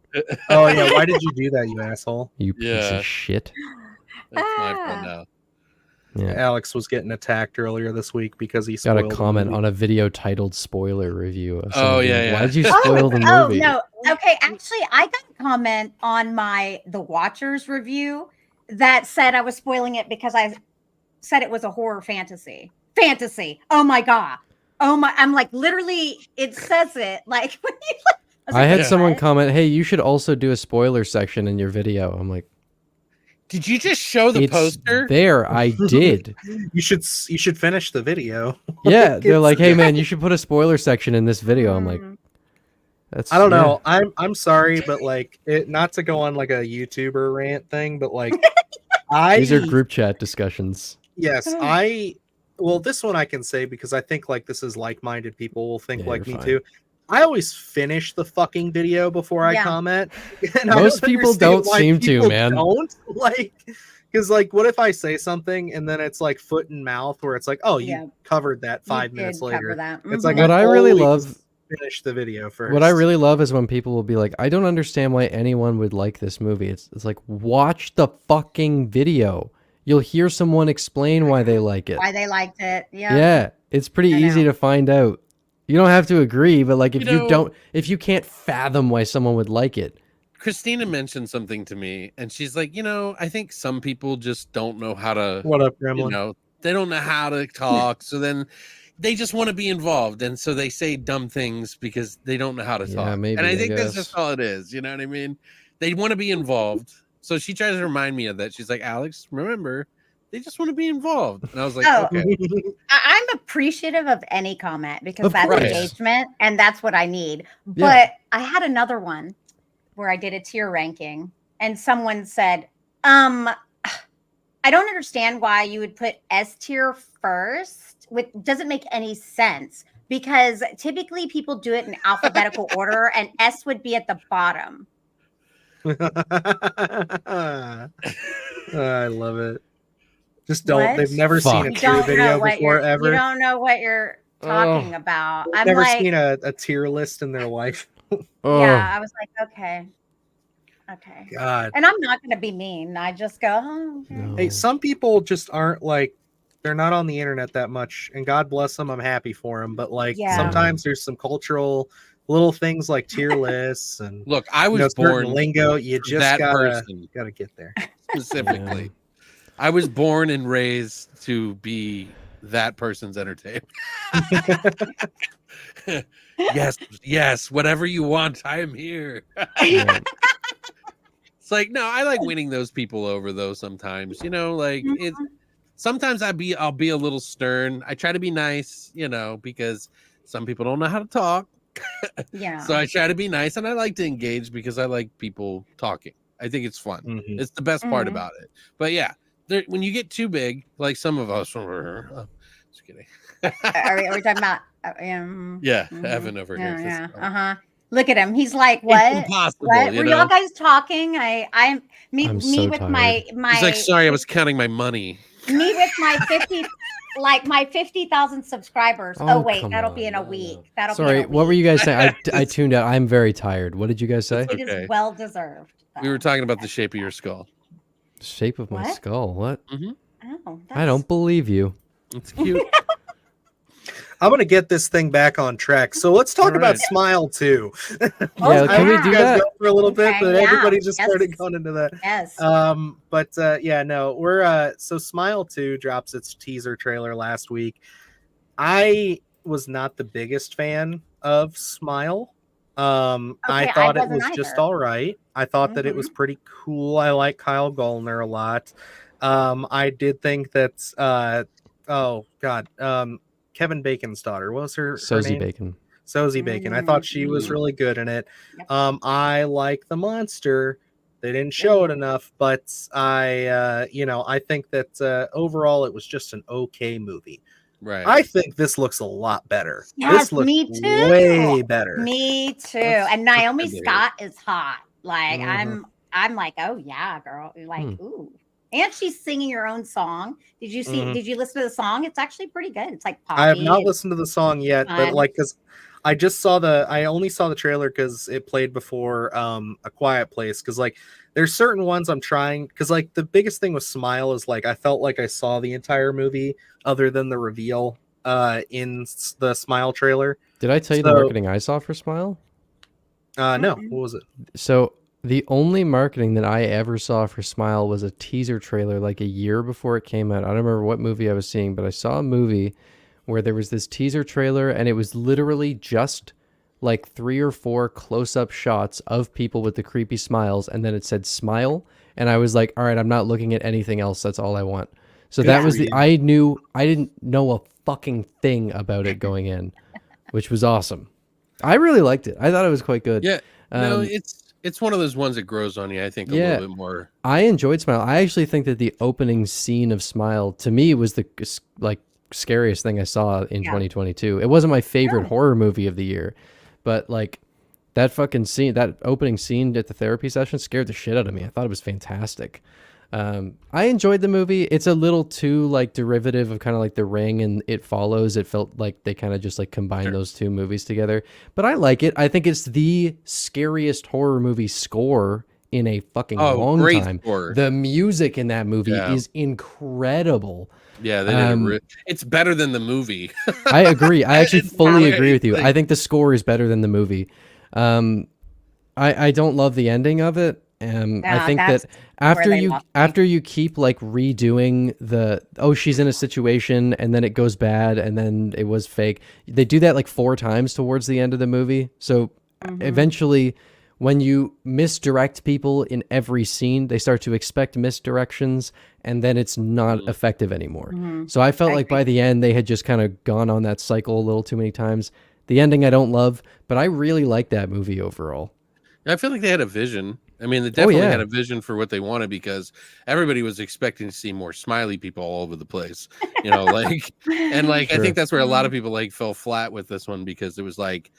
Speaker 2: Oh yeah, why did you do that, you asshole?
Speaker 3: You piece
Speaker 4: Yeah.
Speaker 3: of shit.
Speaker 4: That's my fault now.
Speaker 3: Yeah.
Speaker 2: Alex was getting attacked earlier this week because he
Speaker 3: Got
Speaker 2: spoiled
Speaker 3: a
Speaker 2: the
Speaker 3: comment
Speaker 2: movie.
Speaker 3: on a video titled "Spoiler Review." Of
Speaker 4: Oh,
Speaker 3: something.
Speaker 4: yeah, yeah.
Speaker 3: Why did you spoil the movie?
Speaker 5: Oh no. Okay, actually, I got a comment on my The Watchers review that said I was spoiling it because I said it was a horror fantasy. Fantasy. Oh my god. Oh my! I'm like literally. It says it like.
Speaker 3: I had
Speaker 5: like,
Speaker 3: someone
Speaker 5: what?
Speaker 3: comment, "Hey, you should also do a spoiler section in your video." I'm like,
Speaker 4: Did you just show the
Speaker 3: it's
Speaker 4: poster?
Speaker 3: there. I did.
Speaker 2: You should finish the video.
Speaker 3: Yeah, they're like, "Hey,
Speaker 2: it's-
Speaker 3: man, you should put a spoiler section in this video." I'm like,
Speaker 5: Mm.
Speaker 3: "That's."
Speaker 2: I don't
Speaker 3: yeah.
Speaker 2: know. I'm sorry, but like it not to go on like a YouTuber rant thing, but like
Speaker 3: These are group chat discussions.
Speaker 2: Yes, well, this one I can say because I think like this is like-minded people will think
Speaker 3: Yeah,
Speaker 2: like
Speaker 3: you're
Speaker 2: me
Speaker 3: fine.
Speaker 2: too. I always finish the fucking video before I
Speaker 5: Yeah.
Speaker 2: comment. And I
Speaker 3: Most
Speaker 2: don't
Speaker 3: people
Speaker 2: understand
Speaker 3: don't
Speaker 2: why
Speaker 3: seem to,
Speaker 2: people
Speaker 3: man.
Speaker 2: Don't like because like what if I say something and then it's like foot and mouth where it's like, oh, you
Speaker 5: Yeah.
Speaker 2: covered that
Speaker 5: You
Speaker 2: 5 minutes
Speaker 5: did cover
Speaker 2: later.
Speaker 5: that.
Speaker 2: It's like
Speaker 5: Mhm.
Speaker 3: What I really
Speaker 2: always
Speaker 3: love-
Speaker 2: finish the video first.
Speaker 3: What I really love is when people will be like, "I don't understand why anyone would like this movie." It's like, watch the fucking video. You'll hear someone explain why they like it.
Speaker 5: Why they liked it. Yeah.
Speaker 3: Yeah, it's pretty
Speaker 5: I
Speaker 3: easy
Speaker 5: know.
Speaker 3: to find out. You don't have to agree, but like if
Speaker 4: You
Speaker 3: you
Speaker 4: know-
Speaker 3: don't, if you can't fathom why someone would like it,
Speaker 4: Christina mentioned something to me, and she's like, I think some people just don't know how to,
Speaker 2: What up, Gremlin?
Speaker 4: they don't know how to talk. So then they just want to be involved. And so they say dumb things because they don't know how to
Speaker 3: Yeah,
Speaker 4: talk.
Speaker 3: maybe,
Speaker 4: And I
Speaker 3: I
Speaker 4: think that's
Speaker 3: guess.
Speaker 4: just all it is. You know what I mean? They want to be involved. So she tries to remind me of that. She's like, Alex, remember, they just want to be involved. And I was like,
Speaker 5: Oh.
Speaker 4: okay.
Speaker 5: I'm appreciative of any comment because
Speaker 3: Of
Speaker 5: that's
Speaker 3: course.
Speaker 5: engagement and that's what I need. But
Speaker 3: Yeah.
Speaker 5: I had another one where I did a tier ranking and someone said, I don't understand why you would put S tier first. Doesn't make any sense because typically people do it in alphabetical order and S would be at the bottom.
Speaker 2: I love it. Just don't.
Speaker 5: What?
Speaker 2: They've never seen a
Speaker 3: Fuck.
Speaker 2: tier video before
Speaker 5: you
Speaker 2: ever.
Speaker 5: don't know what you're talking about.
Speaker 2: They've
Speaker 5: I'm
Speaker 2: never
Speaker 5: like,
Speaker 2: seen a tier list in their life.
Speaker 3: oh,
Speaker 5: yeah, I was like, okay.
Speaker 2: God.
Speaker 5: And I'm not going to be mean. I just go, oh, okay.
Speaker 3: no.
Speaker 2: Hey, some people just aren't like they're not on the internet that much, and God bless them. I'm happy for them, but like
Speaker 5: Yeah.
Speaker 2: sometimes there's some cultural little things like tier lists and
Speaker 4: Look, I was
Speaker 2: certain
Speaker 4: born
Speaker 2: lingo. You
Speaker 4: for
Speaker 2: just
Speaker 4: that
Speaker 2: gotta
Speaker 4: person.
Speaker 2: get there.
Speaker 4: Specifically. I was born and raised to be that person's entertainment. yes, whatever you want, I am here.
Speaker 3: Yeah.
Speaker 4: It's like, no, I like winning those people over though sometimes. Like it sometimes I'll be a little stern. I try to be nice, because some people don't know how to talk.
Speaker 5: Yeah.
Speaker 4: So I try to be nice and I like to engage because I like people talking. I think it's fun.
Speaker 2: Mhm.
Speaker 4: It's the best part
Speaker 5: Mhm.
Speaker 4: about it. But yeah, when you get too big, like some of us, just kidding.
Speaker 5: are we talking about?
Speaker 4: Yeah,
Speaker 5: Mhm.
Speaker 4: Evan over here.
Speaker 5: Yeah. Uh-huh. Look at him. He's like, what?
Speaker 4: It's impossible.
Speaker 5: What? Were y'all guys talking? I'm me
Speaker 3: I'm so
Speaker 5: with
Speaker 3: tired.
Speaker 5: my
Speaker 4: He's like, sorry, I was counting my money.
Speaker 5: me with my 50 my 50,000 subscribers. Oh, wait,
Speaker 3: come
Speaker 5: that'll be
Speaker 3: on,
Speaker 5: in a
Speaker 3: no,
Speaker 5: week.
Speaker 3: no.
Speaker 5: That'll
Speaker 3: Sorry,
Speaker 5: be in a week.
Speaker 3: what were you guys saying? I tuned out. I'm very tired. What did you guys say?
Speaker 5: It
Speaker 4: Okay.
Speaker 5: is well deserved.
Speaker 4: We were talking about the shape of your skull.
Speaker 3: Shape of my
Speaker 5: What?
Speaker 3: skull. What?
Speaker 5: Oh,
Speaker 3: I don't believe you.
Speaker 4: It's cute.
Speaker 2: I'm gonna get this thing back on track. So let's talk about
Speaker 4: Alright.
Speaker 2: Smile 2.
Speaker 3: Yeah,
Speaker 5: Oh,
Speaker 3: can we
Speaker 5: yeah.
Speaker 3: do
Speaker 2: You guys
Speaker 3: that?
Speaker 2: go for a little bit,
Speaker 5: Okay,
Speaker 2: but
Speaker 5: yeah.
Speaker 2: everybody just
Speaker 5: Yes.
Speaker 2: started going into that.
Speaker 5: Yes.
Speaker 2: Yeah, no, we're so Smile 2 drops its teaser trailer last week. I was not the biggest fan of Smile. I
Speaker 5: Okay, I
Speaker 2: thought it
Speaker 5: wasn't
Speaker 2: was just
Speaker 5: either.
Speaker 2: all right. I thought that it was pretty cool. I like Kyle Gallner a lot. I did think that oh god, Kevin Bacon's daughter, what was her
Speaker 3: Sosie
Speaker 2: name?
Speaker 3: Bacon.
Speaker 2: Sosie Bacon. I thought she was really good in it.
Speaker 5: Yep.
Speaker 2: I like the monster. They didn't show it enough, but I think that overall it was just an okay movie.
Speaker 4: Right.
Speaker 2: I think this looks a lot better.
Speaker 5: Yes,
Speaker 2: This looks
Speaker 5: me too.
Speaker 2: way better.
Speaker 5: Me too.
Speaker 4: That's-
Speaker 5: And Naomi
Speaker 4: that's good to hear.
Speaker 5: Scott is hot. Like
Speaker 2: Mhm.
Speaker 5: I'm like, oh yeah, girl. Like, ooh. And she's singing her own song. Did you see?
Speaker 2: Mhm.
Speaker 5: Did you listen to the song? It's actually pretty good. It's like poppy.
Speaker 2: I have not
Speaker 5: and
Speaker 2: listened to the song yet, but
Speaker 5: fun.
Speaker 2: like, cause I only saw the trailer because it played before A Quiet Place. Cause like, there's certain ones I'm trying. Cause like the biggest thing with Smile is like I felt like I saw the entire movie other than the reveal in the Smile trailer.
Speaker 3: Did I tell you the
Speaker 2: So-
Speaker 3: marketing I saw for Smile?
Speaker 2: No,
Speaker 5: Mm-mm.
Speaker 2: what was it?
Speaker 3: So the only marketing that I ever saw for Smile was a teaser trailer like a year before it came out. I don't remember what movie I was seeing, but I saw a movie where there was this teaser trailer and it was literally just like 3 or 4 close-up shots of people with the creepy smiles, and then it said smile, and I was like, all right, I'm not looking at anything else. That's all I want. So
Speaker 2: Good
Speaker 3: that
Speaker 2: for
Speaker 3: was
Speaker 2: you.
Speaker 3: I didn't know a fucking thing about it going in, which was awesome. I really liked it. I thought it was quite good.
Speaker 4: Yeah. No,
Speaker 3: Um,
Speaker 4: it's one of those ones that grows on you, I think, a
Speaker 3: Yeah.
Speaker 4: little bit more.
Speaker 3: I enjoyed Smile. I actually think that the opening scene of Smile to me was the like scariest thing I saw in
Speaker 5: Yeah.
Speaker 3: 2022. It wasn't my favorite
Speaker 5: Oh.
Speaker 3: horror movie of the year, but like that fucking scene, that opening scene at the therapy session scared the shit out of me. I thought it was fantastic. I enjoyed the movie. It's a little too like derivative of kind of like The Ring and It Follows. It felt like they kind of just like combined those two movies together, but I like it. I think it's the scariest horror movie score in a fucking long
Speaker 4: great
Speaker 3: time.
Speaker 4: score.
Speaker 3: The music in that movie
Speaker 4: Yeah.
Speaker 3: is incredible.
Speaker 4: Yeah, they did it's better than the movie.
Speaker 3: I agree. I actually
Speaker 4: It's
Speaker 3: fully
Speaker 4: great.
Speaker 3: agree with you.
Speaker 4: Like-
Speaker 3: I think the score is better than the movie. I don't love the ending of it. I
Speaker 5: Yeah,
Speaker 3: think that
Speaker 5: that's
Speaker 3: after
Speaker 5: they
Speaker 3: you
Speaker 5: lost me.
Speaker 3: after you keep like redoing the she's in a situation and then it goes bad and then it was fake. They do that like 4 times towards the end of the movie. So eventually when you misdirect people in every scene, they start to expect misdirections and then it's not effective anymore. So I felt
Speaker 5: I
Speaker 3: like by the end they had just kind of gone on that cycle a little too many times. The ending I don't love, but I really like that movie overall.
Speaker 4: I feel like they had a vision. I mean, they definitely
Speaker 3: yeah.
Speaker 4: had a vision for what they wanted because everybody was expecting to see more smiley people all over the place, like, and like,
Speaker 3: Sure.
Speaker 4: I think that's where a lot of people like fell flat with this one because it was like,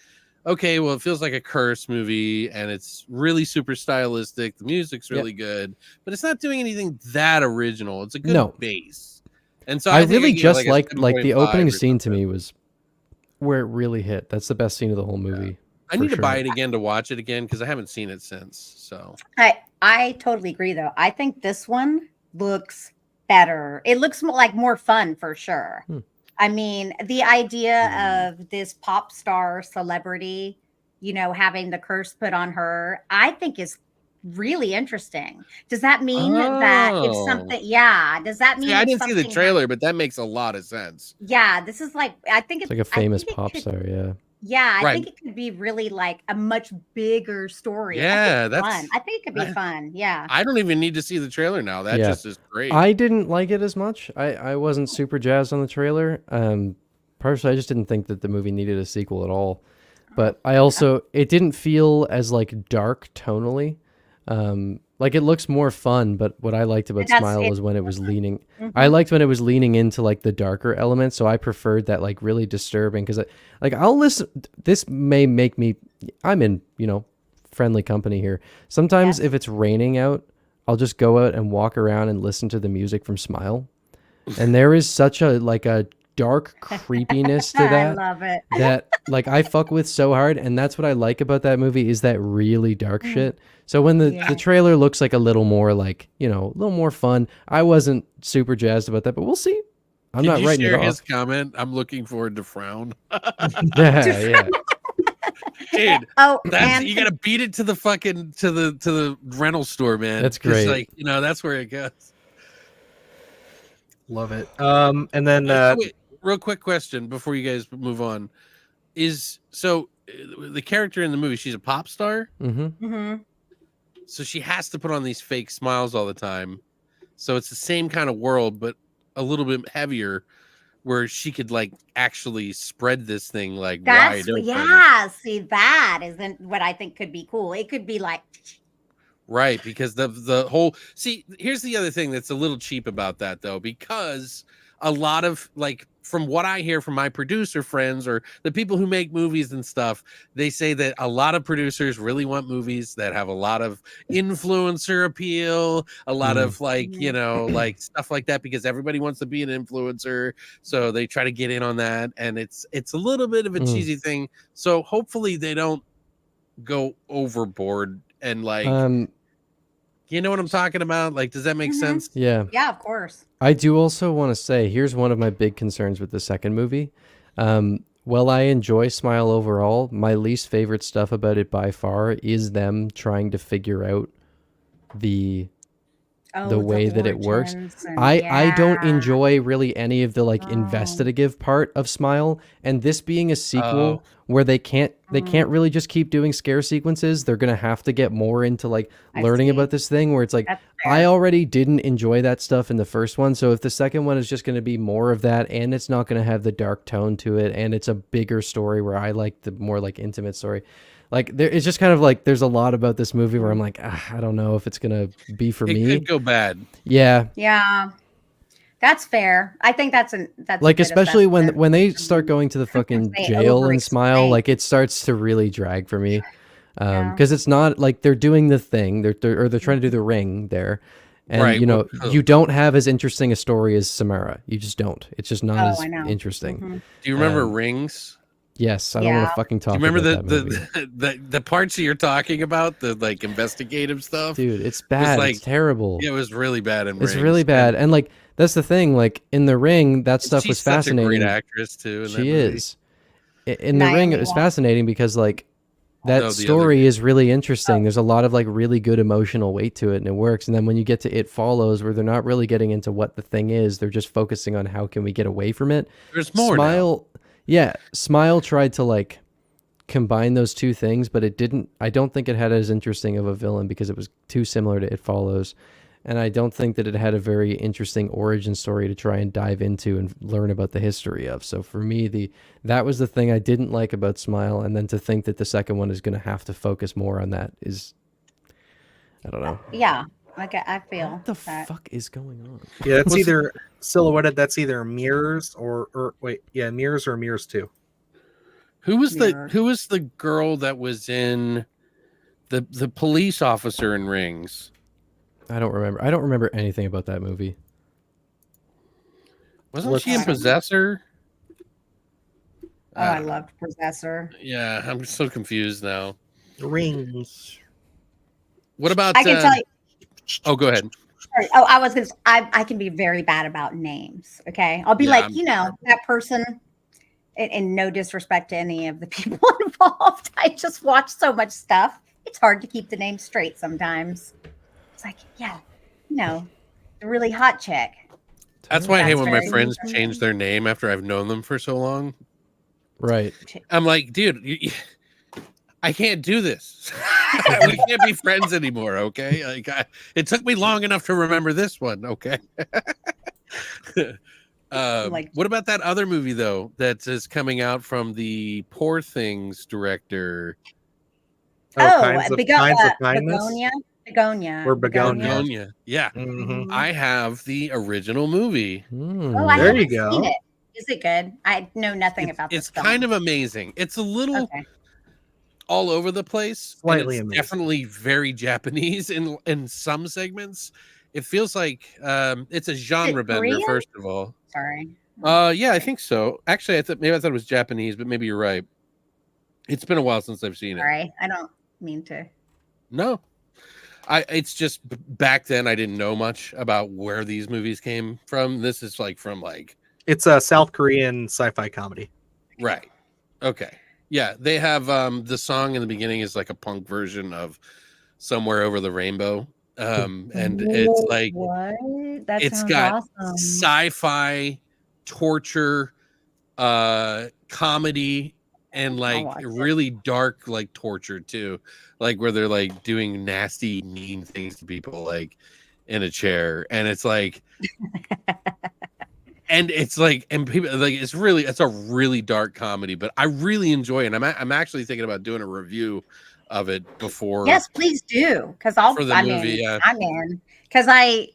Speaker 4: okay, well, it feels like a curse movie and it's really super stylistic. The music's really good, but it's not doing anything that original. It's a good base. And so
Speaker 3: I
Speaker 4: think
Speaker 3: really
Speaker 4: gave it,
Speaker 3: just
Speaker 4: a
Speaker 3: like the
Speaker 4: 7.5
Speaker 3: opening
Speaker 4: or
Speaker 3: scene to
Speaker 4: something.
Speaker 3: me was where it really hit. That's the best scene of the whole movie.
Speaker 4: I
Speaker 3: for
Speaker 4: need to
Speaker 3: sure.
Speaker 4: buy it again to watch it again because I haven't seen it since. So
Speaker 5: I totally agree though. I think this one looks better. It looks like more fun for sure. I mean, the idea of this pop star celebrity, having the curse put on her, I think is really interesting. Does that mean that if
Speaker 4: Oh.
Speaker 5: something, does that mean
Speaker 4: See, I
Speaker 5: if
Speaker 4: didn't see the
Speaker 5: something
Speaker 4: trailer, but that makes a lot of sense.
Speaker 5: this is like, I think
Speaker 3: It's like a famous pop star, yeah.
Speaker 5: Yeah, I
Speaker 4: Right.
Speaker 5: think it could be really like a much bigger story. I
Speaker 4: Yeah,
Speaker 5: think it's
Speaker 4: that's-
Speaker 5: fun. I think it could be fun. Yeah.
Speaker 4: I don't even need to see the trailer now. That
Speaker 3: Yeah.
Speaker 4: just is great.
Speaker 3: I didn't like it as much. I wasn't super jazzed on the trailer. Personally, I just didn't think that the movie needed a sequel at all. But I also, it didn't feel as like dark tonally. Like it looks more fun, but what I liked about
Speaker 5: That's
Speaker 3: Smile
Speaker 5: it.
Speaker 3: was when it was leaning.
Speaker 5: Mhm.
Speaker 3: I liked when it was leaning into like the darker elements, so I preferred that like really disturbing because like I'll listen. This may make me. I'm in friendly company here. Sometimes if it's raining out, I'll just go out and walk around and listen to the music from Smile, and there is such a like a dark creepiness to
Speaker 5: I
Speaker 3: that
Speaker 5: love it.
Speaker 3: that like I fuck with so hard, and that's what I like about that movie is that really dark shit. So when the trailer looks like a little more like a little more fun, I wasn't super jazzed about that, but we'll see. I'm not writing it
Speaker 4: share
Speaker 3: off.
Speaker 4: his comment? I'm looking forward to frown.
Speaker 3: Yeah.
Speaker 4: Dude,
Speaker 5: Oh,
Speaker 4: that's
Speaker 5: and
Speaker 4: you gotta beat it to the fucking to the rental store, man.
Speaker 3: That's
Speaker 4: 'Cause,
Speaker 3: great.
Speaker 4: like, that's where it goes.
Speaker 2: Love it. And then
Speaker 4: So wait, real quick question before you guys move on is the character in the movie, she's a pop star,
Speaker 5: Mhm.
Speaker 4: so she has to put on these fake smiles all the time. So it's the same kind of world, but a little bit heavier, where she could like actually spread this thing like
Speaker 5: That's
Speaker 4: wide open.
Speaker 5: yeah. See, that isn't what I think could be cool. It could be like,
Speaker 4: Right, because the whole here's the other thing that's a little cheap about that though, because a lot of like from what I hear from my producer friends or the people who make movies and stuff, they say that a lot of producers really want movies that have a lot of influencer appeal, a lot of like, like stuff like that, because everybody wants to be an influencer. So they try to get in on that. And it's a little bit of a cheesy thing. So hopefully they don't go overboard and like, you know what I'm talking about? Like, does that make sense?
Speaker 3: Yeah.
Speaker 5: yeah, of course.
Speaker 3: I do also want to say, here's one of my big concerns with the second movie. While I enjoy Smile overall, my least favorite stuff about it by far is them trying to figure out the way that it works. I don't enjoy really any of the like investigative part of Smile, and this being a sequel where they can't really just keep doing scare sequences. They're gonna have to get more into like learning about this thing where it's like I already didn't enjoy that stuff in the first one, so if the second one is just gonna be more of that, and it's not gonna have the dark tone to it, and it's a bigger story where I like the more like intimate story. Like it's just kind of like there's a lot about this movie where I'm like, I don't know if it's gonna be for me.
Speaker 4: It could go bad.
Speaker 3: Yeah.
Speaker 5: Yeah, that's fair. I think that's
Speaker 3: like, especially when they start going to the fucking jail and Smile, like it starts to really drag for me, because it's not like they're doing the thing, they're trying to do the ring there, and you don't have as interesting a story as Samara. You just don't. It's just not as interesting.
Speaker 4: Do you remember Rings?
Speaker 3: Yes, I don't want to fucking talk.
Speaker 4: Do you remember
Speaker 3: about that movie.
Speaker 4: the parts that you're talking about, the like investigative stuff?
Speaker 3: Dude, it's bad. It's terrible.
Speaker 4: It was really bad in Rings.
Speaker 3: It's really bad, and like that's the thing. Like in The Ring, that stuff was fascinating.
Speaker 4: She's such a great actress too. In
Speaker 3: she is. In The Ring, it was fascinating because like that story is really interesting. There's a lot of like really good emotional weight to it, and it works. And then when you get to It Follows, where they're not really getting into what the thing is, they're just focusing on how can we get away from it.
Speaker 4: There's more.
Speaker 3: Smile. Yeah, Smile tried to like combine those two things, but it didn't. I don't think it had as interesting of a villain because it was too similar to It Follows, and I don't think that it had a very interesting origin story to try and dive into and learn about the history of. So for me, that was the thing I didn't like about Smile, and then to think that the second one is going to have to focus more on that is, I don't know.
Speaker 5: Yeah. Okay, I feel
Speaker 3: what the fuck is going on?
Speaker 2: Yeah, that's either silhouetted. That's either Mirrors or wait, yeah, Mirrors or Mirrors 2.
Speaker 4: Who was the girl that was in the police officer in Rings?
Speaker 3: I don't remember. I don't remember anything about that movie.
Speaker 4: Wasn't she in Possessor?
Speaker 5: Oh, I loved Possessor.
Speaker 4: Yeah, I'm so confused now.
Speaker 2: Rings.
Speaker 4: What about?
Speaker 5: I can tell you.
Speaker 4: Oh, go ahead.
Speaker 5: Sorry. Oh, I was gonna. I can be very bad about names. Okay, I'll be like, that person. And no disrespect to any of the people involved. I just watch so much stuff. It's hard to keep the name straight sometimes. It's like, the really hot chick.
Speaker 4: That's why I hate when my friends change their name after I've known them for so long.
Speaker 3: Right.
Speaker 4: I'm like, dude, I can't do this. We can't be friends anymore, okay? Like, it took me long enough to remember this one, okay? What about that other movie though that is coming out from the Poor Things director?
Speaker 2: Kinds of Kindness?
Speaker 5: Begonia.
Speaker 2: Or Begonia.
Speaker 4: Begonia. Yeah.
Speaker 2: Mm-hmm.
Speaker 4: I have the original movie.
Speaker 5: I
Speaker 2: there you
Speaker 5: haven't
Speaker 2: go.
Speaker 5: seen it. Is it good? I know nothing about this.
Speaker 4: It's kind of amazing. It's a little all over the place.
Speaker 2: Slightly
Speaker 4: amazing. Definitely very Japanese in some segments. It feels like it's a genre bender, first of all.
Speaker 5: Sorry.
Speaker 4: Yeah, I think so. Actually, I thought it was Japanese, but maybe you're right. It's been a while since I've seen it.
Speaker 5: Sorry, I don't mean to.
Speaker 4: No, it's just back then I didn't know much about where these movies came from. This is like from like
Speaker 2: It's a South Korean sci-fi comedy.
Speaker 4: Right. Okay. Yeah, they have the song in the beginning is like a punk version of Somewhere Over the Rainbow. And it's like
Speaker 5: what? That
Speaker 4: it's
Speaker 5: sounds
Speaker 4: got
Speaker 5: awesome.
Speaker 4: sci-fi torture comedy and like
Speaker 5: watch it.
Speaker 4: really dark like torture too, like where they're like doing nasty mean things to people like in a chair, and it's like and it's like, and people like, it's a really dark comedy, but I really enjoy it. I'm actually thinking about doing a review of it before.
Speaker 5: Yes, please do, because
Speaker 4: for the movie.
Speaker 5: I'm in, because I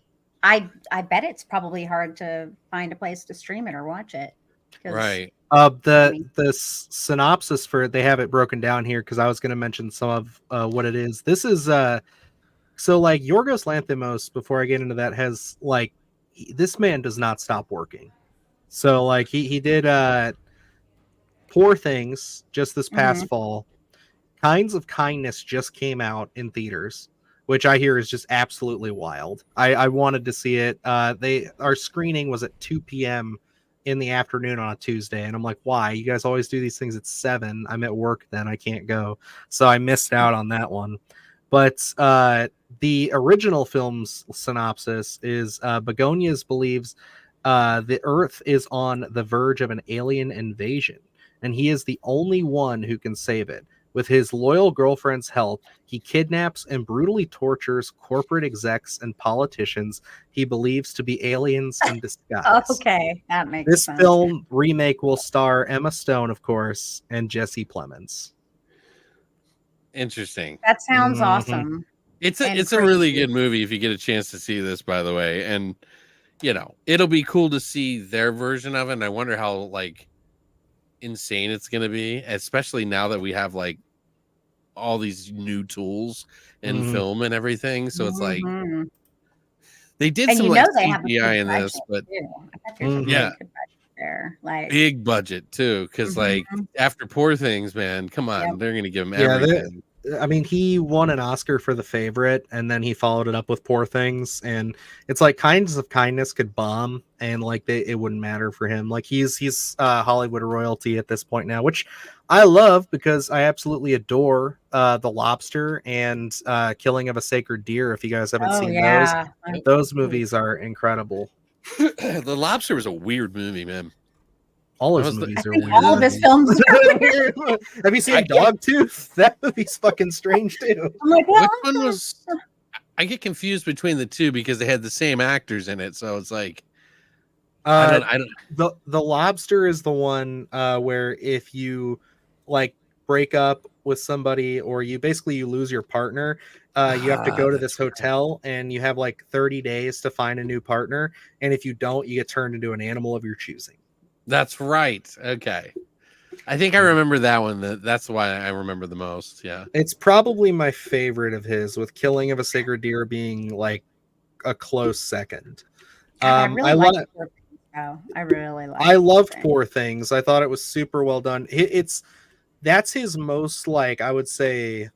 Speaker 5: bet it's probably hard to find a place to stream it or watch it. 'Cause,
Speaker 4: Right.
Speaker 2: The synopsis for it, they have it broken down here because I was going to mention some of what it is. This is so like Yorgos Lanthimos, before I get into that, has like this man does not stop working. So like he did Poor Things just this past fall. Kinds of Kindness just came out in theaters, which I hear is just absolutely wild. I wanted to see it. Our screening was at 2 p.m. in the afternoon on a Tuesday, and I'm like, why? You guys always do these things at 7. I'm at work then, I can't go. So I missed out on that one. But the original film's synopsis is Begonias believes the Earth is on the verge of an alien invasion, and he is the only one who can save it. With his loyal girlfriend's help, he kidnaps and brutally tortures corporate execs and politicians he believes to be aliens in disguise.
Speaker 5: Okay, that makes
Speaker 2: This
Speaker 5: sense.
Speaker 2: film remake will star Emma Stone, of course, and Jesse Plemons.
Speaker 4: Interesting.
Speaker 5: That sounds
Speaker 2: Mhm.
Speaker 5: awesome.
Speaker 4: It's
Speaker 5: And
Speaker 4: a really
Speaker 5: crazy.
Speaker 4: good movie if you get a chance to see this, by the way. And you know, it'll be cool to see their version of it. And I wonder how like insane it's gonna be, especially now that we have like all these new tools in
Speaker 2: Mhm.
Speaker 4: film and everything. So it's like
Speaker 5: Mhm.
Speaker 4: they did
Speaker 5: And
Speaker 4: some
Speaker 5: you
Speaker 4: like
Speaker 5: know they have a
Speaker 4: CGI
Speaker 5: big
Speaker 4: in this,
Speaker 5: budget,
Speaker 4: but
Speaker 5: too. I bet there's a really
Speaker 4: Yeah.
Speaker 5: good budget there. Like,
Speaker 4: big budget too. Because like
Speaker 5: Mhm.
Speaker 4: after Poor Things, man, come on,
Speaker 5: Yep.
Speaker 4: they're gonna give him
Speaker 2: Yeah,
Speaker 4: everything.
Speaker 2: I mean, he won an Oscar for The Favorite, and then he followed it up with Poor Things, and it's like Kinds of Kindness could bomb, and like it wouldn't matter for him. Like he's Hollywood royalty at this point now, which I love because I absolutely adore The Lobster and Killing of a Sacred Deer. If you guys haven't
Speaker 5: oh
Speaker 2: seen
Speaker 5: yeah.
Speaker 2: those movies are incredible.
Speaker 4: The Lobster was a weird movie, man.
Speaker 2: All
Speaker 4: That
Speaker 2: his
Speaker 4: was the-
Speaker 2: movies
Speaker 5: I
Speaker 2: are
Speaker 5: think
Speaker 2: weird.
Speaker 5: all of his films are weird.
Speaker 2: Have you seen Dogtooth? That movie's fucking strange too.
Speaker 5: I'm like,
Speaker 4: Which
Speaker 5: well,
Speaker 4: one was? I get confused between the two because they had the same actors in it, so it's like I don't.
Speaker 2: The Lobster is the one where if you like break up with somebody or you lose your partner, you have to go to this hotel and you have like 30 days to find a new partner, and if you don't, you get turned into an animal of your choosing.
Speaker 4: That's right. Okay, I think I remember that one. That's why I remember the most. Yeah,
Speaker 2: It's probably my favorite of his, with Killing of a Sacred Deer being like a close second.
Speaker 5: God, I really
Speaker 2: I
Speaker 5: like
Speaker 2: love
Speaker 5: Poor Things, though. I really like.
Speaker 2: I loved
Speaker 5: Poor Things.
Speaker 2: Poor Things. I thought it was super well done. That's his most, like, I would say,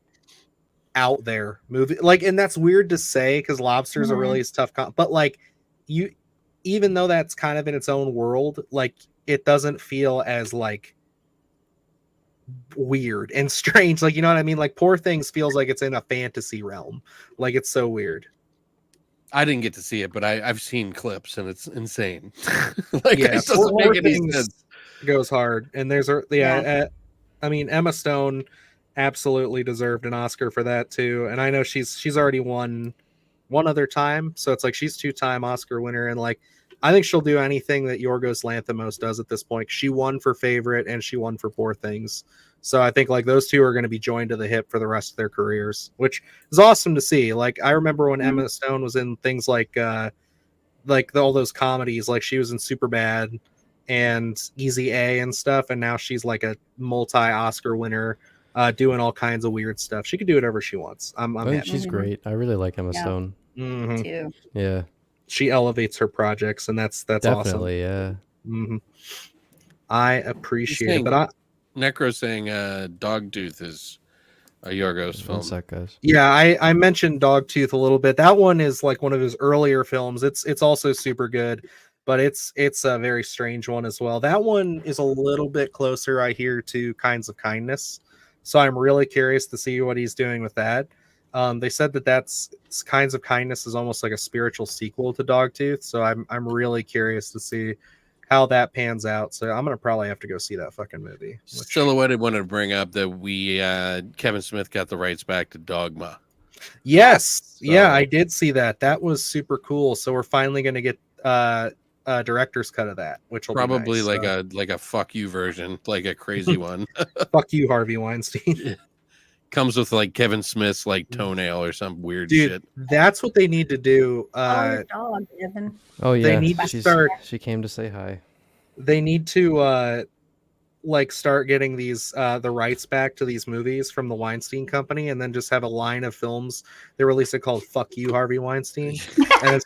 Speaker 2: out there movie. Like, and that's weird to say because Lobster's a really tough but like even though that's kind of in its own world, like it doesn't feel as like weird and strange. Like, you know what I mean? Like Poor Things feels like it's in a fantasy realm. Like it's so weird.
Speaker 4: I didn't get to see it, but I've seen clips and it's insane. Like
Speaker 2: Yeah,
Speaker 4: it doesn't
Speaker 2: Poor
Speaker 4: make any
Speaker 2: Things
Speaker 4: sense.
Speaker 2: goes hard. And there's I mean, Emma Stone absolutely deserved an Oscar for that too. And I know she's already won one other time, so it's like she's 2-time Oscar winner, and like I think she'll do anything that Yorgos Lanthimos does at this point. She won for Favorite and she won for Poor Things. So I think like those two are going to be joined to the hip for the rest of their careers, which is awesome to see. Like I remember when Emma Stone was in things like all those comedies, like she was in Superbad and Easy A and stuff, and now she's like a multi-Oscar winner, doing all kinds of weird stuff. She can do whatever she wants. I'm
Speaker 3: I think
Speaker 2: happy.
Speaker 3: she's great. I really like Emma
Speaker 5: Yeah.
Speaker 3: Stone.
Speaker 2: Mhm.
Speaker 5: Too.
Speaker 3: Yeah,
Speaker 2: She elevates her projects, and that's
Speaker 3: definitely. Yeah.
Speaker 2: awesome. I appreciate it,
Speaker 4: saying-
Speaker 2: but
Speaker 4: Necro saying Dogtooth is a Yorgos
Speaker 3: One
Speaker 4: film.
Speaker 3: sec, guys.
Speaker 2: yeah, I mentioned Dogtooth a little bit. That one is like one of his earlier films. It's also super good. but it's a very strange one as well. That one is a little bit closer, I hear, to Kinds of Kindness, so I'm really curious to see what he's doing with that. They said that's Kinds of Kindness is almost like a spiritual sequel to Dogtooth, so I'm really curious to see how that pans out. So I'm gonna probably have to go see that fucking movie.
Speaker 4: Silhouetted wanted to bring up that we Kevin Smith got the rights back to Dogma.
Speaker 2: Yes, yeah,
Speaker 4: So-
Speaker 2: I did see that. That was super cool. So we're finally gonna get a director's cut of that, which will
Speaker 4: Probably
Speaker 2: be nice.
Speaker 4: like a fuck you version, like a crazy one.
Speaker 2: Fuck you, Harvey Weinstein.
Speaker 4: Comes with like Kevin Smith's like toenail or some weird
Speaker 2: Dude,
Speaker 4: shit.
Speaker 2: that's what they need to do.
Speaker 5: Oh, dog, Evan.
Speaker 3: Oh yeah,
Speaker 2: need to
Speaker 3: she's-
Speaker 2: start-
Speaker 3: She came to say hi.
Speaker 2: They need to like start getting these the rights back to these movies from the Weinstein Company, and then just have a line of films they release it called "Fuck You, Harvey Weinstein," and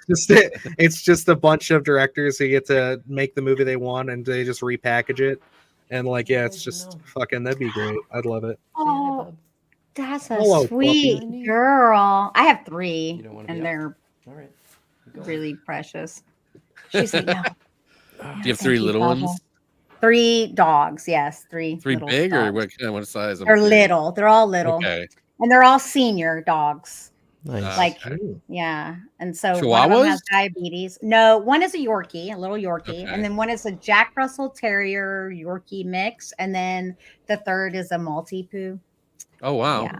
Speaker 2: it's just a bunch of directors who get to make the movie they want, and they just repackage it, and like it's just fucking that'd be great. I'd love it.
Speaker 5: Oh, that's a
Speaker 2: Hello,
Speaker 5: sweet
Speaker 3: puppy.
Speaker 5: girl. I have 3,
Speaker 3: You don't wanna be
Speaker 5: and
Speaker 3: up?
Speaker 5: they're
Speaker 3: All right.
Speaker 5: really precious. She's like, no.
Speaker 4: Do you have 3 little ones?
Speaker 5: 3 dogs, yes, 3.
Speaker 4: 3
Speaker 5: little
Speaker 4: big or
Speaker 5: dogs.
Speaker 4: what size? I'm
Speaker 5: They're
Speaker 4: curious.
Speaker 5: little. They're all little,
Speaker 4: Okay.
Speaker 5: and they're all senior dogs.
Speaker 3: Nice.
Speaker 5: Like,
Speaker 2: Ooh.
Speaker 5: yeah. And so one of them has
Speaker 4: Chihuahuas?
Speaker 5: diabetes. No, one is a Yorkie, a little Yorkie,
Speaker 4: Okay.
Speaker 5: and then one is a Jack Russell Terrier Yorkie mix, and then the third is a Maltipoo.
Speaker 4: Oh wow.
Speaker 5: Yeah.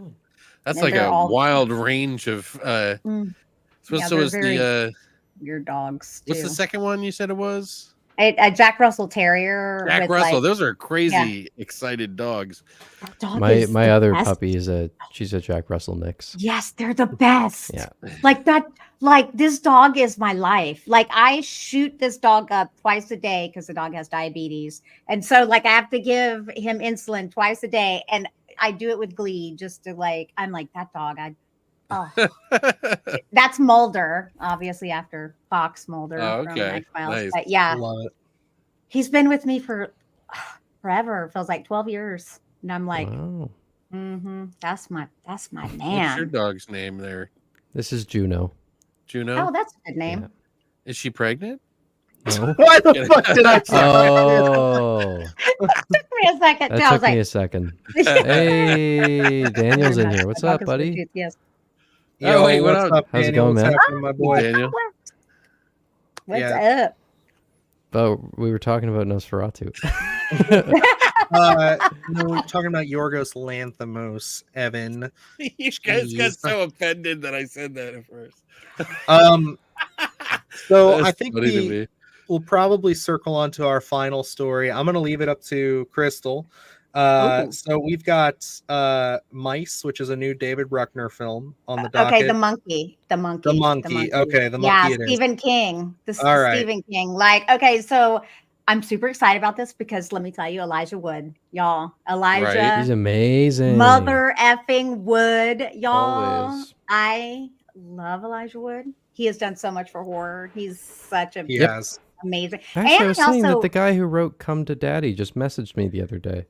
Speaker 4: That's
Speaker 5: And
Speaker 4: like
Speaker 5: they're
Speaker 4: a
Speaker 5: all-
Speaker 4: wild range of
Speaker 5: Mm,
Speaker 4: so,
Speaker 5: Yeah,
Speaker 4: so
Speaker 5: they're
Speaker 4: is
Speaker 5: very
Speaker 4: the
Speaker 5: weird dogs too.
Speaker 4: what's the second one you said it was?
Speaker 5: A Jack Russell Terrier.
Speaker 4: Jack
Speaker 5: with,
Speaker 4: Russell.
Speaker 5: like,
Speaker 4: Those are crazy excited dogs.
Speaker 5: that dog
Speaker 3: My
Speaker 5: is
Speaker 3: my
Speaker 5: the
Speaker 3: other
Speaker 5: best.
Speaker 3: puppy is she's a Jack Russell mix.
Speaker 5: Yes, they're the best.
Speaker 3: Yeah.
Speaker 5: Like that, like this dog is my life. Like I shoot this dog up twice a day because the dog has diabetes. And so like I have to give him insulin twice a day. And I do it with glee just to like, I'm like, that dog, that's Mulder, obviously after Fox Mulder.
Speaker 4: Oh,
Speaker 5: from
Speaker 4: okay.
Speaker 5: X-Files.
Speaker 4: Nice.
Speaker 5: But yeah,
Speaker 2: Love it.
Speaker 5: he's been with me for forever. Feels like 12 years. And I'm like,
Speaker 3: Wow.
Speaker 5: that's my
Speaker 4: What's your
Speaker 5: man.
Speaker 4: dog's name there?
Speaker 3: This is Juno.
Speaker 4: Juno?
Speaker 5: Oh, that's a good name.
Speaker 3: Yeah.
Speaker 4: Is she pregnant?
Speaker 3: No.
Speaker 2: Why the fuck did I say
Speaker 3: Oh,
Speaker 5: Took me a second.
Speaker 3: that
Speaker 5: too. I was
Speaker 3: took me
Speaker 5: like,
Speaker 3: a second. Hey, Daniel's in here. What's up, buddy?
Speaker 5: Yes.
Speaker 2: Yo,
Speaker 4: Oh, wait, what
Speaker 2: what's
Speaker 4: up?
Speaker 2: up,
Speaker 3: How's it
Speaker 2: Daniel?
Speaker 3: going,
Speaker 2: What's
Speaker 3: man?
Speaker 2: happening, my boy?
Speaker 4: Daniel.
Speaker 5: What's
Speaker 2: Yeah.
Speaker 5: up?
Speaker 3: But we were talking about Nosferatu.
Speaker 2: No, we're talking about Yorgos Lanthimos, Evan.
Speaker 4: You guys got
Speaker 2: Jeez.
Speaker 4: so offended that I said that at first.
Speaker 2: So
Speaker 4: That's
Speaker 2: I think
Speaker 4: funny to me.
Speaker 2: we'll probably circle on to our final story. I'm going to leave it up to Crystal.
Speaker 5: Ooh.
Speaker 2: So we've got Mice, which is a new David Bruckner film on the docket.
Speaker 5: Okay, the monkey.
Speaker 2: The monkey. Okay, the
Speaker 5: Yeah,
Speaker 2: monkey it is.
Speaker 5: Stephen King.
Speaker 2: All right.
Speaker 5: Stephen King. Like, okay, so I'm super excited about this because let me tell you, Elijah Wood, y'all. Elijah,
Speaker 4: Right.
Speaker 3: He's amazing.
Speaker 5: mother effing Wood, y'all.
Speaker 3: Always.
Speaker 5: I love Elijah Wood. He has done so much for horror. He's such a
Speaker 2: He has.
Speaker 5: amazing.
Speaker 3: Actually, I
Speaker 5: and
Speaker 3: was
Speaker 5: he
Speaker 3: saying that
Speaker 5: also
Speaker 3: the guy who wrote "Come to Daddy" just messaged me the other day.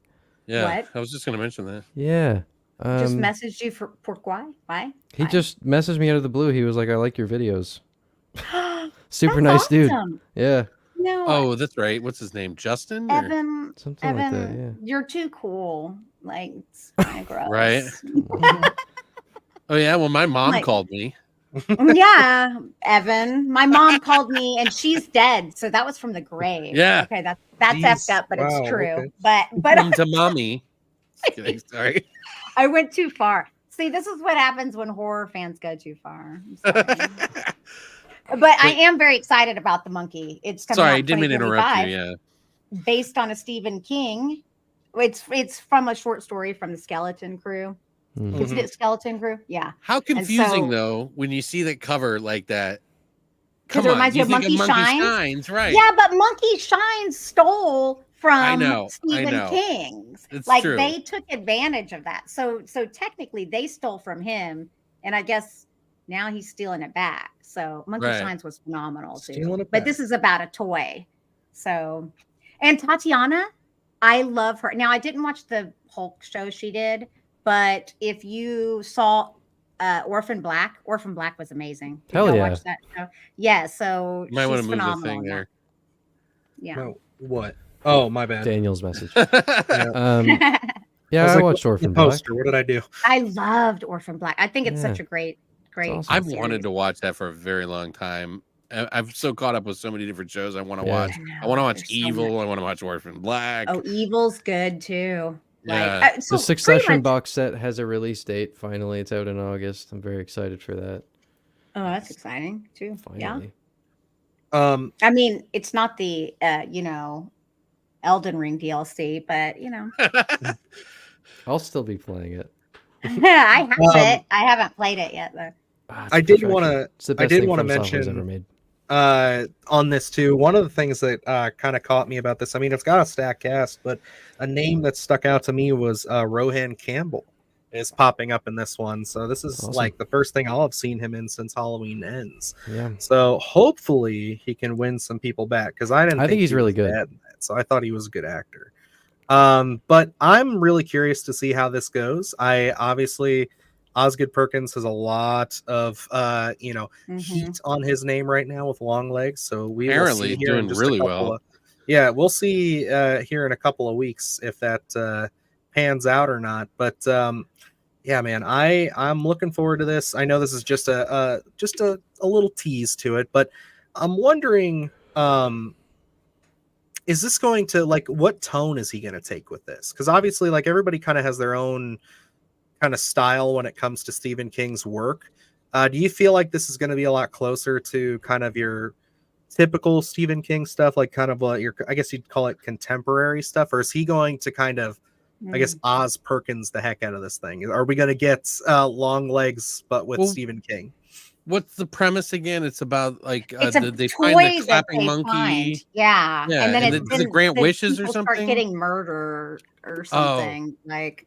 Speaker 4: Yeah,
Speaker 5: What?
Speaker 4: I was just going to mention that.
Speaker 3: Yeah.
Speaker 5: just messaged you for pourquoi? Why?
Speaker 3: He
Speaker 5: Why?
Speaker 3: just messaged me out of the blue. He was like, "I like your videos." Super
Speaker 5: That's
Speaker 3: nice dude.
Speaker 5: awesome.
Speaker 3: Yeah.
Speaker 5: No,
Speaker 4: Oh, that's right. What's his name? Justin? or-
Speaker 5: Evan,
Speaker 3: Something like that. Yeah.
Speaker 5: you're too cool. Like, it's kind of gross.
Speaker 4: Right. Oh, yeah. Well, my mom
Speaker 5: Like-
Speaker 4: called me.
Speaker 5: Yeah, Evan. My mom called me and she's dead. So that was from the grave.
Speaker 4: Yeah.
Speaker 5: Okay, that's
Speaker 2: Jeez.
Speaker 5: effed up, but
Speaker 2: Wow,
Speaker 5: it's true.
Speaker 2: okay.
Speaker 5: But
Speaker 4: Come to mommy. Just kidding, sorry.
Speaker 5: I went too far. See, this is what happens when horror fans go too far. I'm sorry. But I am very excited about the monkey. It's coming
Speaker 4: Sorry,
Speaker 5: out
Speaker 4: I didn't mean to interrupt you.
Speaker 5: 2025,
Speaker 4: Yeah.
Speaker 5: based on a Stephen King. It's from a short story from the Skeleton Crew.
Speaker 3: Mhm.
Speaker 5: Isn't it Skeleton Crew? Yeah.
Speaker 4: How confusing,
Speaker 5: so-
Speaker 4: though, when you see that cover like that.
Speaker 5: 'Cause
Speaker 4: Come
Speaker 5: it
Speaker 4: on,
Speaker 5: reminds
Speaker 4: you
Speaker 5: you of
Speaker 4: think
Speaker 5: Monkey Shines?
Speaker 4: Shines, right?
Speaker 5: Yeah, but Monkey Shines stole from
Speaker 4: know, I
Speaker 5: Stephen
Speaker 4: know.
Speaker 5: King's.
Speaker 4: It's
Speaker 5: like
Speaker 4: true.
Speaker 5: they took advantage of that. So technically they stole from him, and I guess now he's stealing it back. So Monkey
Speaker 4: Right.
Speaker 5: Shines was phenomenal too.
Speaker 2: Stealing it
Speaker 5: But
Speaker 2: back.
Speaker 5: this is about a toy. So, and Tatiana, I love her. Now I didn't watch the Hulk show she did, but if you saw Orphan Black was amazing. Did
Speaker 3: Hell
Speaker 5: y'all
Speaker 3: yeah.
Speaker 5: watch that show? Yeah, so
Speaker 4: You might want
Speaker 5: she's
Speaker 4: to move the
Speaker 5: phenomenal
Speaker 4: thing
Speaker 5: in that.
Speaker 4: there.
Speaker 5: Yeah.
Speaker 2: No, what? Oh, my bad.
Speaker 3: Daniel's message.
Speaker 2: Yeah.
Speaker 3: Yeah, I
Speaker 2: like,
Speaker 3: watched
Speaker 2: what's the
Speaker 3: Orphan Black.
Speaker 2: poster? What did I do?
Speaker 5: I loved Orphan Black. I think it's
Speaker 3: Yeah.
Speaker 5: such a great
Speaker 3: awesome.
Speaker 4: I've
Speaker 5: series.
Speaker 4: wanted to watch that for a very long time. I'm so caught up with so many different shows I want to
Speaker 3: Yeah.
Speaker 4: watch. I want to watch
Speaker 5: There's so
Speaker 4: Evil.
Speaker 5: much.
Speaker 4: I want to watch Orphan Black.
Speaker 5: Oh, Evil's good too.
Speaker 4: Yeah.
Speaker 5: Like so
Speaker 3: The Succession
Speaker 5: pretty much-
Speaker 3: box set has a release date. Finally, it's out in August. I'm very excited for that.
Speaker 5: Oh, that's exciting too.
Speaker 3: Finally.
Speaker 5: Yeah. I mean, it's not the Elden Ring DLC, but
Speaker 3: I'll still be playing it.
Speaker 5: I have it. I haven't played it yet though.
Speaker 3: It's
Speaker 2: I did
Speaker 3: perfection.
Speaker 2: wanna-
Speaker 3: It's the
Speaker 2: I
Speaker 3: best
Speaker 2: did
Speaker 3: thing
Speaker 2: wanna
Speaker 3: From Software's
Speaker 2: mention-
Speaker 3: ever made.
Speaker 2: On this too, one of the things that kind of caught me about this, I mean, it's got a stacked cast, but a name that stuck out to me was Rohan Campbell is popping up in this one. So this is
Speaker 3: Awesome.
Speaker 2: like the first thing I'll have seen him in since Halloween Ends.
Speaker 3: Yeah.
Speaker 2: So hopefully he can win some people back, because I think
Speaker 3: he's
Speaker 2: he
Speaker 3: really
Speaker 2: was
Speaker 3: good.
Speaker 2: bad in that, so I thought he was a good actor. But I'm really curious to see how this goes. Osgood Perkins has a lot of heat on his name right now with long legs. So we
Speaker 4: Apparently
Speaker 2: will see here in
Speaker 4: doing
Speaker 2: just
Speaker 4: really
Speaker 2: a couple
Speaker 4: well.
Speaker 2: of, yeah, we'll see here in a couple of weeks if that pans out or not. But yeah, man, I'm looking forward to this. I know this is just a little tease to it, but I'm wondering, is this going to, like, what tone is he going to take with this? Because obviously, like, everybody kind of has their own kind of style when it comes to Stephen King's work. Do you feel like this is going to be a lot closer to kind of your typical Stephen King stuff, like kind of your, I guess you'd call it contemporary stuff, or is he going to kind of, I guess, Oz Perkins the heck out of this thing? Are we going to get long legs but with Stephen King?
Speaker 4: What's the premise again? It's about like
Speaker 5: It's
Speaker 4: they find
Speaker 5: toy
Speaker 4: the clapping
Speaker 5: that they
Speaker 4: monkey.
Speaker 5: find. Yeah.
Speaker 4: Yeah,
Speaker 5: And then
Speaker 4: and
Speaker 5: it's
Speaker 4: does it grant wishes or
Speaker 5: people
Speaker 4: something?
Speaker 5: start getting murdered or something. Like,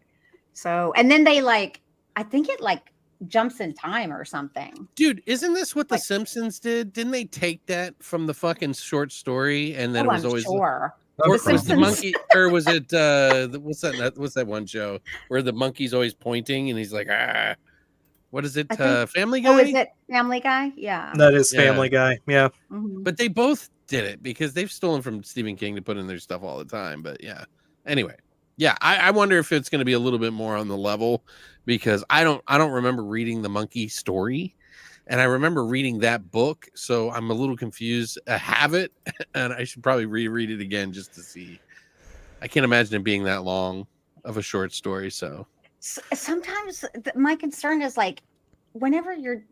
Speaker 5: so, and then they like, I think it like jumps in time or something.
Speaker 4: Dude, isn't this what The Simpsons did? Didn't they take that from the fucking short story and then it was
Speaker 5: I'm
Speaker 4: always
Speaker 5: sure.
Speaker 4: or
Speaker 5: The
Speaker 4: was the
Speaker 5: Simpsons.
Speaker 4: monkey, or was it what's that one show where the monkey's always pointing and he's like, what is it?
Speaker 5: I think-
Speaker 4: Family Guy?
Speaker 5: Oh, is it Family Guy? Yeah.
Speaker 2: That is
Speaker 4: Yeah.
Speaker 2: Family Guy. Yeah.
Speaker 5: Mhm.
Speaker 4: But they both did it because they've stolen from Stephen King to put in their stuff all the time. But yeah. Anyway. Yeah, I wonder if it's going to be a little bit more on the level, because I don't remember reading the monkey story, and I remember reading that book, so I'm a little confused. I have it, and I should probably reread it again just to see. I can't imagine it being that long of a short story. So
Speaker 5: Sometimes my concern is like, whenever you're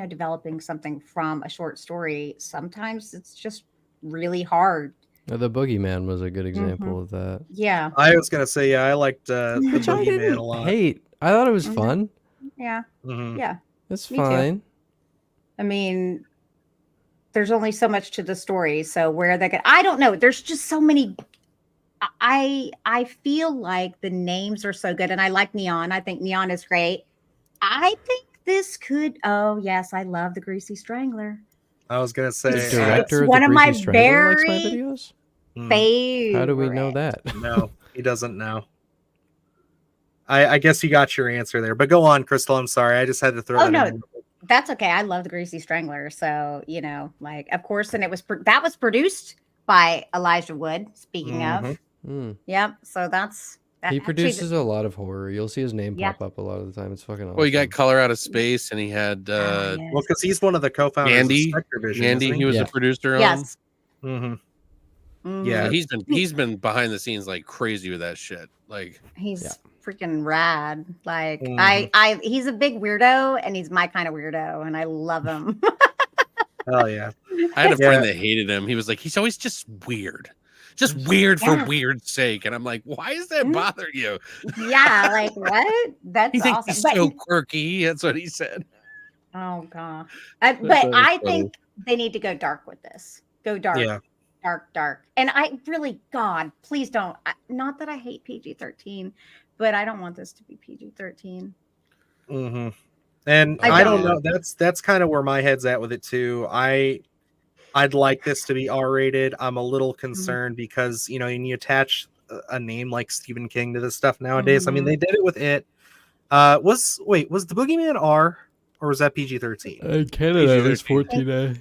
Speaker 5: developing something from a short story, sometimes it's just really hard.
Speaker 3: The Boogeyman was a good example of that.
Speaker 5: Yeah.
Speaker 2: I was going to say, yeah, I liked the
Speaker 3: Which I
Speaker 2: Boogeyman
Speaker 3: didn't
Speaker 2: a lot.
Speaker 3: hate. I thought it was
Speaker 5: Mhm.
Speaker 3: fun.
Speaker 5: Yeah.
Speaker 2: Mhm.
Speaker 5: Yeah.
Speaker 3: It's
Speaker 5: Me too.
Speaker 3: fine.
Speaker 5: I mean, there's only so much to the story, so where they could, I don't know. There's just so many. I feel like the names are so good, and I like Neon. I think Neon is great. I think this could. Oh yes, I love the Greasy Strangler.
Speaker 2: I was going to
Speaker 3: The
Speaker 2: say,
Speaker 3: director of
Speaker 5: one
Speaker 3: the
Speaker 5: of my
Speaker 3: Greasy Strangler likes my
Speaker 5: very
Speaker 3: videos?
Speaker 5: Favorite.
Speaker 3: How do we know that?
Speaker 2: no, he doesn't know. I guess you got your answer there, but go on, Crystal. I'm sorry. I just had to throw
Speaker 5: Oh
Speaker 2: that
Speaker 5: no,
Speaker 2: in.
Speaker 5: that's okay. I love the Greasy Strangler, so like, of course, and that was produced by Elijah Wood. Speaking of, yep. So that's that.
Speaker 3: He
Speaker 5: actually,
Speaker 3: produces a lot of horror. You'll see his name
Speaker 5: Yeah.
Speaker 3: pop up a lot of the time. It's fucking awesome.
Speaker 4: well, you got Color Out of Space, and he had
Speaker 5: yes.
Speaker 2: Well, because he's one of the co-founders
Speaker 4: Andy.
Speaker 2: of Spectrevision.
Speaker 4: Andy.
Speaker 2: Isn't
Speaker 4: He was
Speaker 3: Yeah.
Speaker 4: a producer on.
Speaker 5: Yes.
Speaker 2: Mm-hmm.
Speaker 5: Mhm.
Speaker 2: Yeah.
Speaker 4: He's been behind the scenes like crazy with that shit. Like,
Speaker 5: He's
Speaker 3: Yeah.
Speaker 5: freaking rad. Like
Speaker 2: Mhm.
Speaker 5: he's a big weirdo, and he's my kind of weirdo, and I love him.
Speaker 2: Hell yeah.
Speaker 4: I had a
Speaker 2: Yeah.
Speaker 4: friend that hated him. He was like, he's always just weird for
Speaker 5: Yeah.
Speaker 4: weird's sake. And I'm like, why does that
Speaker 5: Mhm.
Speaker 4: bother you?
Speaker 5: Yeah, like what? That's
Speaker 4: He thinks
Speaker 5: awesome.
Speaker 4: he's
Speaker 5: But-
Speaker 4: so quirky. That's what he said.
Speaker 5: oh god.
Speaker 4: That
Speaker 5: But
Speaker 4: was
Speaker 5: I
Speaker 4: funny.
Speaker 5: think they need to go dark with this. Go dark.
Speaker 2: Yeah.
Speaker 5: Dark. And I really, God, please don't. Not that I hate PG-13, but I don't want this to be PG-13.
Speaker 2: Mm-hmm. And
Speaker 5: I
Speaker 2: I don't
Speaker 5: don't.
Speaker 2: know. That's kind of where my head's at with it too. I'd like this to be R-rated. I'm a little concerned because when you attach a name like Stephen King to this stuff nowadays. I mean,
Speaker 5: Mhm.
Speaker 2: they did it with it. Was the Boogeyman R or was that PG-13?
Speaker 3: In Canada,
Speaker 2: it was
Speaker 3: 14A.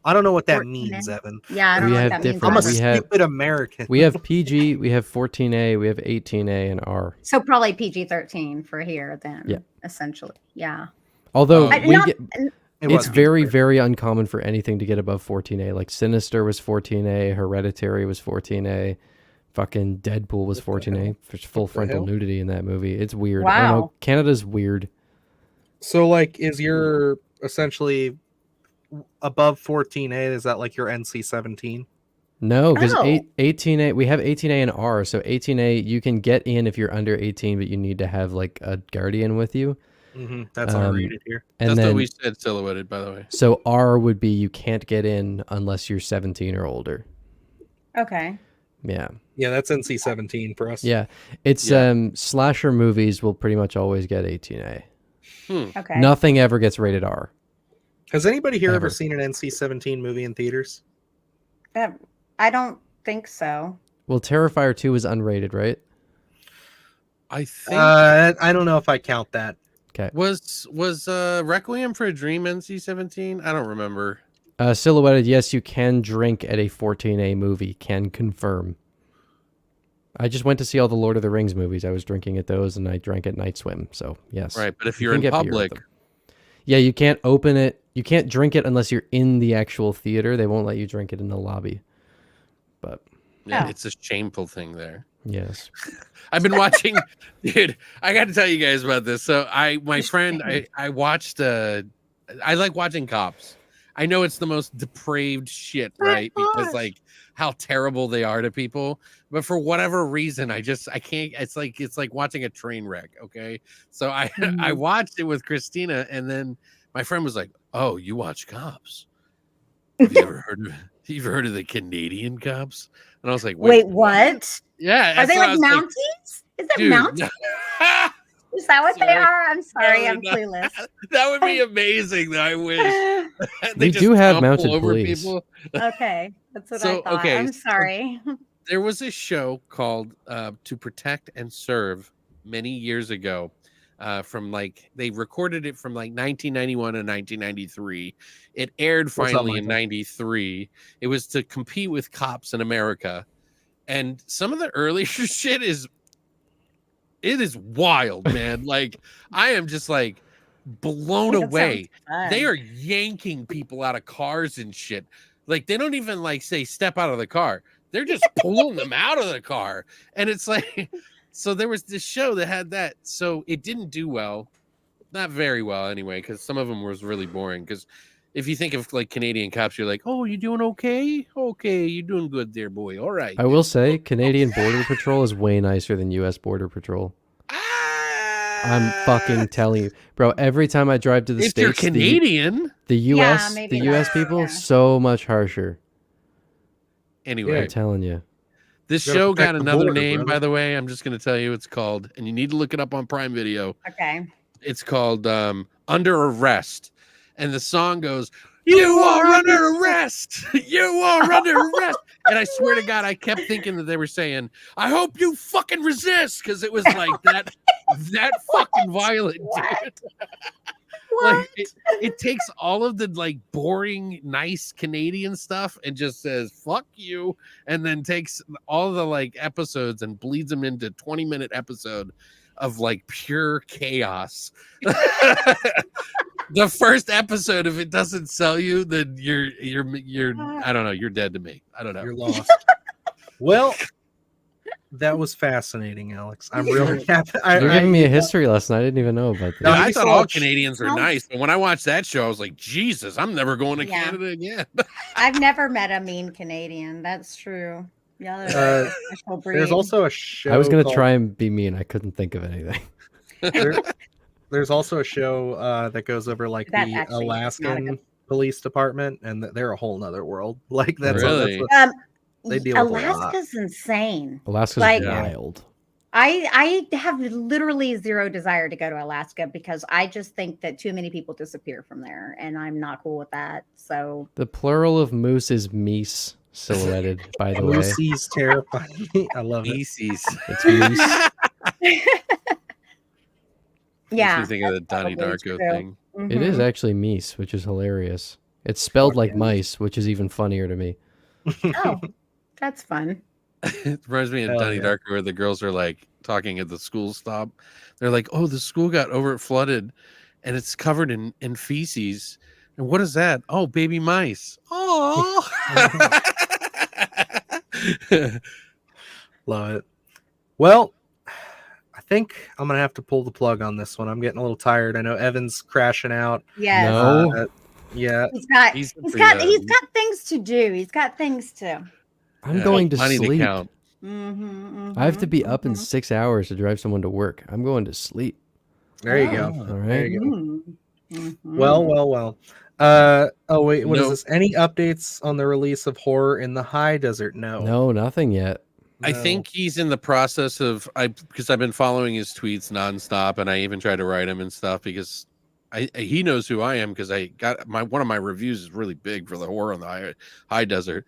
Speaker 2: I don't know what that
Speaker 5: 14
Speaker 2: means,
Speaker 5: in.
Speaker 2: Evan.
Speaker 5: Yeah, I don't
Speaker 3: We
Speaker 5: know what
Speaker 3: have
Speaker 5: that means.
Speaker 3: different-
Speaker 2: I'm a
Speaker 5: either.
Speaker 3: we have-
Speaker 2: stupid American.
Speaker 3: We have PG, we have 14A, we have 18A, and R.
Speaker 5: So probably PG-13 for here then.
Speaker 3: Yeah.
Speaker 5: Essentially. Yeah.
Speaker 3: Although
Speaker 4: I-
Speaker 3: we
Speaker 5: not-
Speaker 3: get,
Speaker 2: It
Speaker 3: it's
Speaker 2: was
Speaker 3: very,
Speaker 2: PG-13.
Speaker 3: very uncommon for anything to get above 14A. Like Sinister was 14A, Hereditary was 14A, fucking Deadpool was 14A. There's full frontal
Speaker 2: hell?
Speaker 3: nudity in that movie. It's weird. I don't know.
Speaker 5: Wow.
Speaker 3: Canada's weird.
Speaker 2: So, like, is your essentially above 14A? Is that like your NC-17?
Speaker 3: No, because
Speaker 5: Oh.
Speaker 3: 18A, we have 18A and R. So 18A, you can get in if you're under 18, but you need to have like a guardian with you.
Speaker 2: Mm-hmm. That's
Speaker 3: Um,
Speaker 2: R-rated here.
Speaker 3: And
Speaker 4: That's
Speaker 3: then,
Speaker 4: what we said silhouetted, by the way.
Speaker 3: so R would be you can't get in unless you're 17 or older.
Speaker 5: Okay.
Speaker 3: Yeah.
Speaker 2: Yeah, that's NC-17 for us.
Speaker 3: Yeah. It's
Speaker 4: Yeah.
Speaker 3: slasher movies will pretty much always get 18A.
Speaker 5: Okay.
Speaker 3: Nothing ever gets rated R.
Speaker 2: Has anybody here
Speaker 3: Ever.
Speaker 2: ever seen an NC-17 movie in theaters?
Speaker 5: I don't think so.
Speaker 3: Well, Terrifier 2 is unrated, right?
Speaker 4: I think
Speaker 2: I don't know if I count that.
Speaker 4: was Requiem for a Dream NC-17? I don't remember.
Speaker 3: Silhouetted, yes, you can drink at a 14A movie. Can confirm. I just went to see all the Lord of the Rings movies. I was drinking at those, and I drank at Night Swim. So yes,
Speaker 4: Right, but if
Speaker 3: You
Speaker 4: you're
Speaker 3: can
Speaker 4: in
Speaker 3: get beer with
Speaker 4: public,
Speaker 3: them. Yeah, you can't open it. You can't drink it unless you're in the actual theater. They won't let you drink it in the lobby. But
Speaker 4: yeah,
Speaker 5: Oh.
Speaker 4: it's a shameful thing there.
Speaker 3: yes,
Speaker 4: I've been watching, dude. I got to tell you guys about this. So my friend, I watched. I like watching Cops. I know it's the most depraved shit, right? Because
Speaker 5: gosh.
Speaker 4: like how terrible they are to people, but for whatever reason, I can't. It's like watching a train wreck. Okay, so I I watched it with Christina, and then my friend was like, "Oh, you watch Cops? Have you ever heard of the Canadian Cops?" And I was like,
Speaker 5: Wait, what?
Speaker 4: Yeah,
Speaker 5: Are
Speaker 4: that's
Speaker 5: they
Speaker 4: what I
Speaker 5: like
Speaker 4: was
Speaker 5: Mounties? Is it
Speaker 4: dude,
Speaker 5: Mounties? Is that what they
Speaker 4: sorry.
Speaker 5: are? I'm sorry,
Speaker 4: No,
Speaker 5: I'm
Speaker 4: no.
Speaker 5: clueless.
Speaker 4: that would be amazing. Though I wish they
Speaker 3: We
Speaker 4: just
Speaker 3: do have
Speaker 4: trample
Speaker 3: mounted
Speaker 4: over
Speaker 3: police.
Speaker 4: people.
Speaker 5: Okay, that's what I
Speaker 4: So,
Speaker 5: thought.
Speaker 4: okay,
Speaker 5: I'm
Speaker 4: so-
Speaker 5: sorry.
Speaker 4: There was a show called "To Protect and Serve" many years ago. From like they recorded it from like 1991 to 1993. It aired
Speaker 2: Something
Speaker 4: finally
Speaker 2: like
Speaker 4: in
Speaker 2: that.
Speaker 4: 93. It was to compete with Cops in America, and some of the earlier shit is wild, man. Like I am just like blown
Speaker 5: That
Speaker 4: away.
Speaker 5: sounds
Speaker 4: They
Speaker 5: fun.
Speaker 4: are yanking people out of cars and shit. Like they don't even like say step out of the car. They're just pulling them out of the car. And it's like, so there was this show that had that. So it didn't do well, not very well anyway, because some of them was really boring. Because if you think of like Canadian Cops, you're like, oh, you doing okay? Okay, you're doing good there, boy. All right.
Speaker 3: I will say Canadian Border Patrol is way nicer than U.S. Border Patrol. I'm fucking telling you, bro. Every time I drive to the
Speaker 4: If you're
Speaker 3: States,
Speaker 4: Canadian,
Speaker 3: the U.S.
Speaker 5: maybe
Speaker 3: the U.S.
Speaker 5: not,
Speaker 3: people
Speaker 5: yeah.
Speaker 3: so much harsher.
Speaker 4: anyway.
Speaker 3: I'm telling you.
Speaker 4: This
Speaker 2: Gotta
Speaker 4: show got
Speaker 2: protect the
Speaker 4: another
Speaker 2: border,
Speaker 4: name, by
Speaker 2: brother.
Speaker 4: the way. I'm just going to tell you it's called, and you need to look it up on Prime Video.
Speaker 5: Okay.
Speaker 4: It's called Under Arrest. And the song goes, "You are under arrest. You are under arrest." And I swear to God, I kept thinking that they were saying, "I hope you fucking resist," because it was like that fucking violent, dude.
Speaker 5: What?
Speaker 4: Like it takes all of the like boring, nice Canadian stuff and just says "fuck you," and then takes all the like episodes and bleeds them into 20-minute episode of like pure chaos. The first episode, if it doesn't sell you, then you're I don't know, you're dead to me. I don't know.
Speaker 2: You're lost. Well, that was fascinating, Alex. I'm really happy.
Speaker 3: You're giving me a history lesson. I didn't even know about
Speaker 4: No,
Speaker 3: this.
Speaker 4: I
Speaker 2: we
Speaker 4: thought
Speaker 2: saw
Speaker 4: all
Speaker 2: a sh-
Speaker 4: Canadians were
Speaker 5: No.
Speaker 4: nice, but when I watched that show, I was like, Jesus, I'm never going to
Speaker 5: Yeah.
Speaker 4: Canada again.
Speaker 5: I've never met a mean Canadian. That's true. Y'all are
Speaker 2: Uh,
Speaker 5: a special breed.
Speaker 2: There's also a show.
Speaker 3: I was gonna
Speaker 2: called-
Speaker 3: try and be mean. I couldn't think of anything.
Speaker 2: There's also a show that goes over like
Speaker 5: That
Speaker 2: the
Speaker 5: actually is not a
Speaker 2: Alaskan
Speaker 5: good-
Speaker 2: police department, and they're a whole nother world. Like that's
Speaker 4: Really?
Speaker 2: they deal with a lot.
Speaker 5: Alaska's insane.
Speaker 3: Alaska's
Speaker 5: Like-
Speaker 3: wild.
Speaker 5: I have literally zero desire to go to Alaska because I just think that too many people disappear from there, and I'm not cool with that. So
Speaker 3: The plural of moose is meese, silhouetted, by the way.
Speaker 2: Lucy's terrifying. I love it.
Speaker 4: Feces.
Speaker 3: It's meese.
Speaker 5: yeah,
Speaker 4: Makes me think of the Donnie
Speaker 5: probably
Speaker 4: Darko
Speaker 5: true.
Speaker 4: thing.
Speaker 3: It is
Speaker 5: Mhm.
Speaker 3: actually meese, which is hilarious. It's spelled
Speaker 2: Fuck
Speaker 3: like
Speaker 2: yeah.
Speaker 3: mice, which is even funnier to me.
Speaker 5: Oh, that's fun.
Speaker 4: It reminds me of
Speaker 2: Hell
Speaker 4: Donnie
Speaker 2: yeah.
Speaker 4: Darko where the girls are like talking at the school stop. They're like, "Oh, the school got over flooded, and it's covered in feces. And what is that? Oh, baby mice. Oh."
Speaker 2: Love it. Well, I think I'm gonna have to pull the plug on this one. I'm getting a little tired. I know Evan's crashing out.
Speaker 5: Yes.
Speaker 3: No.
Speaker 2: Yeah.
Speaker 5: He's got
Speaker 4: He's
Speaker 5: he's
Speaker 4: pretty,
Speaker 5: got he's got things to do. He's got things to.
Speaker 3: I'm
Speaker 4: Yeah,
Speaker 3: going to
Speaker 4: money
Speaker 3: sleep.
Speaker 4: count.
Speaker 3: I have to be up in 6 hours to drive someone to work. I'm going to sleep.
Speaker 2: There you go.
Speaker 4: Oh.
Speaker 3: All
Speaker 2: There
Speaker 3: right.
Speaker 2: you go. Well. Oh wait, what is
Speaker 4: No.
Speaker 2: this? Any updates on the release of Horror in the High Desert? No.
Speaker 3: No, nothing yet.
Speaker 4: I think he's in the process of because I've been following his tweets nonstop, and I even tried to write him and stuff because he knows who I am because I got one of my reviews is really big for the Horror on the high desert.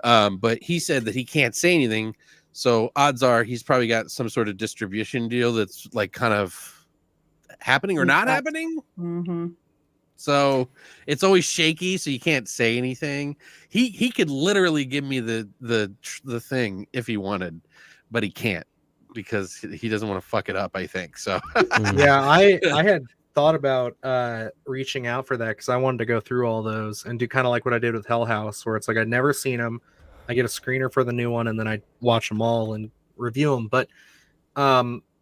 Speaker 4: But he said that he can't say anything, so odds are he's probably got some sort of distribution deal that's like kind of happening or not happening.
Speaker 5: Mm-hmm.
Speaker 4: So it's always shaky, so you can't say anything. He could literally give me the thing if he wanted, but he can't because he doesn't want to fuck it up, I think. So
Speaker 2: Yeah, I had thought about reaching out for that because I wanted to go through all those and do kind of like what I did with Hell House, where it's like I'd never seen them. I get a screener for the new one and then I watch them all and review them. But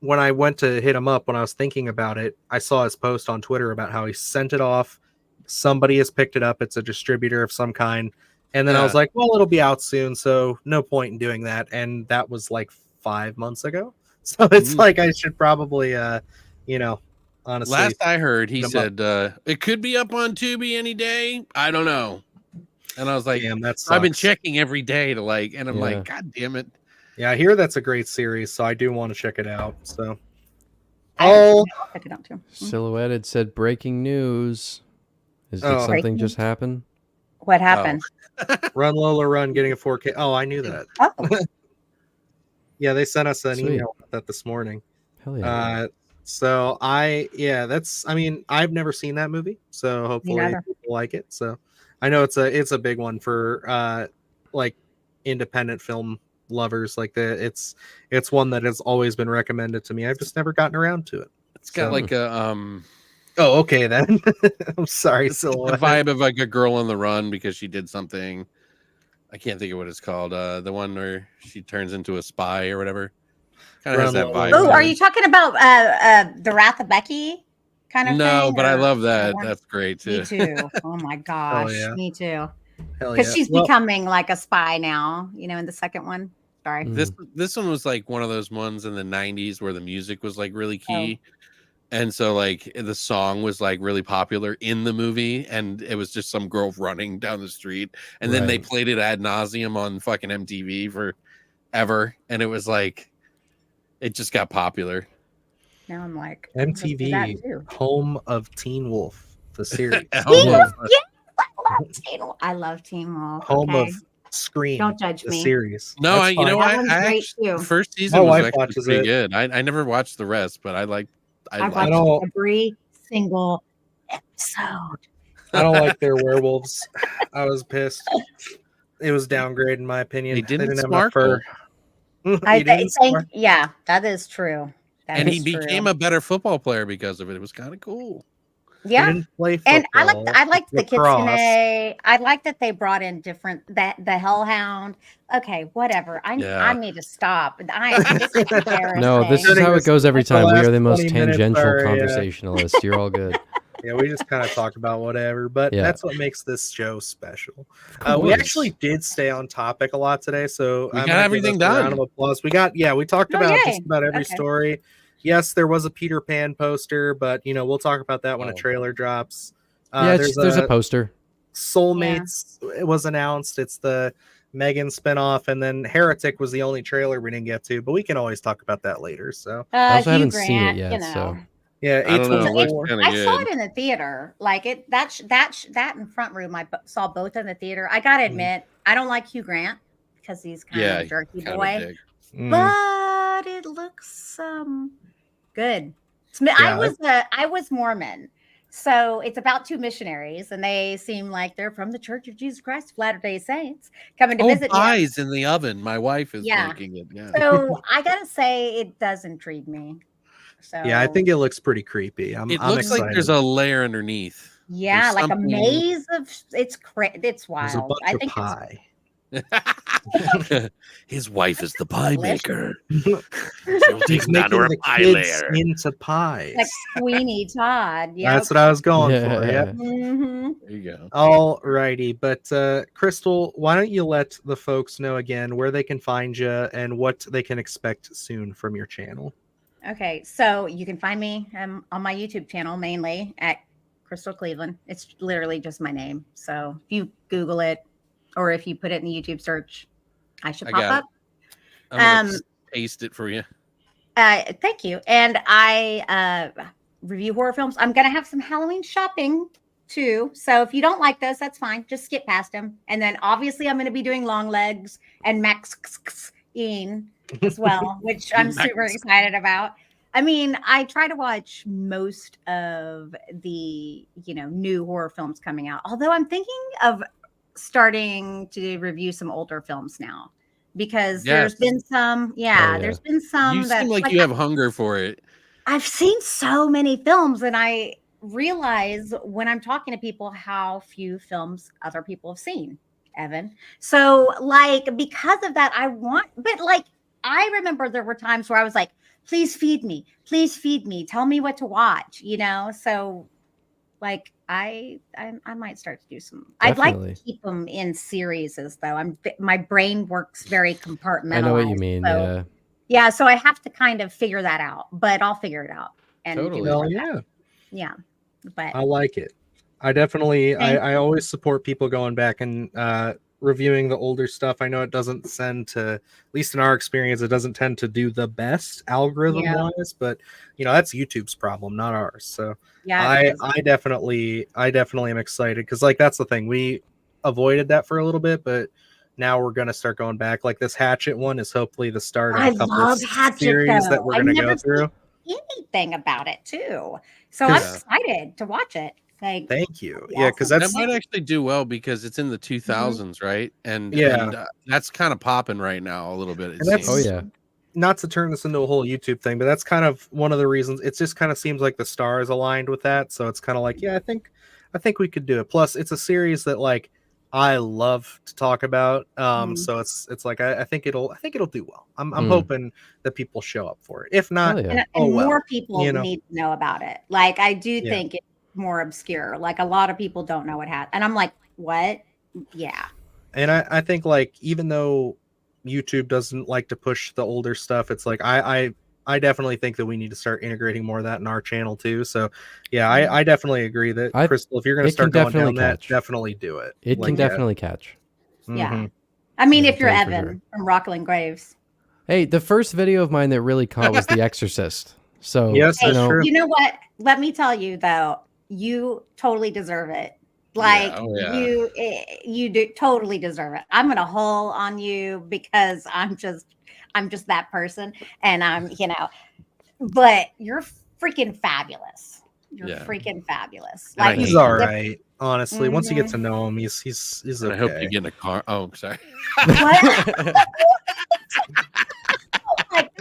Speaker 2: when I went to hit him up, when I was thinking about it, I saw his post on Twitter about how he sent it off. Somebody has picked it up. It's a distributor of some kind. And then I was like, well, it'll be out soon, so no point in doing that. And that was like 5 months ago. So it's like I should probably, honestly.
Speaker 4: last I heard, he said it could be up on Tubi any day. I don't know. And I was like,
Speaker 2: damn, that
Speaker 4: I've been
Speaker 2: sucks.
Speaker 4: checking every day to like, and I'm
Speaker 3: Yeah.
Speaker 4: like, God damn it.
Speaker 2: Yeah, I hear that's a great series, so I do want to check it out. So,
Speaker 5: I'll pick it up too.
Speaker 3: Silhouetted said breaking news. Did
Speaker 2: Oh.
Speaker 3: something
Speaker 5: Breaking
Speaker 3: just happen?
Speaker 5: What happened?
Speaker 2: Run Lola Run getting a 4K. Oh, I knew that.
Speaker 5: Oh,
Speaker 2: Yeah, they sent us an
Speaker 3: Sweet.
Speaker 2: email about that this morning.
Speaker 3: Hell yeah.
Speaker 2: So I've never seen that movie, so hopefully
Speaker 5: neither.
Speaker 2: people like it. So I know it's a big one for like independent film lovers. Like it's one that has always been recommended to me. I've just never gotten around to it.
Speaker 4: It's got
Speaker 2: So-
Speaker 4: like a
Speaker 2: Oh, okay then. I'm sorry,
Speaker 4: the
Speaker 2: Silhouette.
Speaker 4: vibe of like a girl on the run because she did something. I can't think of what it's called. The one where she turns into a spy or whatever. Kind of has that vibe.
Speaker 5: oh,
Speaker 4: to
Speaker 5: are
Speaker 4: it.
Speaker 5: you talking about The Wrath of Becky kind of thing?
Speaker 4: No, but I
Speaker 5: or-
Speaker 4: love that.
Speaker 5: or-
Speaker 4: That's great too.
Speaker 5: Me too. Oh my gosh,
Speaker 2: yeah.
Speaker 5: me too.
Speaker 2: Hell
Speaker 5: Because
Speaker 2: yeah.
Speaker 5: she's
Speaker 2: Well,
Speaker 5: becoming like a spy now. In the second one. Sorry.
Speaker 4: This one was like one of those ones in the 90s where the music was like really key. And so like the song was like really popular in the movie and it was just some girl running down the street and then they
Speaker 3: Right.
Speaker 4: played it ad nauseum on fucking MTV forever and it was like it just got popular.
Speaker 5: Now I'm like let's do that
Speaker 2: MTV,
Speaker 5: too.
Speaker 2: home of Teen Wolf, the series.
Speaker 5: Teen
Speaker 3: Yeah.
Speaker 5: Wolf, yeah. I love Teen Wolf.
Speaker 2: Home
Speaker 5: okay.
Speaker 2: of Scream,
Speaker 5: Don't judge
Speaker 2: the
Speaker 5: me.
Speaker 2: series.
Speaker 4: No,
Speaker 2: That's
Speaker 4: you know
Speaker 2: fine.
Speaker 5: That
Speaker 4: what?
Speaker 5: one's great too.
Speaker 4: The first season
Speaker 2: My
Speaker 4: was
Speaker 2: wife
Speaker 4: actually
Speaker 2: watches
Speaker 4: pretty
Speaker 2: it.
Speaker 4: good. I never watched the rest, but I
Speaker 5: I've
Speaker 4: like
Speaker 5: watched every single episode.
Speaker 2: I don't like their werewolves. I was pissed. It was downgrade in my opinion.
Speaker 4: They didn't
Speaker 2: have enough
Speaker 4: sparkle.
Speaker 2: fur.
Speaker 5: I
Speaker 2: He didn't
Speaker 5: think,
Speaker 2: spark-
Speaker 5: yeah, that is true.
Speaker 4: and he became a better football player because of it. It was kind of cool.
Speaker 2: he
Speaker 5: yeah.
Speaker 2: didn't play
Speaker 5: And I
Speaker 2: football,
Speaker 5: liked the
Speaker 2: lacrosse.
Speaker 5: Kitsune. I like that they brought in different the Hellhound. Okay, whatever. I need to stop. This is embarrassing.
Speaker 3: No, this is
Speaker 2: Setting
Speaker 3: how it
Speaker 2: this
Speaker 3: goes every
Speaker 2: for the
Speaker 3: time. We are
Speaker 2: last
Speaker 3: the most
Speaker 2: 20 minutes
Speaker 3: tangential
Speaker 2: are,
Speaker 3: conversationalists. You're all good.
Speaker 2: Yeah, we just kind of talk about whatever, but
Speaker 3: Yeah.
Speaker 2: that's what makes this show special.
Speaker 3: Of
Speaker 2: We
Speaker 3: course.
Speaker 2: actually did stay on topic a lot today, so
Speaker 4: We
Speaker 2: I'm
Speaker 4: got
Speaker 2: gonna give
Speaker 4: everything
Speaker 2: us a round
Speaker 4: done.
Speaker 2: of applause. We talked
Speaker 5: Oh,
Speaker 2: about
Speaker 5: yay.
Speaker 2: just about every
Speaker 5: Okay.
Speaker 2: story. Yes, there was a Peter Pan poster, but we'll talk about that when a trailer drops.
Speaker 3: Yeah, there's a poster.
Speaker 2: Soulmates. It was announced. It's the Megan spinoff, and then Heretic was the only trailer we didn't get to, but we can always talk about that later. So
Speaker 3: I also
Speaker 5: Hugh
Speaker 3: haven't seen it
Speaker 5: Grant,
Speaker 3: yet, so
Speaker 2: yeah,
Speaker 4: I don't know. It looks
Speaker 2: 824.
Speaker 4: kind of
Speaker 5: I saw
Speaker 4: good.
Speaker 5: it in the theater. Like it that in front room. I saw both in the theater. I gotta admit, I don't like Hugh Grant because he's kind of a jerky
Speaker 4: kind of a
Speaker 5: boy.
Speaker 4: dick.
Speaker 2: Mm.
Speaker 5: But it looks good.
Speaker 2: Yeah,
Speaker 5: I was Mormon, So it's about two missionaries, and they seem like they're from the Church of Jesus Christ of Latter-day Saints coming to visit me.
Speaker 4: Pies in the oven. My wife is
Speaker 5: Yeah.
Speaker 4: making it. Yeah.
Speaker 5: So I gotta say, it does intrigue me. So
Speaker 2: Yeah, I think it looks pretty creepy. I'm
Speaker 4: It looks
Speaker 2: excited.
Speaker 4: like there's a layer underneath.
Speaker 5: yeah,
Speaker 4: There's
Speaker 5: like a
Speaker 4: something-
Speaker 5: maze of it's
Speaker 2: There's a
Speaker 5: wild.
Speaker 2: bunch
Speaker 5: I
Speaker 2: of
Speaker 5: think it's
Speaker 2: pie.
Speaker 4: His wife is the pie
Speaker 5: delicious.
Speaker 4: maker.
Speaker 2: He's making the kids into pies.
Speaker 5: like Sweeney Todd. Yeah,
Speaker 2: That's what I was going for.
Speaker 3: Yeah.
Speaker 2: Yeah.
Speaker 5: hmm
Speaker 4: There you go.
Speaker 2: All righty, but Crystal, why don't you let the folks know again where they can find you and what they can expect soon from your channel?
Speaker 5: Okay, so you can find me on my YouTube channel mainly at Crystal Cleveland. It's literally just my name. So if you Google it, or if you put it in the YouTube search, I should
Speaker 4: I
Speaker 5: pop
Speaker 4: got
Speaker 5: up.
Speaker 4: I'm gonna paste it for you.
Speaker 5: Thank you. And I review horror films. I'm gonna have some Halloween shopping too. So if you don't like those, that's fine. Just skip past them. And then obviously I'm gonna be doing Long Legs and Maxine as well, which I'm super excited about. I mean, I try to watch most of the new horror films coming out. Although I'm thinking of starting to review some older films now, because there's been some there's been some
Speaker 4: You
Speaker 5: that
Speaker 4: seem like you have hunger for it.
Speaker 5: I've seen so many films, and I realize when I'm talking to people how few films other people have seen, Evan. So like, because of that, I remember there were times where I was like, please feed me, tell me what to watch, so like I might start to do some.
Speaker 3: Definitely.
Speaker 5: I'd like to keep them in series, though. My brain works very compartmentalized.
Speaker 3: I know what you mean.
Speaker 5: So, yeah, so I have to kind of figure that out, but I'll figure it out. And
Speaker 4: Totally.
Speaker 5: do it
Speaker 2: Well,
Speaker 5: like
Speaker 2: yeah,
Speaker 5: that. Yeah, but
Speaker 2: I like it. I definitely,
Speaker 5: Thank
Speaker 2: I always support people going back and reviewing the older stuff. I know it doesn't tend to, at least in our experience, it doesn't tend to do the best algorithm wise, but that's YouTube's problem, not ours. So
Speaker 5: yeah,
Speaker 2: I definitely am excited, because like that's the thing, we avoided that for a little bit, but now we're gonna start going back. Like this Hatchet one is hopefully the start of
Speaker 5: I
Speaker 2: a couple
Speaker 5: love
Speaker 2: of
Speaker 5: Hatchet,
Speaker 2: series
Speaker 5: though.
Speaker 2: that we're
Speaker 5: I've
Speaker 2: gonna go
Speaker 5: never
Speaker 2: through.
Speaker 5: anything about it too, so I'm excited to watch it. Like,
Speaker 2: Thank you.
Speaker 5: Yeah,
Speaker 2: Yeah, because
Speaker 4: That
Speaker 2: that's
Speaker 4: might actually do well because it's in the 2000s, right? And
Speaker 2: Yeah.
Speaker 4: that's kind of popping right now a little bit. It
Speaker 2: And that's-
Speaker 4: seems.
Speaker 3: Oh yeah.
Speaker 2: not to turn this into a whole YouTube thing, but that's kind of one of the reasons. It just kind of seems like the stars aligned with that, so it's kind of like, yeah, I think we could do it. Plus, it's a series that like I love to talk about. So it's like I think it'll do well. I'm hoping that people show up for it. If not,
Speaker 3: Hell yeah.
Speaker 5: and
Speaker 2: well,
Speaker 5: more people need to know about it. Like, I do
Speaker 2: Yeah.
Speaker 5: think it's more obscure. Like, a lot of people don't know what happened, and I'm like, what? Yeah.
Speaker 2: And I think like, even though YouTube doesn't like to push the older stuff, it's like I definitely think that we need to start integrating more of that in our channel too. So yeah, I definitely agree that Crystal, if you're going to
Speaker 3: it can
Speaker 2: start going down
Speaker 3: definitely
Speaker 2: that,
Speaker 3: catch.
Speaker 2: definitely do it.
Speaker 3: It
Speaker 2: Like,
Speaker 3: can definitely catch.
Speaker 5: Yeah.
Speaker 2: Mhm.
Speaker 5: I mean,
Speaker 3: Yeah,
Speaker 5: if you're
Speaker 3: totally, for
Speaker 5: Evan from Rockland Graves.
Speaker 3: Hey, the first video of mine that really caught was The Exorcist. So
Speaker 2: Yes,
Speaker 5: Hey,
Speaker 2: that's true.
Speaker 5: you know what? Let me tell you though, you totally deserve it. Like, you do totally deserve it. I'm gonna haul on you because I'm just that person, and but you're freaking fabulous. You're freaking fabulous.
Speaker 4: And I
Speaker 5: Like,
Speaker 4: hate
Speaker 2: He's all right. Honestly, once you get to know him, he's
Speaker 4: And
Speaker 2: okay.
Speaker 4: I hope you get in a car. Oh, I'm sorry.
Speaker 5: What?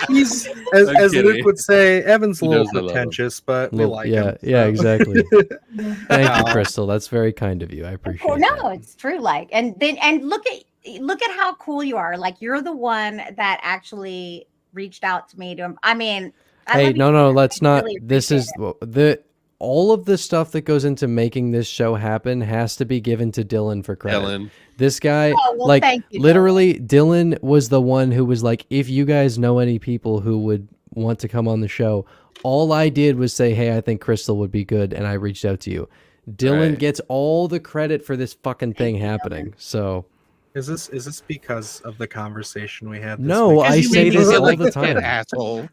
Speaker 2: He's
Speaker 4: I'm
Speaker 2: as
Speaker 4: kidding.
Speaker 2: Luke would say, Evan's a
Speaker 4: He
Speaker 2: little
Speaker 4: knows I love him.
Speaker 2: pretentious, but we like
Speaker 3: yeah,
Speaker 2: him.
Speaker 3: yeah,
Speaker 2: so.
Speaker 3: exactly. Thank you,
Speaker 2: No.
Speaker 3: Crystal. That's very kind of you. I appreciate it.
Speaker 5: No, it's true. Like, and look at how cool you are. Like, you're the one that actually reached out to me to him. I mean, I
Speaker 3: Hey,
Speaker 5: love you.
Speaker 3: no, let's
Speaker 5: I
Speaker 3: not.
Speaker 5: really
Speaker 3: This is
Speaker 5: appreciate
Speaker 3: all of the stuff that goes into making this show happen has to be given to Dylan for credit.
Speaker 4: Ellen.
Speaker 3: This guy,
Speaker 5: Oh, well,
Speaker 3: like,
Speaker 5: thank you,
Speaker 3: literally, Dylan was the one who was like, if you guys know any people who would want to come on the show, all I did was say, hey, I think Crystal would be good, and I reached out to you. Dylan
Speaker 4: Right.
Speaker 3: gets all the credit for this fucking thing happening. So
Speaker 2: Is this because of the conversation we had? This
Speaker 3: No,
Speaker 2: week?
Speaker 3: I
Speaker 4: You
Speaker 3: say
Speaker 4: made me
Speaker 3: this
Speaker 4: feel
Speaker 3: all
Speaker 4: like
Speaker 3: the
Speaker 4: a
Speaker 3: time.
Speaker 4: asshole.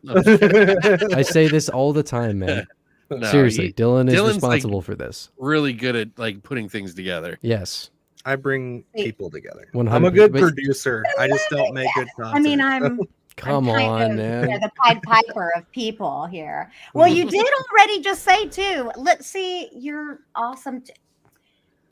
Speaker 3: I say this all the time, man.
Speaker 4: No,
Speaker 3: Seriously, Dylan is
Speaker 4: Dylan's,
Speaker 3: responsible for this.
Speaker 4: really good at like putting things together.
Speaker 3: Yes.
Speaker 2: I bring people together.
Speaker 3: 100%,
Speaker 2: I'm a good
Speaker 3: but-
Speaker 2: producer. I just don't make good content.
Speaker 5: I mean, I'm
Speaker 3: Come
Speaker 5: kind
Speaker 3: on,
Speaker 5: of,
Speaker 3: man.
Speaker 5: the Pied Piper of people here. Well, you did already just say too. Let's see, you're awesome.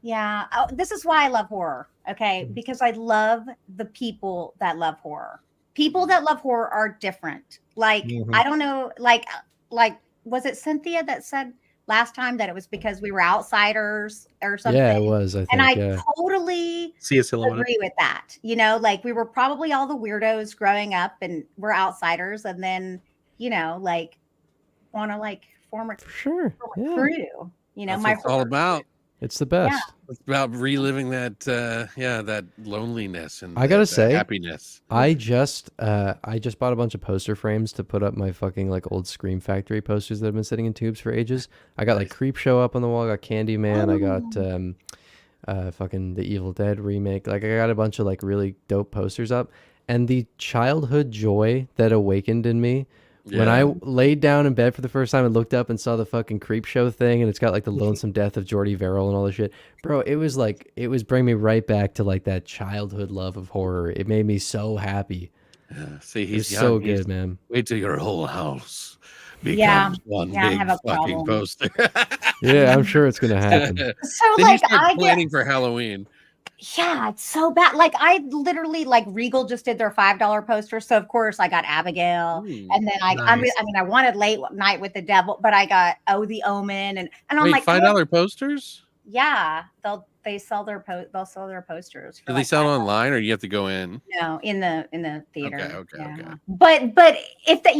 Speaker 5: Yeah, this is why I love horror. Okay, because I love the people that love horror. People that love horror are different. Like I don't know, like was it Cynthia that said last time that it was because we were outsiders or something?
Speaker 3: Yeah, it was. I
Speaker 5: And
Speaker 3: think.
Speaker 5: I
Speaker 3: Yeah.
Speaker 5: totally
Speaker 2: See a silhouette.
Speaker 5: agree with that. Like we were probably all the weirdos growing up and we're outsiders, and then like want to like form a
Speaker 3: Sure. Yeah.
Speaker 5: crew.
Speaker 4: That's
Speaker 5: My
Speaker 4: what it's all
Speaker 5: horror
Speaker 4: about.
Speaker 3: It's the best.
Speaker 4: It's about reliving that, that loneliness and
Speaker 3: I gotta
Speaker 4: that,
Speaker 3: say,
Speaker 4: happiness.
Speaker 3: I just bought a bunch of poster frames to put up my fucking like old Scream Factory posters that have been sitting in tubes for ages. I got like Creepshow up on the wall. I got Candyman. I got fucking the Evil Dead remake. Like I got a bunch of like really dope posters up, and the childhood joy that awakened in me when I laid down in bed for the first time and looked up and saw the fucking Creepshow thing, and it's got like the lonesome death of Jordy Verrill and all this shit, bro. It was bringing me right back to like that childhood love of horror. It made me so happy.
Speaker 4: See, he's
Speaker 3: It's so good, man.
Speaker 4: Wait till your whole house becomes one
Speaker 5: I
Speaker 4: big
Speaker 5: have a
Speaker 4: fucking
Speaker 5: problem.
Speaker 4: poster.
Speaker 3: Yeah, I'm sure it's gonna happen.
Speaker 5: So
Speaker 4: Then you
Speaker 5: like
Speaker 4: start planning for Halloween.
Speaker 5: yeah, it's so bad. Like I literally like Regal just did their $5 poster, so of course I got Abigail, and then I mean I wanted Late Night with the Devil, but I got The Omen, and I'm
Speaker 4: Wait,
Speaker 5: like
Speaker 4: $5 posters?
Speaker 5: yeah, they'll sell their posters. For
Speaker 4: Do
Speaker 5: like
Speaker 4: they sell
Speaker 5: $5.
Speaker 4: online, or you have to go in?
Speaker 5: No, in the theater.
Speaker 4: Okay.
Speaker 5: But if they,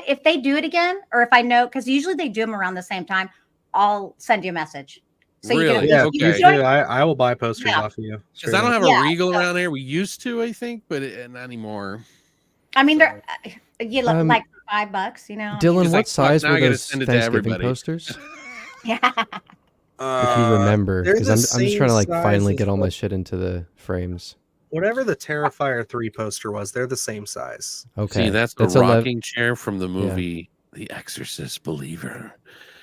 Speaker 5: if they do it again, or if I know, because usually they do them around the same time, I'll send you a message. So
Speaker 4: Really?
Speaker 2: Yeah,
Speaker 4: Okay.
Speaker 2: please do. I will buy posters
Speaker 5: Yeah.
Speaker 2: off of you.
Speaker 4: Because I don't have a
Speaker 5: Yeah,
Speaker 4: Regal around here. We used to, I think, but not anymore.
Speaker 5: I mean, they're like $5.
Speaker 3: Dylan,
Speaker 4: He's
Speaker 3: what
Speaker 4: like,
Speaker 3: size
Speaker 4: "Fuck, now
Speaker 3: were
Speaker 4: I gotta
Speaker 3: those
Speaker 4: send it to
Speaker 3: Thanksgiving
Speaker 4: everybody."
Speaker 3: posters?
Speaker 5: Yeah.
Speaker 3: If you remember,
Speaker 2: they're
Speaker 3: because
Speaker 2: the
Speaker 3: I'm just trying
Speaker 2: same
Speaker 3: to like
Speaker 2: size
Speaker 3: finally
Speaker 2: as
Speaker 3: get all my
Speaker 2: what-
Speaker 3: shit into the frames.
Speaker 2: Whatever the Terrifier 3 poster was, they're the same size.
Speaker 3: Okay,
Speaker 4: See, that's a
Speaker 3: 11
Speaker 4: rocking chair from the movie The Exorcist Believer.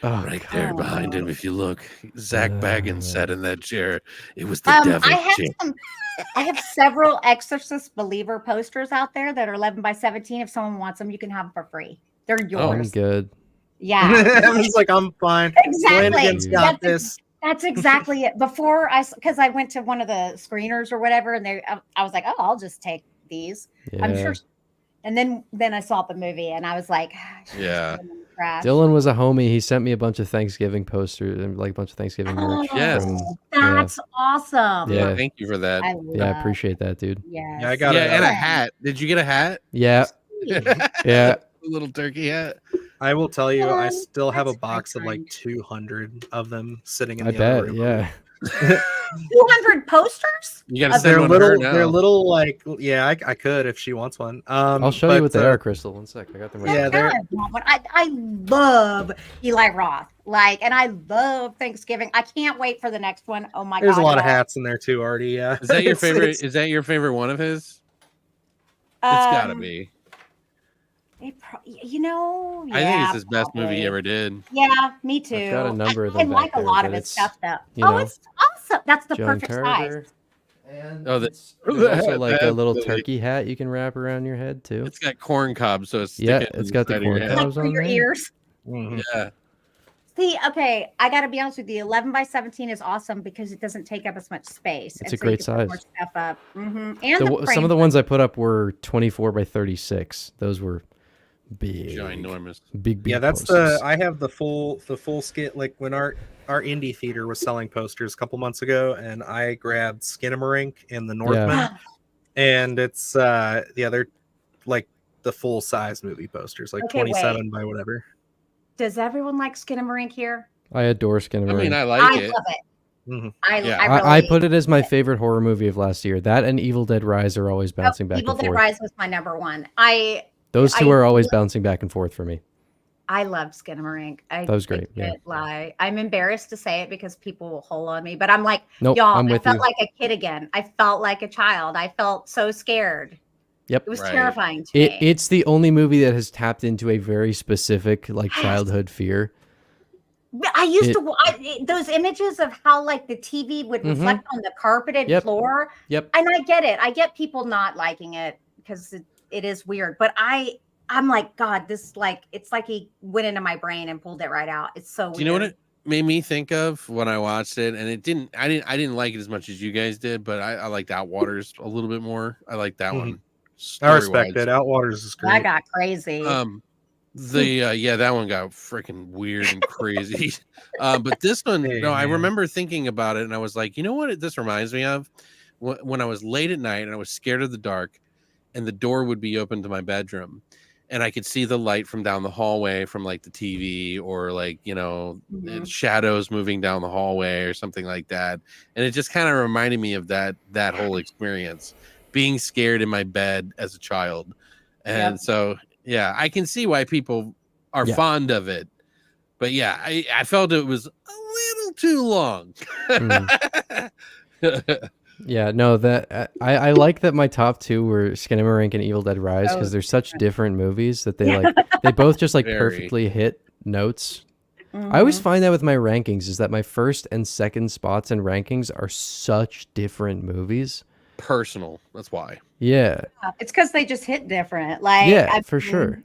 Speaker 3: Oh,
Speaker 4: Right there behind him, if you look, Zach Baggins sat in that chair. It was the
Speaker 5: I
Speaker 4: devil
Speaker 5: have
Speaker 4: chair.
Speaker 5: I have several Exorcist Believer posters out there that are 11x17. If someone wants them, you can have them for free. They're
Speaker 3: I'm
Speaker 5: yours.
Speaker 3: good.
Speaker 5: Yeah.
Speaker 2: I was like, I'm fine.
Speaker 5: Exactly.
Speaker 2: Flanagan's got this.
Speaker 5: That's exactly it. Before because I went to one of the screeners or whatever, and I was like, oh, I'll just take these.
Speaker 3: Yeah.
Speaker 5: I'm sure. And then I saw the movie, and I was like,
Speaker 4: Yeah.
Speaker 5: trash.
Speaker 3: Dylan was a homie. He sent me a bunch of Thanksgiving posters and like a bunch of Thanksgiving merch.
Speaker 4: Yes.
Speaker 5: That's awesome.
Speaker 3: Yeah.
Speaker 4: Thank you for that.
Speaker 3: Yeah, I appreciate that, dude.
Speaker 5: Yes.
Speaker 2: Yeah, I got
Speaker 4: Yeah,
Speaker 2: it.
Speaker 4: and a hat. Did you get a hat?
Speaker 3: Yeah,
Speaker 4: A
Speaker 3: yeah.
Speaker 4: little turkey hat.
Speaker 2: I will tell you, I
Speaker 5: Yeah,
Speaker 2: still have a
Speaker 5: that's
Speaker 2: box of like
Speaker 5: fine.
Speaker 2: 200 of them sitting in
Speaker 3: I
Speaker 2: the other
Speaker 3: bet.
Speaker 2: room.
Speaker 3: Yeah.
Speaker 5: 200 posters?
Speaker 4: You got to
Speaker 2: They're
Speaker 4: send one to her
Speaker 2: little.
Speaker 4: now.
Speaker 2: They're little. Like, yeah, I could if she wants one.
Speaker 3: I'll show you what they are, Crystal. One sec. I got them right
Speaker 2: Yeah,
Speaker 3: here.
Speaker 2: they're-
Speaker 5: I love Eli Roth. And I love Thanksgiving. I can't wait for the next one. Oh my
Speaker 2: There's
Speaker 5: god.
Speaker 2: a lot of hats in there too already. Yeah.
Speaker 4: Is that your
Speaker 2: It's-
Speaker 4: favorite?
Speaker 2: it's-
Speaker 4: Is that your favorite one of his? It's got to be.
Speaker 5: I think
Speaker 4: I think it's his best movie he ever did.
Speaker 5: Yeah, me too.
Speaker 3: I've got a number of
Speaker 5: I
Speaker 3: them
Speaker 5: like
Speaker 3: back
Speaker 5: a
Speaker 3: there,
Speaker 5: lot
Speaker 3: but
Speaker 5: of his
Speaker 3: it's,
Speaker 5: stuff though.
Speaker 3: you know,
Speaker 5: It's awesome. That's the
Speaker 3: Joan
Speaker 5: perfect
Speaker 3: Carter.
Speaker 5: size.
Speaker 3: And
Speaker 4: Oh,
Speaker 3: there's also like a
Speaker 4: that's
Speaker 3: little
Speaker 4: really-
Speaker 3: turkey hat you can wrap around your head too.
Speaker 4: It's got corn cobs, so it's
Speaker 3: Yeah,
Speaker 4: sticking
Speaker 3: it's got the
Speaker 4: inside of your
Speaker 3: corn
Speaker 4: head.
Speaker 3: cobs.
Speaker 5: Like for
Speaker 3: on
Speaker 5: your
Speaker 3: there?
Speaker 5: ears.
Speaker 2: Mhm.
Speaker 4: Yeah.
Speaker 5: See, okay, I got to be honest with you. 11x17 is awesome because it doesn't take up as much space.
Speaker 3: It's
Speaker 5: and
Speaker 3: a
Speaker 5: so you
Speaker 3: great
Speaker 5: can put more
Speaker 3: size.
Speaker 5: stuff up. And the
Speaker 3: Some of the
Speaker 5: frame-
Speaker 3: ones I put up were 24 by 36. Those were big,
Speaker 4: Ginormous.
Speaker 3: big.
Speaker 2: Yeah, that's
Speaker 3: posters.
Speaker 2: I have the full skit. Like when our indie theater was selling posters a couple months ago, and I grabbed Skinamarink and the Northman, and it's they're like the full size movie posters, like
Speaker 5: Okay,
Speaker 2: 27 by whatever.
Speaker 5: Does everyone like Skinamarink here?
Speaker 3: I adore Skinner.
Speaker 4: I mean, I
Speaker 5: I
Speaker 4: like it.
Speaker 5: love it.
Speaker 2: Mhm.
Speaker 4: Yeah.
Speaker 3: I put it as my favorite horror movie of last year. That and Evil Dead Rise are always bouncing back
Speaker 5: Evil
Speaker 3: and
Speaker 5: Dead
Speaker 3: forth.
Speaker 5: Rise was my number one.
Speaker 3: Those two
Speaker 5: I
Speaker 3: are always
Speaker 5: love-
Speaker 3: bouncing back and forth for me.
Speaker 5: I loved Skinamarink.
Speaker 3: That was great, yeah.
Speaker 5: can't lie. I'm embarrassed to say it because people will hole on me, but I'm like,
Speaker 3: Nope,
Speaker 5: y'all,
Speaker 3: I'm
Speaker 5: I
Speaker 3: with
Speaker 5: felt
Speaker 3: you.
Speaker 5: like a kid again. I felt like a child. I felt so scared.
Speaker 3: Yep.
Speaker 5: It was
Speaker 4: Right.
Speaker 5: terrifying to me.
Speaker 3: It's the only movie that has tapped into a very specific like
Speaker 5: Yes.
Speaker 3: childhood fear.
Speaker 5: I used to those images of how like the TV would
Speaker 3: Mhm.
Speaker 5: reflect on the carpeted
Speaker 3: Yep.
Speaker 5: floor.
Speaker 3: Yep.
Speaker 5: And I get it. I get people not liking it because it is weird. But I'm like, God, this like it's like he went into my brain and pulled it right out. It's so weird.
Speaker 4: Do you know what it made me think of when I watched it? And I didn't like it as much as you guys did, but I liked Outwaters a little bit more. I like that one.
Speaker 2: I respect
Speaker 4: story-wise.
Speaker 2: it. Outwaters is
Speaker 5: That
Speaker 2: great.
Speaker 5: got crazy.
Speaker 4: That one got freaking weird and crazy. But this one,
Speaker 2: Hey,
Speaker 4: no, I
Speaker 2: man.
Speaker 4: remember thinking about it, and I was like, you know what? This reminds me of when I was late at night and I was scared of the dark, and the door would be open to my bedroom, and I could see the light from down the hallway from like the TV, or like shadows moving down the hallway or something like that, and it just kind of reminded me of that whole experience, being scared in my bed as a child, and so. Yeah, I can see why people are fond of it. But yeah, I felt it was a little too long.
Speaker 3: Yeah, no, that I like that my top two were Skinamarink and Evil Dead Rise because they're such different movies that they both just like perfectly hit notes. I always find that with my rankings is that my first and second spots and rankings are such different movies.
Speaker 4: Personal, that's why.
Speaker 3: Yeah.
Speaker 5: It's because they just hit different. Like,
Speaker 3: yeah, for sure.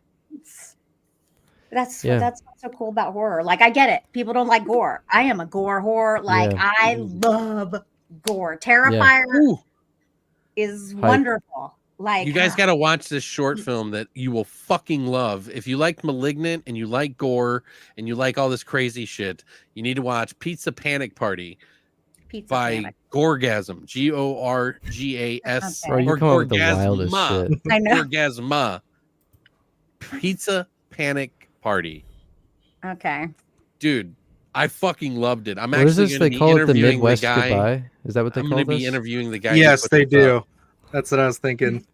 Speaker 5: That's what's so cool about horror. Like, I get it. People don't like gore. I am a gore whore. Like, I love gore. Terrifier is wonderful. Like,
Speaker 4: you guys got to watch this short film that you will fucking love. If you like Malignant and you like gore and you like all this crazy shit, you need to watch Pizza Panic Party. By Gorgasm, Gorgas.
Speaker 3: Bro, you come up with the wildest shit.
Speaker 5: I know.
Speaker 4: Gorgasma. Pizza Panic Party.
Speaker 5: Okay.
Speaker 4: Dude, I fucking loved it. I'm
Speaker 3: what
Speaker 4: actually
Speaker 3: is this?
Speaker 4: They
Speaker 3: call it the
Speaker 4: Midwest
Speaker 3: Midwest Goodbye? Is that what they call this?
Speaker 4: I'm going to be interviewing the guy.
Speaker 2: Yes, they do. That's what I was thinking.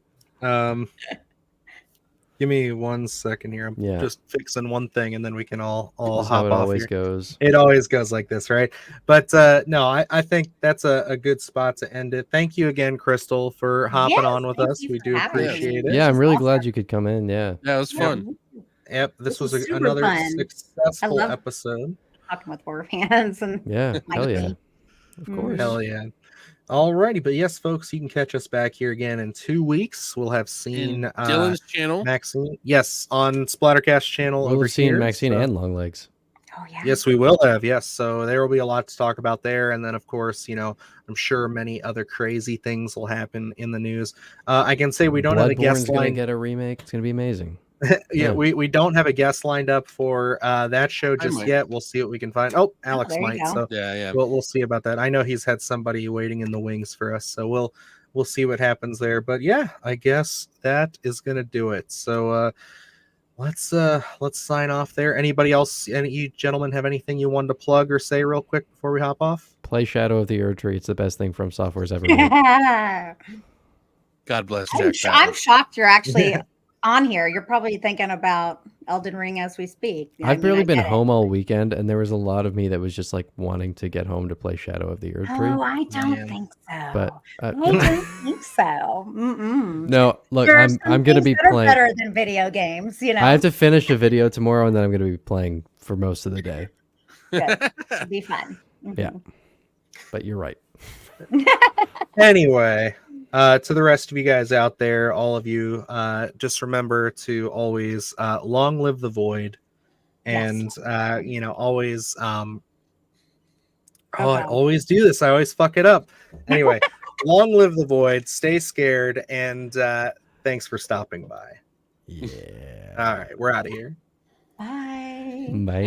Speaker 2: Give me 1 second here. I'm just fixing one thing, and then we can all hop
Speaker 3: how it
Speaker 2: off
Speaker 3: always
Speaker 2: here.
Speaker 3: goes.
Speaker 2: It always goes like this, right? But no, I think that's a good spot to end it. Thank you again, Crystal, for hopping on with us. We do appreciate it.
Speaker 3: Yeah, I'm really glad you could come in. Yeah,
Speaker 4: it was fun.
Speaker 2: Yep, this was another successful episode.
Speaker 5: Talking with horror fans and
Speaker 3: hell yeah, of course,
Speaker 2: hell yeah. Alrighty, but yes, folks, you can catch us back here again in 2 weeks. We'll have seen
Speaker 4: Dylan's channel,
Speaker 2: Maxine. Yes, on Splattercast channel.
Speaker 3: We'll
Speaker 2: over
Speaker 3: have seen
Speaker 2: here,
Speaker 3: Maxine and Longlegs.
Speaker 5: Oh yeah.
Speaker 2: Yes, we will have. Yes, so there will be a lot to talk about there, and then of course, I'm sure many other crazy things will happen in the news. I can say we don't have a guest
Speaker 3: gonna
Speaker 2: line.
Speaker 3: Get a remake. It's gonna be amazing.
Speaker 2: we don't have a guest lined up for that show just yet. We'll see what we can find. Oh, Alex might. So we'll see about that. I know he's had somebody waiting in the wings for us, so we'll see what happens there. But yeah, I guess that is gonna do it. So let's sign off there. Anybody else? Any you gentlemen have anything you wanted to plug or say real quick before we hop off?
Speaker 3: Play Shadow of the Erdtree. It's the best thing From Software's ever made.
Speaker 4: God bless Jack.
Speaker 5: I'm shocked you're actually on here. You're probably thinking about Elden Ring as we speak.
Speaker 3: I've barely been home all weekend, and there was a lot of me that was just like wanting to get home to play Shadow of the Erdtree.
Speaker 5: Oh, I don't think so.
Speaker 3: But
Speaker 5: I don't think so.
Speaker 3: No, look, I'm going to be playing
Speaker 5: better than video games.
Speaker 3: I have to finish a video tomorrow, and then I'm going to be playing for most of the day.
Speaker 5: Good. It'll be fun.
Speaker 3: Yeah, but you're right.
Speaker 2: Anyway. To the rest of you guys out there, all of you, just remember to always long live the void, and always. I always do this. I always fuck it up. Anyway, long live the void. Stay scared, and thanks for stopping by.
Speaker 3: Yeah.
Speaker 2: All right, we're out of here.
Speaker 5: Bye.
Speaker 3: Bye.